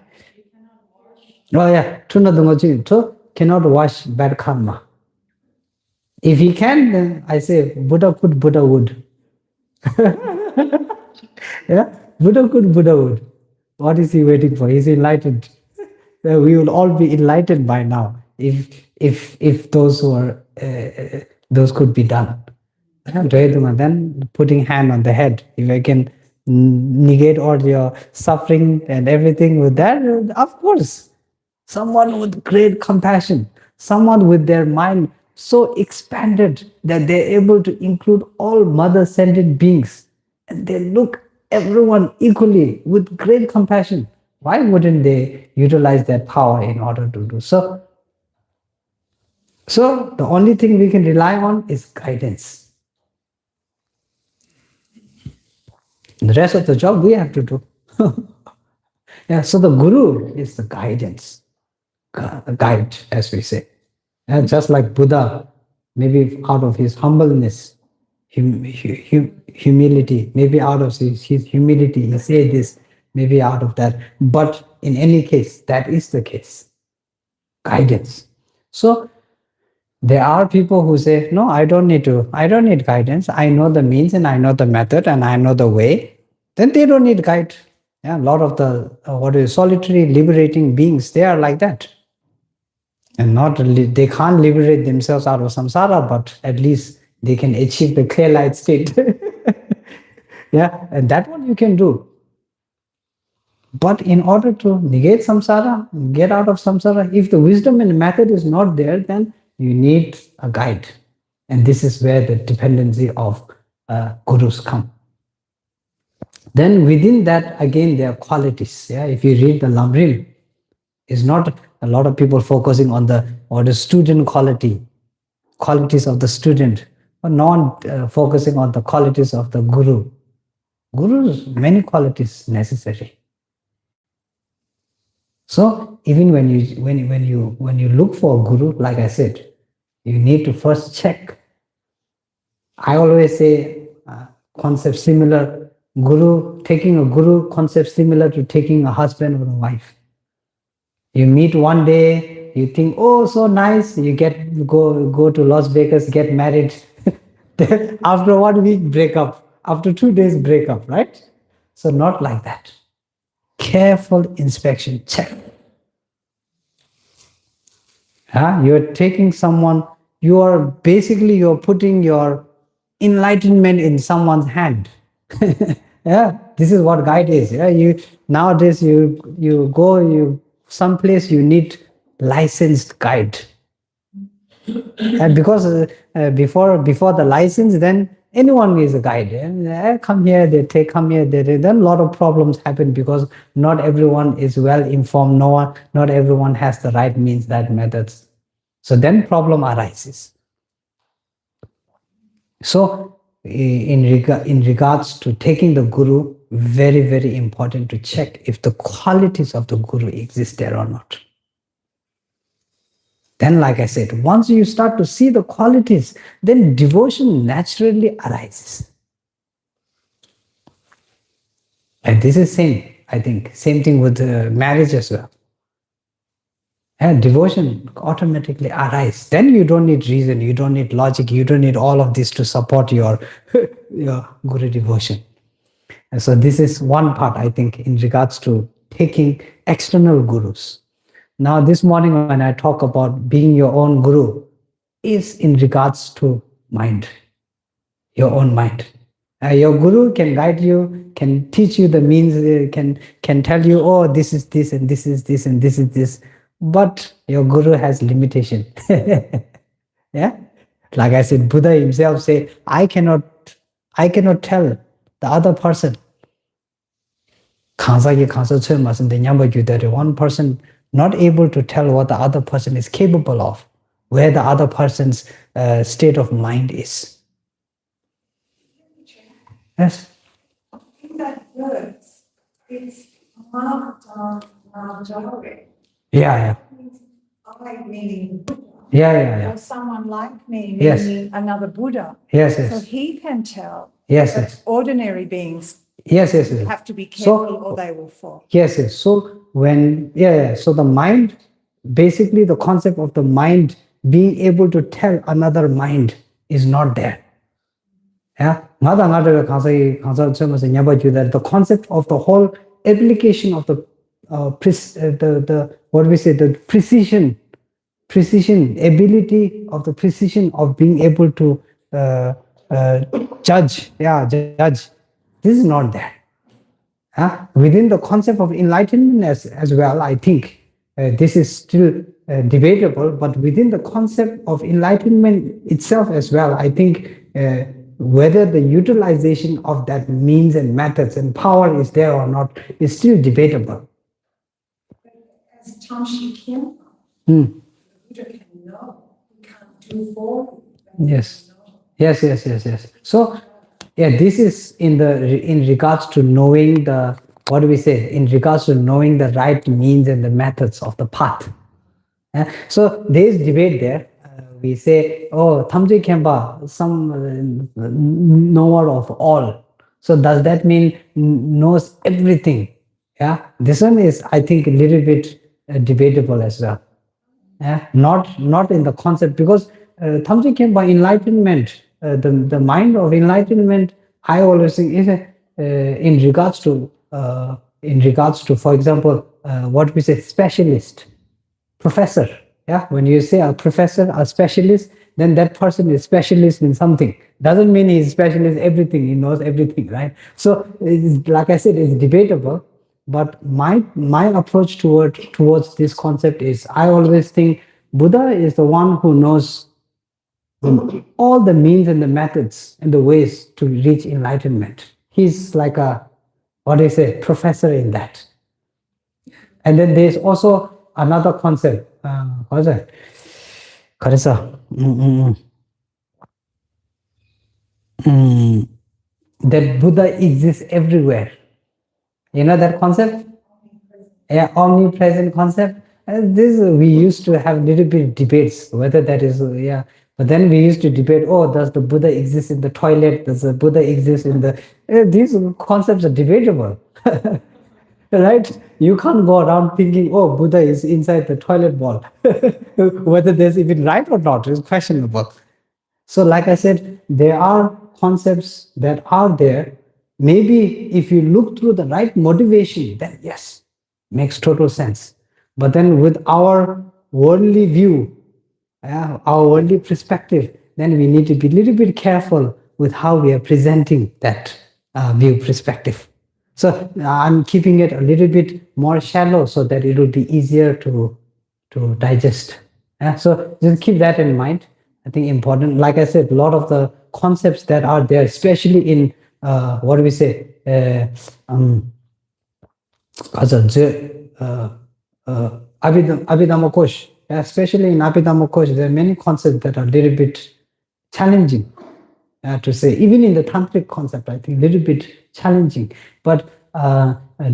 Speaker 1: Oh yeah, cannot wash bad karma. If he can, then I say Buddha could, Buddha would. Yeah, Buddha could, Buddha would. What is he waiting for? He's enlightened. We will all be enlightened by now if those those could be done. Then putting hand on the head. If I can negate all your suffering and everything with that? Of course. Someone with great compassion, someone with their mind so expanded that they're able to include all mother-centered beings, and they look everyone equally with great compassion. Why wouldn't they utilize that power in order to do so? So the only thing we can rely on is guidance. The rest of the job we have to do. Yeah, so the guru is the guidance. Guide, as we say. And just like Buddha, maybe out of his humbleness, humility, maybe out of his humility, he said this, maybe out of that. But in any case, that is the case. Guidance. So there are people who say, no, I don't need guidance. I know the means and I know the method and I know the way. Then they don't need guide. Yeah, a lot of the solitary liberating beings, they are like that. And they can't liberate themselves out of samsara, but at least they can achieve the clear light state. Yeah, and that one you can do. But in order to negate samsara, get out of samsara, if the wisdom and method is not there, then you need a guide. And this is where the dependency of gurus come. Then within that, again, there are qualities. Yeah, if you read the Lamrim, it's not a lot of people focusing on the student qualities of the student, but not focusing on the qualities of the guru. Guru's many qualities necessary. So even when you look for a guru, like I said, you need to first check. I always say concept similar. Taking a guru concept similar to taking a husband or a wife. You meet one day, you think, oh, so nice. You go to Las Vegas, get married. Then after 1 week, break up. After 2 days, break up, right? So not like that. Careful inspection, check. You're taking someone, you're putting your enlightenment in someone's hand. Yeah, this is what guide is. Yeah, nowadays you go someplace, you need licensed guide. And because before the license, then anyone is a guide. Come here, come here. Then a lot of problems happen because not everyone is well informed. Not everyone has the right means, right methods. So then problem arises. So in regards to taking the guru, very, very important to check if the qualities of the guru exist there or not. Then, like I said, once you start to see the qualities, then devotion naturally arises. And this is same thing with marriage as well. And devotion automatically arises. Then you don't need reason, you don't need logic, you don't need all of this to support your guru devotion. And so this is one part, I think, in regards to taking external gurus. Now, this morning when I talk about being your own guru, is in regards to mind, your own mind. Your guru can guide you, can teach you the means, can tell you, oh, this is this and this is this and this is this. But your guru has limitation. Yeah, like I said, Buddha himself said, I cannot tell the other person. One person not able to tell what the other person is capable of, where the other person's state of mind is. Yes.
Speaker 3: In that verse, it's Madhyamaka.
Speaker 1: Yeah.
Speaker 3: I meaning Buddha.
Speaker 1: Yeah.
Speaker 3: Or someone like me,
Speaker 1: Yes.
Speaker 3: meaning another Buddha.
Speaker 1: Yes.
Speaker 3: So he can tell.
Speaker 1: Yes.
Speaker 3: But ordinary beings
Speaker 1: Yes.
Speaker 3: have to be careful or they will fall.
Speaker 1: Yes. So so the mind, basically the concept of the mind being able to tell another mind is not there. Yeah. The concept of the whole application of the precision ability of the precision of being able to judge. This is not there. Within the concept of enlightenment as well, I think this is still debatable, but within the concept of enlightenment itself as well, I think whether the utilization of that means and methods and power is there or not is still debatable.
Speaker 3: As Tamshi Khenpa,
Speaker 1: Hmm.
Speaker 3: the Buddha can know, he can't do for you.
Speaker 1: Yes. Yes. So, yeah, this is in regards to knowing the, what do we say? In regards to knowing the right means and the methods of the path. So there is debate there. We say, oh, Thamje Khenpa, some knower of all. So does that mean knows everything? Yeah, this one is, I think, a little bit debatable as well. Yeah, not in the concept, because Thamje Khenpa enlightenment, the mind of enlightenment, I always think is in regards to, for example, what we say, specialist, professor. Yeah, when you say a professor, a specialist, then that person is specialist in something. Doesn't mean he's specialist everything. He knows everything, right? So, like I said, it's debatable. But my approach towards this concept is, I always think Buddha is the one who knows all the means and the methods and the ways to reach enlightenment. He's like a, what do you say, professor in that. And then there's also another concept. What is it? That Buddha exists everywhere. You know that concept? Yeah, omnipresent concept. This we used to have little bit debates whether that is, yeah. But then we used to debate, oh, does the Buddha exist in the toilet? Does the Buddha exist in the... these concepts are debatable. Right? You can't go around thinking, oh, Buddha is inside the toilet bowl. Whether there's even right or not is questionable. So like I said, there are concepts that are there. Maybe if you look through the right motivation, then yes, makes total sense. But then with our worldly view, our worldly perspective, then we need to be a little bit careful with how we are presenting that view perspective. So I'm keeping it a little bit more shallow so that it will be easier to digest. So just keep that in mind. I think important. Like I said, a lot of the concepts that are there, especially in what do we say? Abhidhamma, especially in Abhidhamma, there are many concepts that are a little bit challenging to say. Even in the tantric concept, I think a little bit challenging. But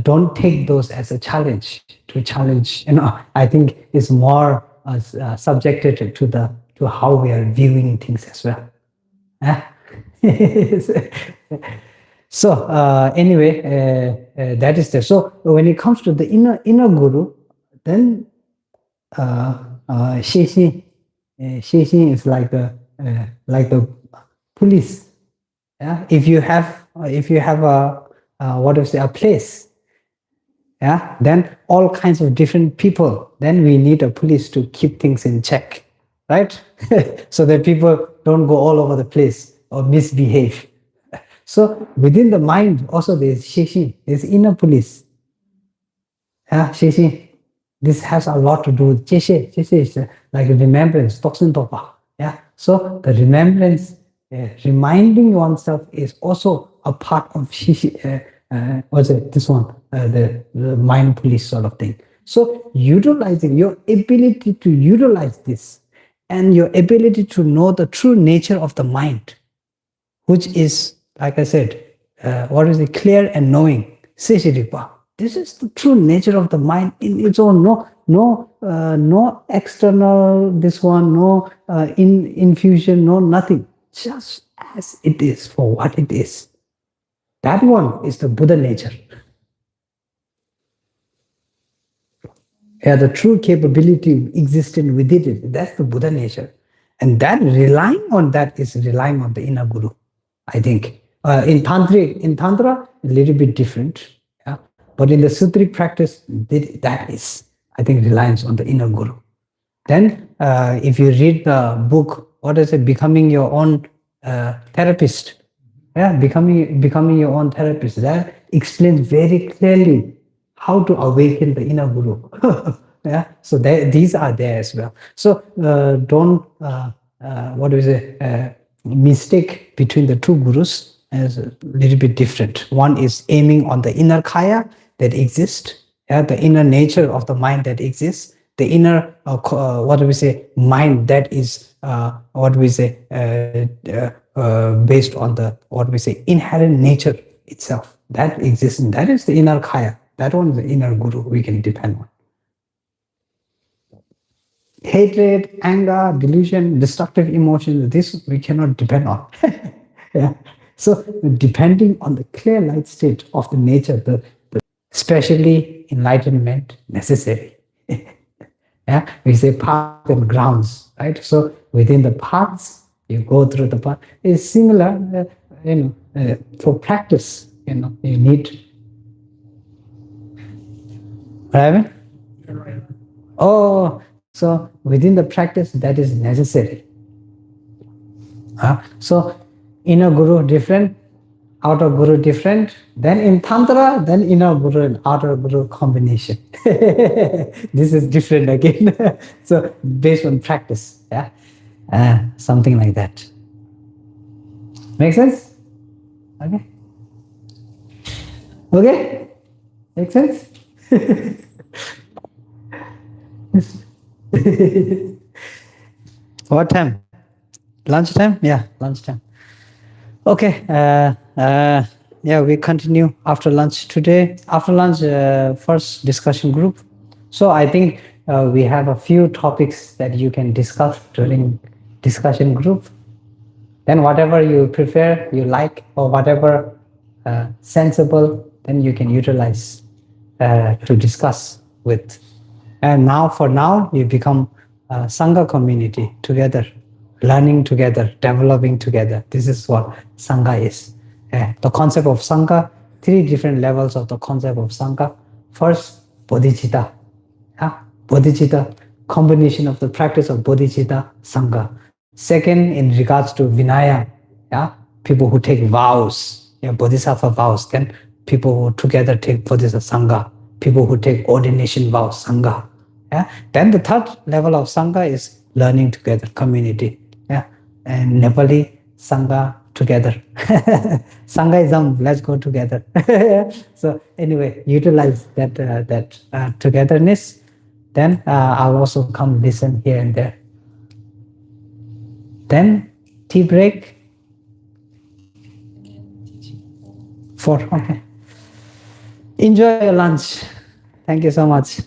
Speaker 1: don't take those as a challenge. To challenge, I think it's more subjected to how we are viewing things as well. So anyway, that is there. So when it comes to the inner guru, then Sheshin is like the police. Yeah, if you have a place, yeah, then all kinds of different people. Then we need a police to keep things in check, right? So that people don't go all over the place or misbehave. So within the mind also there's Sheshin, there's inner police. Yeah, Sheshin. This has a lot to do with Cheshe. Cheshe is like a remembrance, Toksin Topa. Yeah. So the remembrance, reminding oneself is also a part of Shishi, what's it? This one, the mind police sort of thing. So utilizing your ability to utilize this and your ability to know the true nature of the mind, which is, like I said, what is it? Clear and knowing. Seshiripa. This is the true nature of the mind in its own. No external, this one, no infusion, no nothing. Just as it is, for what it is. That one is the Buddha nature. Yeah, the true capability existing within it, that's the Buddha nature. And that relying on that is relying on the inner guru, I think. In Tantra, a little bit different. Yeah? But in the Sutric practice, that is, I think, reliance on the inner guru. Then, if you read the book, what is it, Becoming Your Own Therapist, Yeah, becoming your own therapist. That explains very clearly how to awaken the inner guru. Yeah, so these are there as well. So don't what do we say? Mistake between the two gurus as a little bit different. One is aiming on the inner kaya that exists, yeah, the inner nature of the mind that exists, the inner what do we say, mind that is what we say based on the what we say inherent nature itself that exists, and that is the inner kaya. That one is the inner guru we can depend on. Hatred, anger, delusion, destructive emotions, this we cannot depend on. Yeah. So depending on the clear light state of the nature, the especially enlightenment necessary. Yeah, we say path and grounds, right? So within the paths, you go through the path. It's similar, for practice. You need. What happened? Oh, so within the practice that is necessary. So inner guru different, outer guru different. Then in tantra, then inner guru and outer guru combination. This is different again. So based on practice, yeah, something like that. Make sense? Okay. Okay. Make sense? What time? Lunchtime? Yeah, lunchtime. Okay. Yeah, we continue after lunch today. After lunch, first discussion group. So I think we have a few topics that you can discuss during discussion group. Then whatever you prefer, you like, or whatever sensible, then you can utilize to discuss with. And now, for now, you become a Sangha community together, learning together, developing together. This is what Sangha is. The concept of Sangha, 3 different levels of the concept of Sangha. First, bodhicitta. Bodhicitta, combination of the practice of bodhicitta, Sangha. Second, in regards to Vinaya, people who take vows, bodhisattva vows, then people who together take bodhisattva Sangha, people who take ordination vows, Sangha. Then the third level of Sangha is learning together, community. And Nepali Sangha together. Sanghaism, let's go together. So anyway, utilize that togetherness. Then I'll also come listen here and there. Then tea break. 4, okay. Enjoy your lunch. Thank you so much.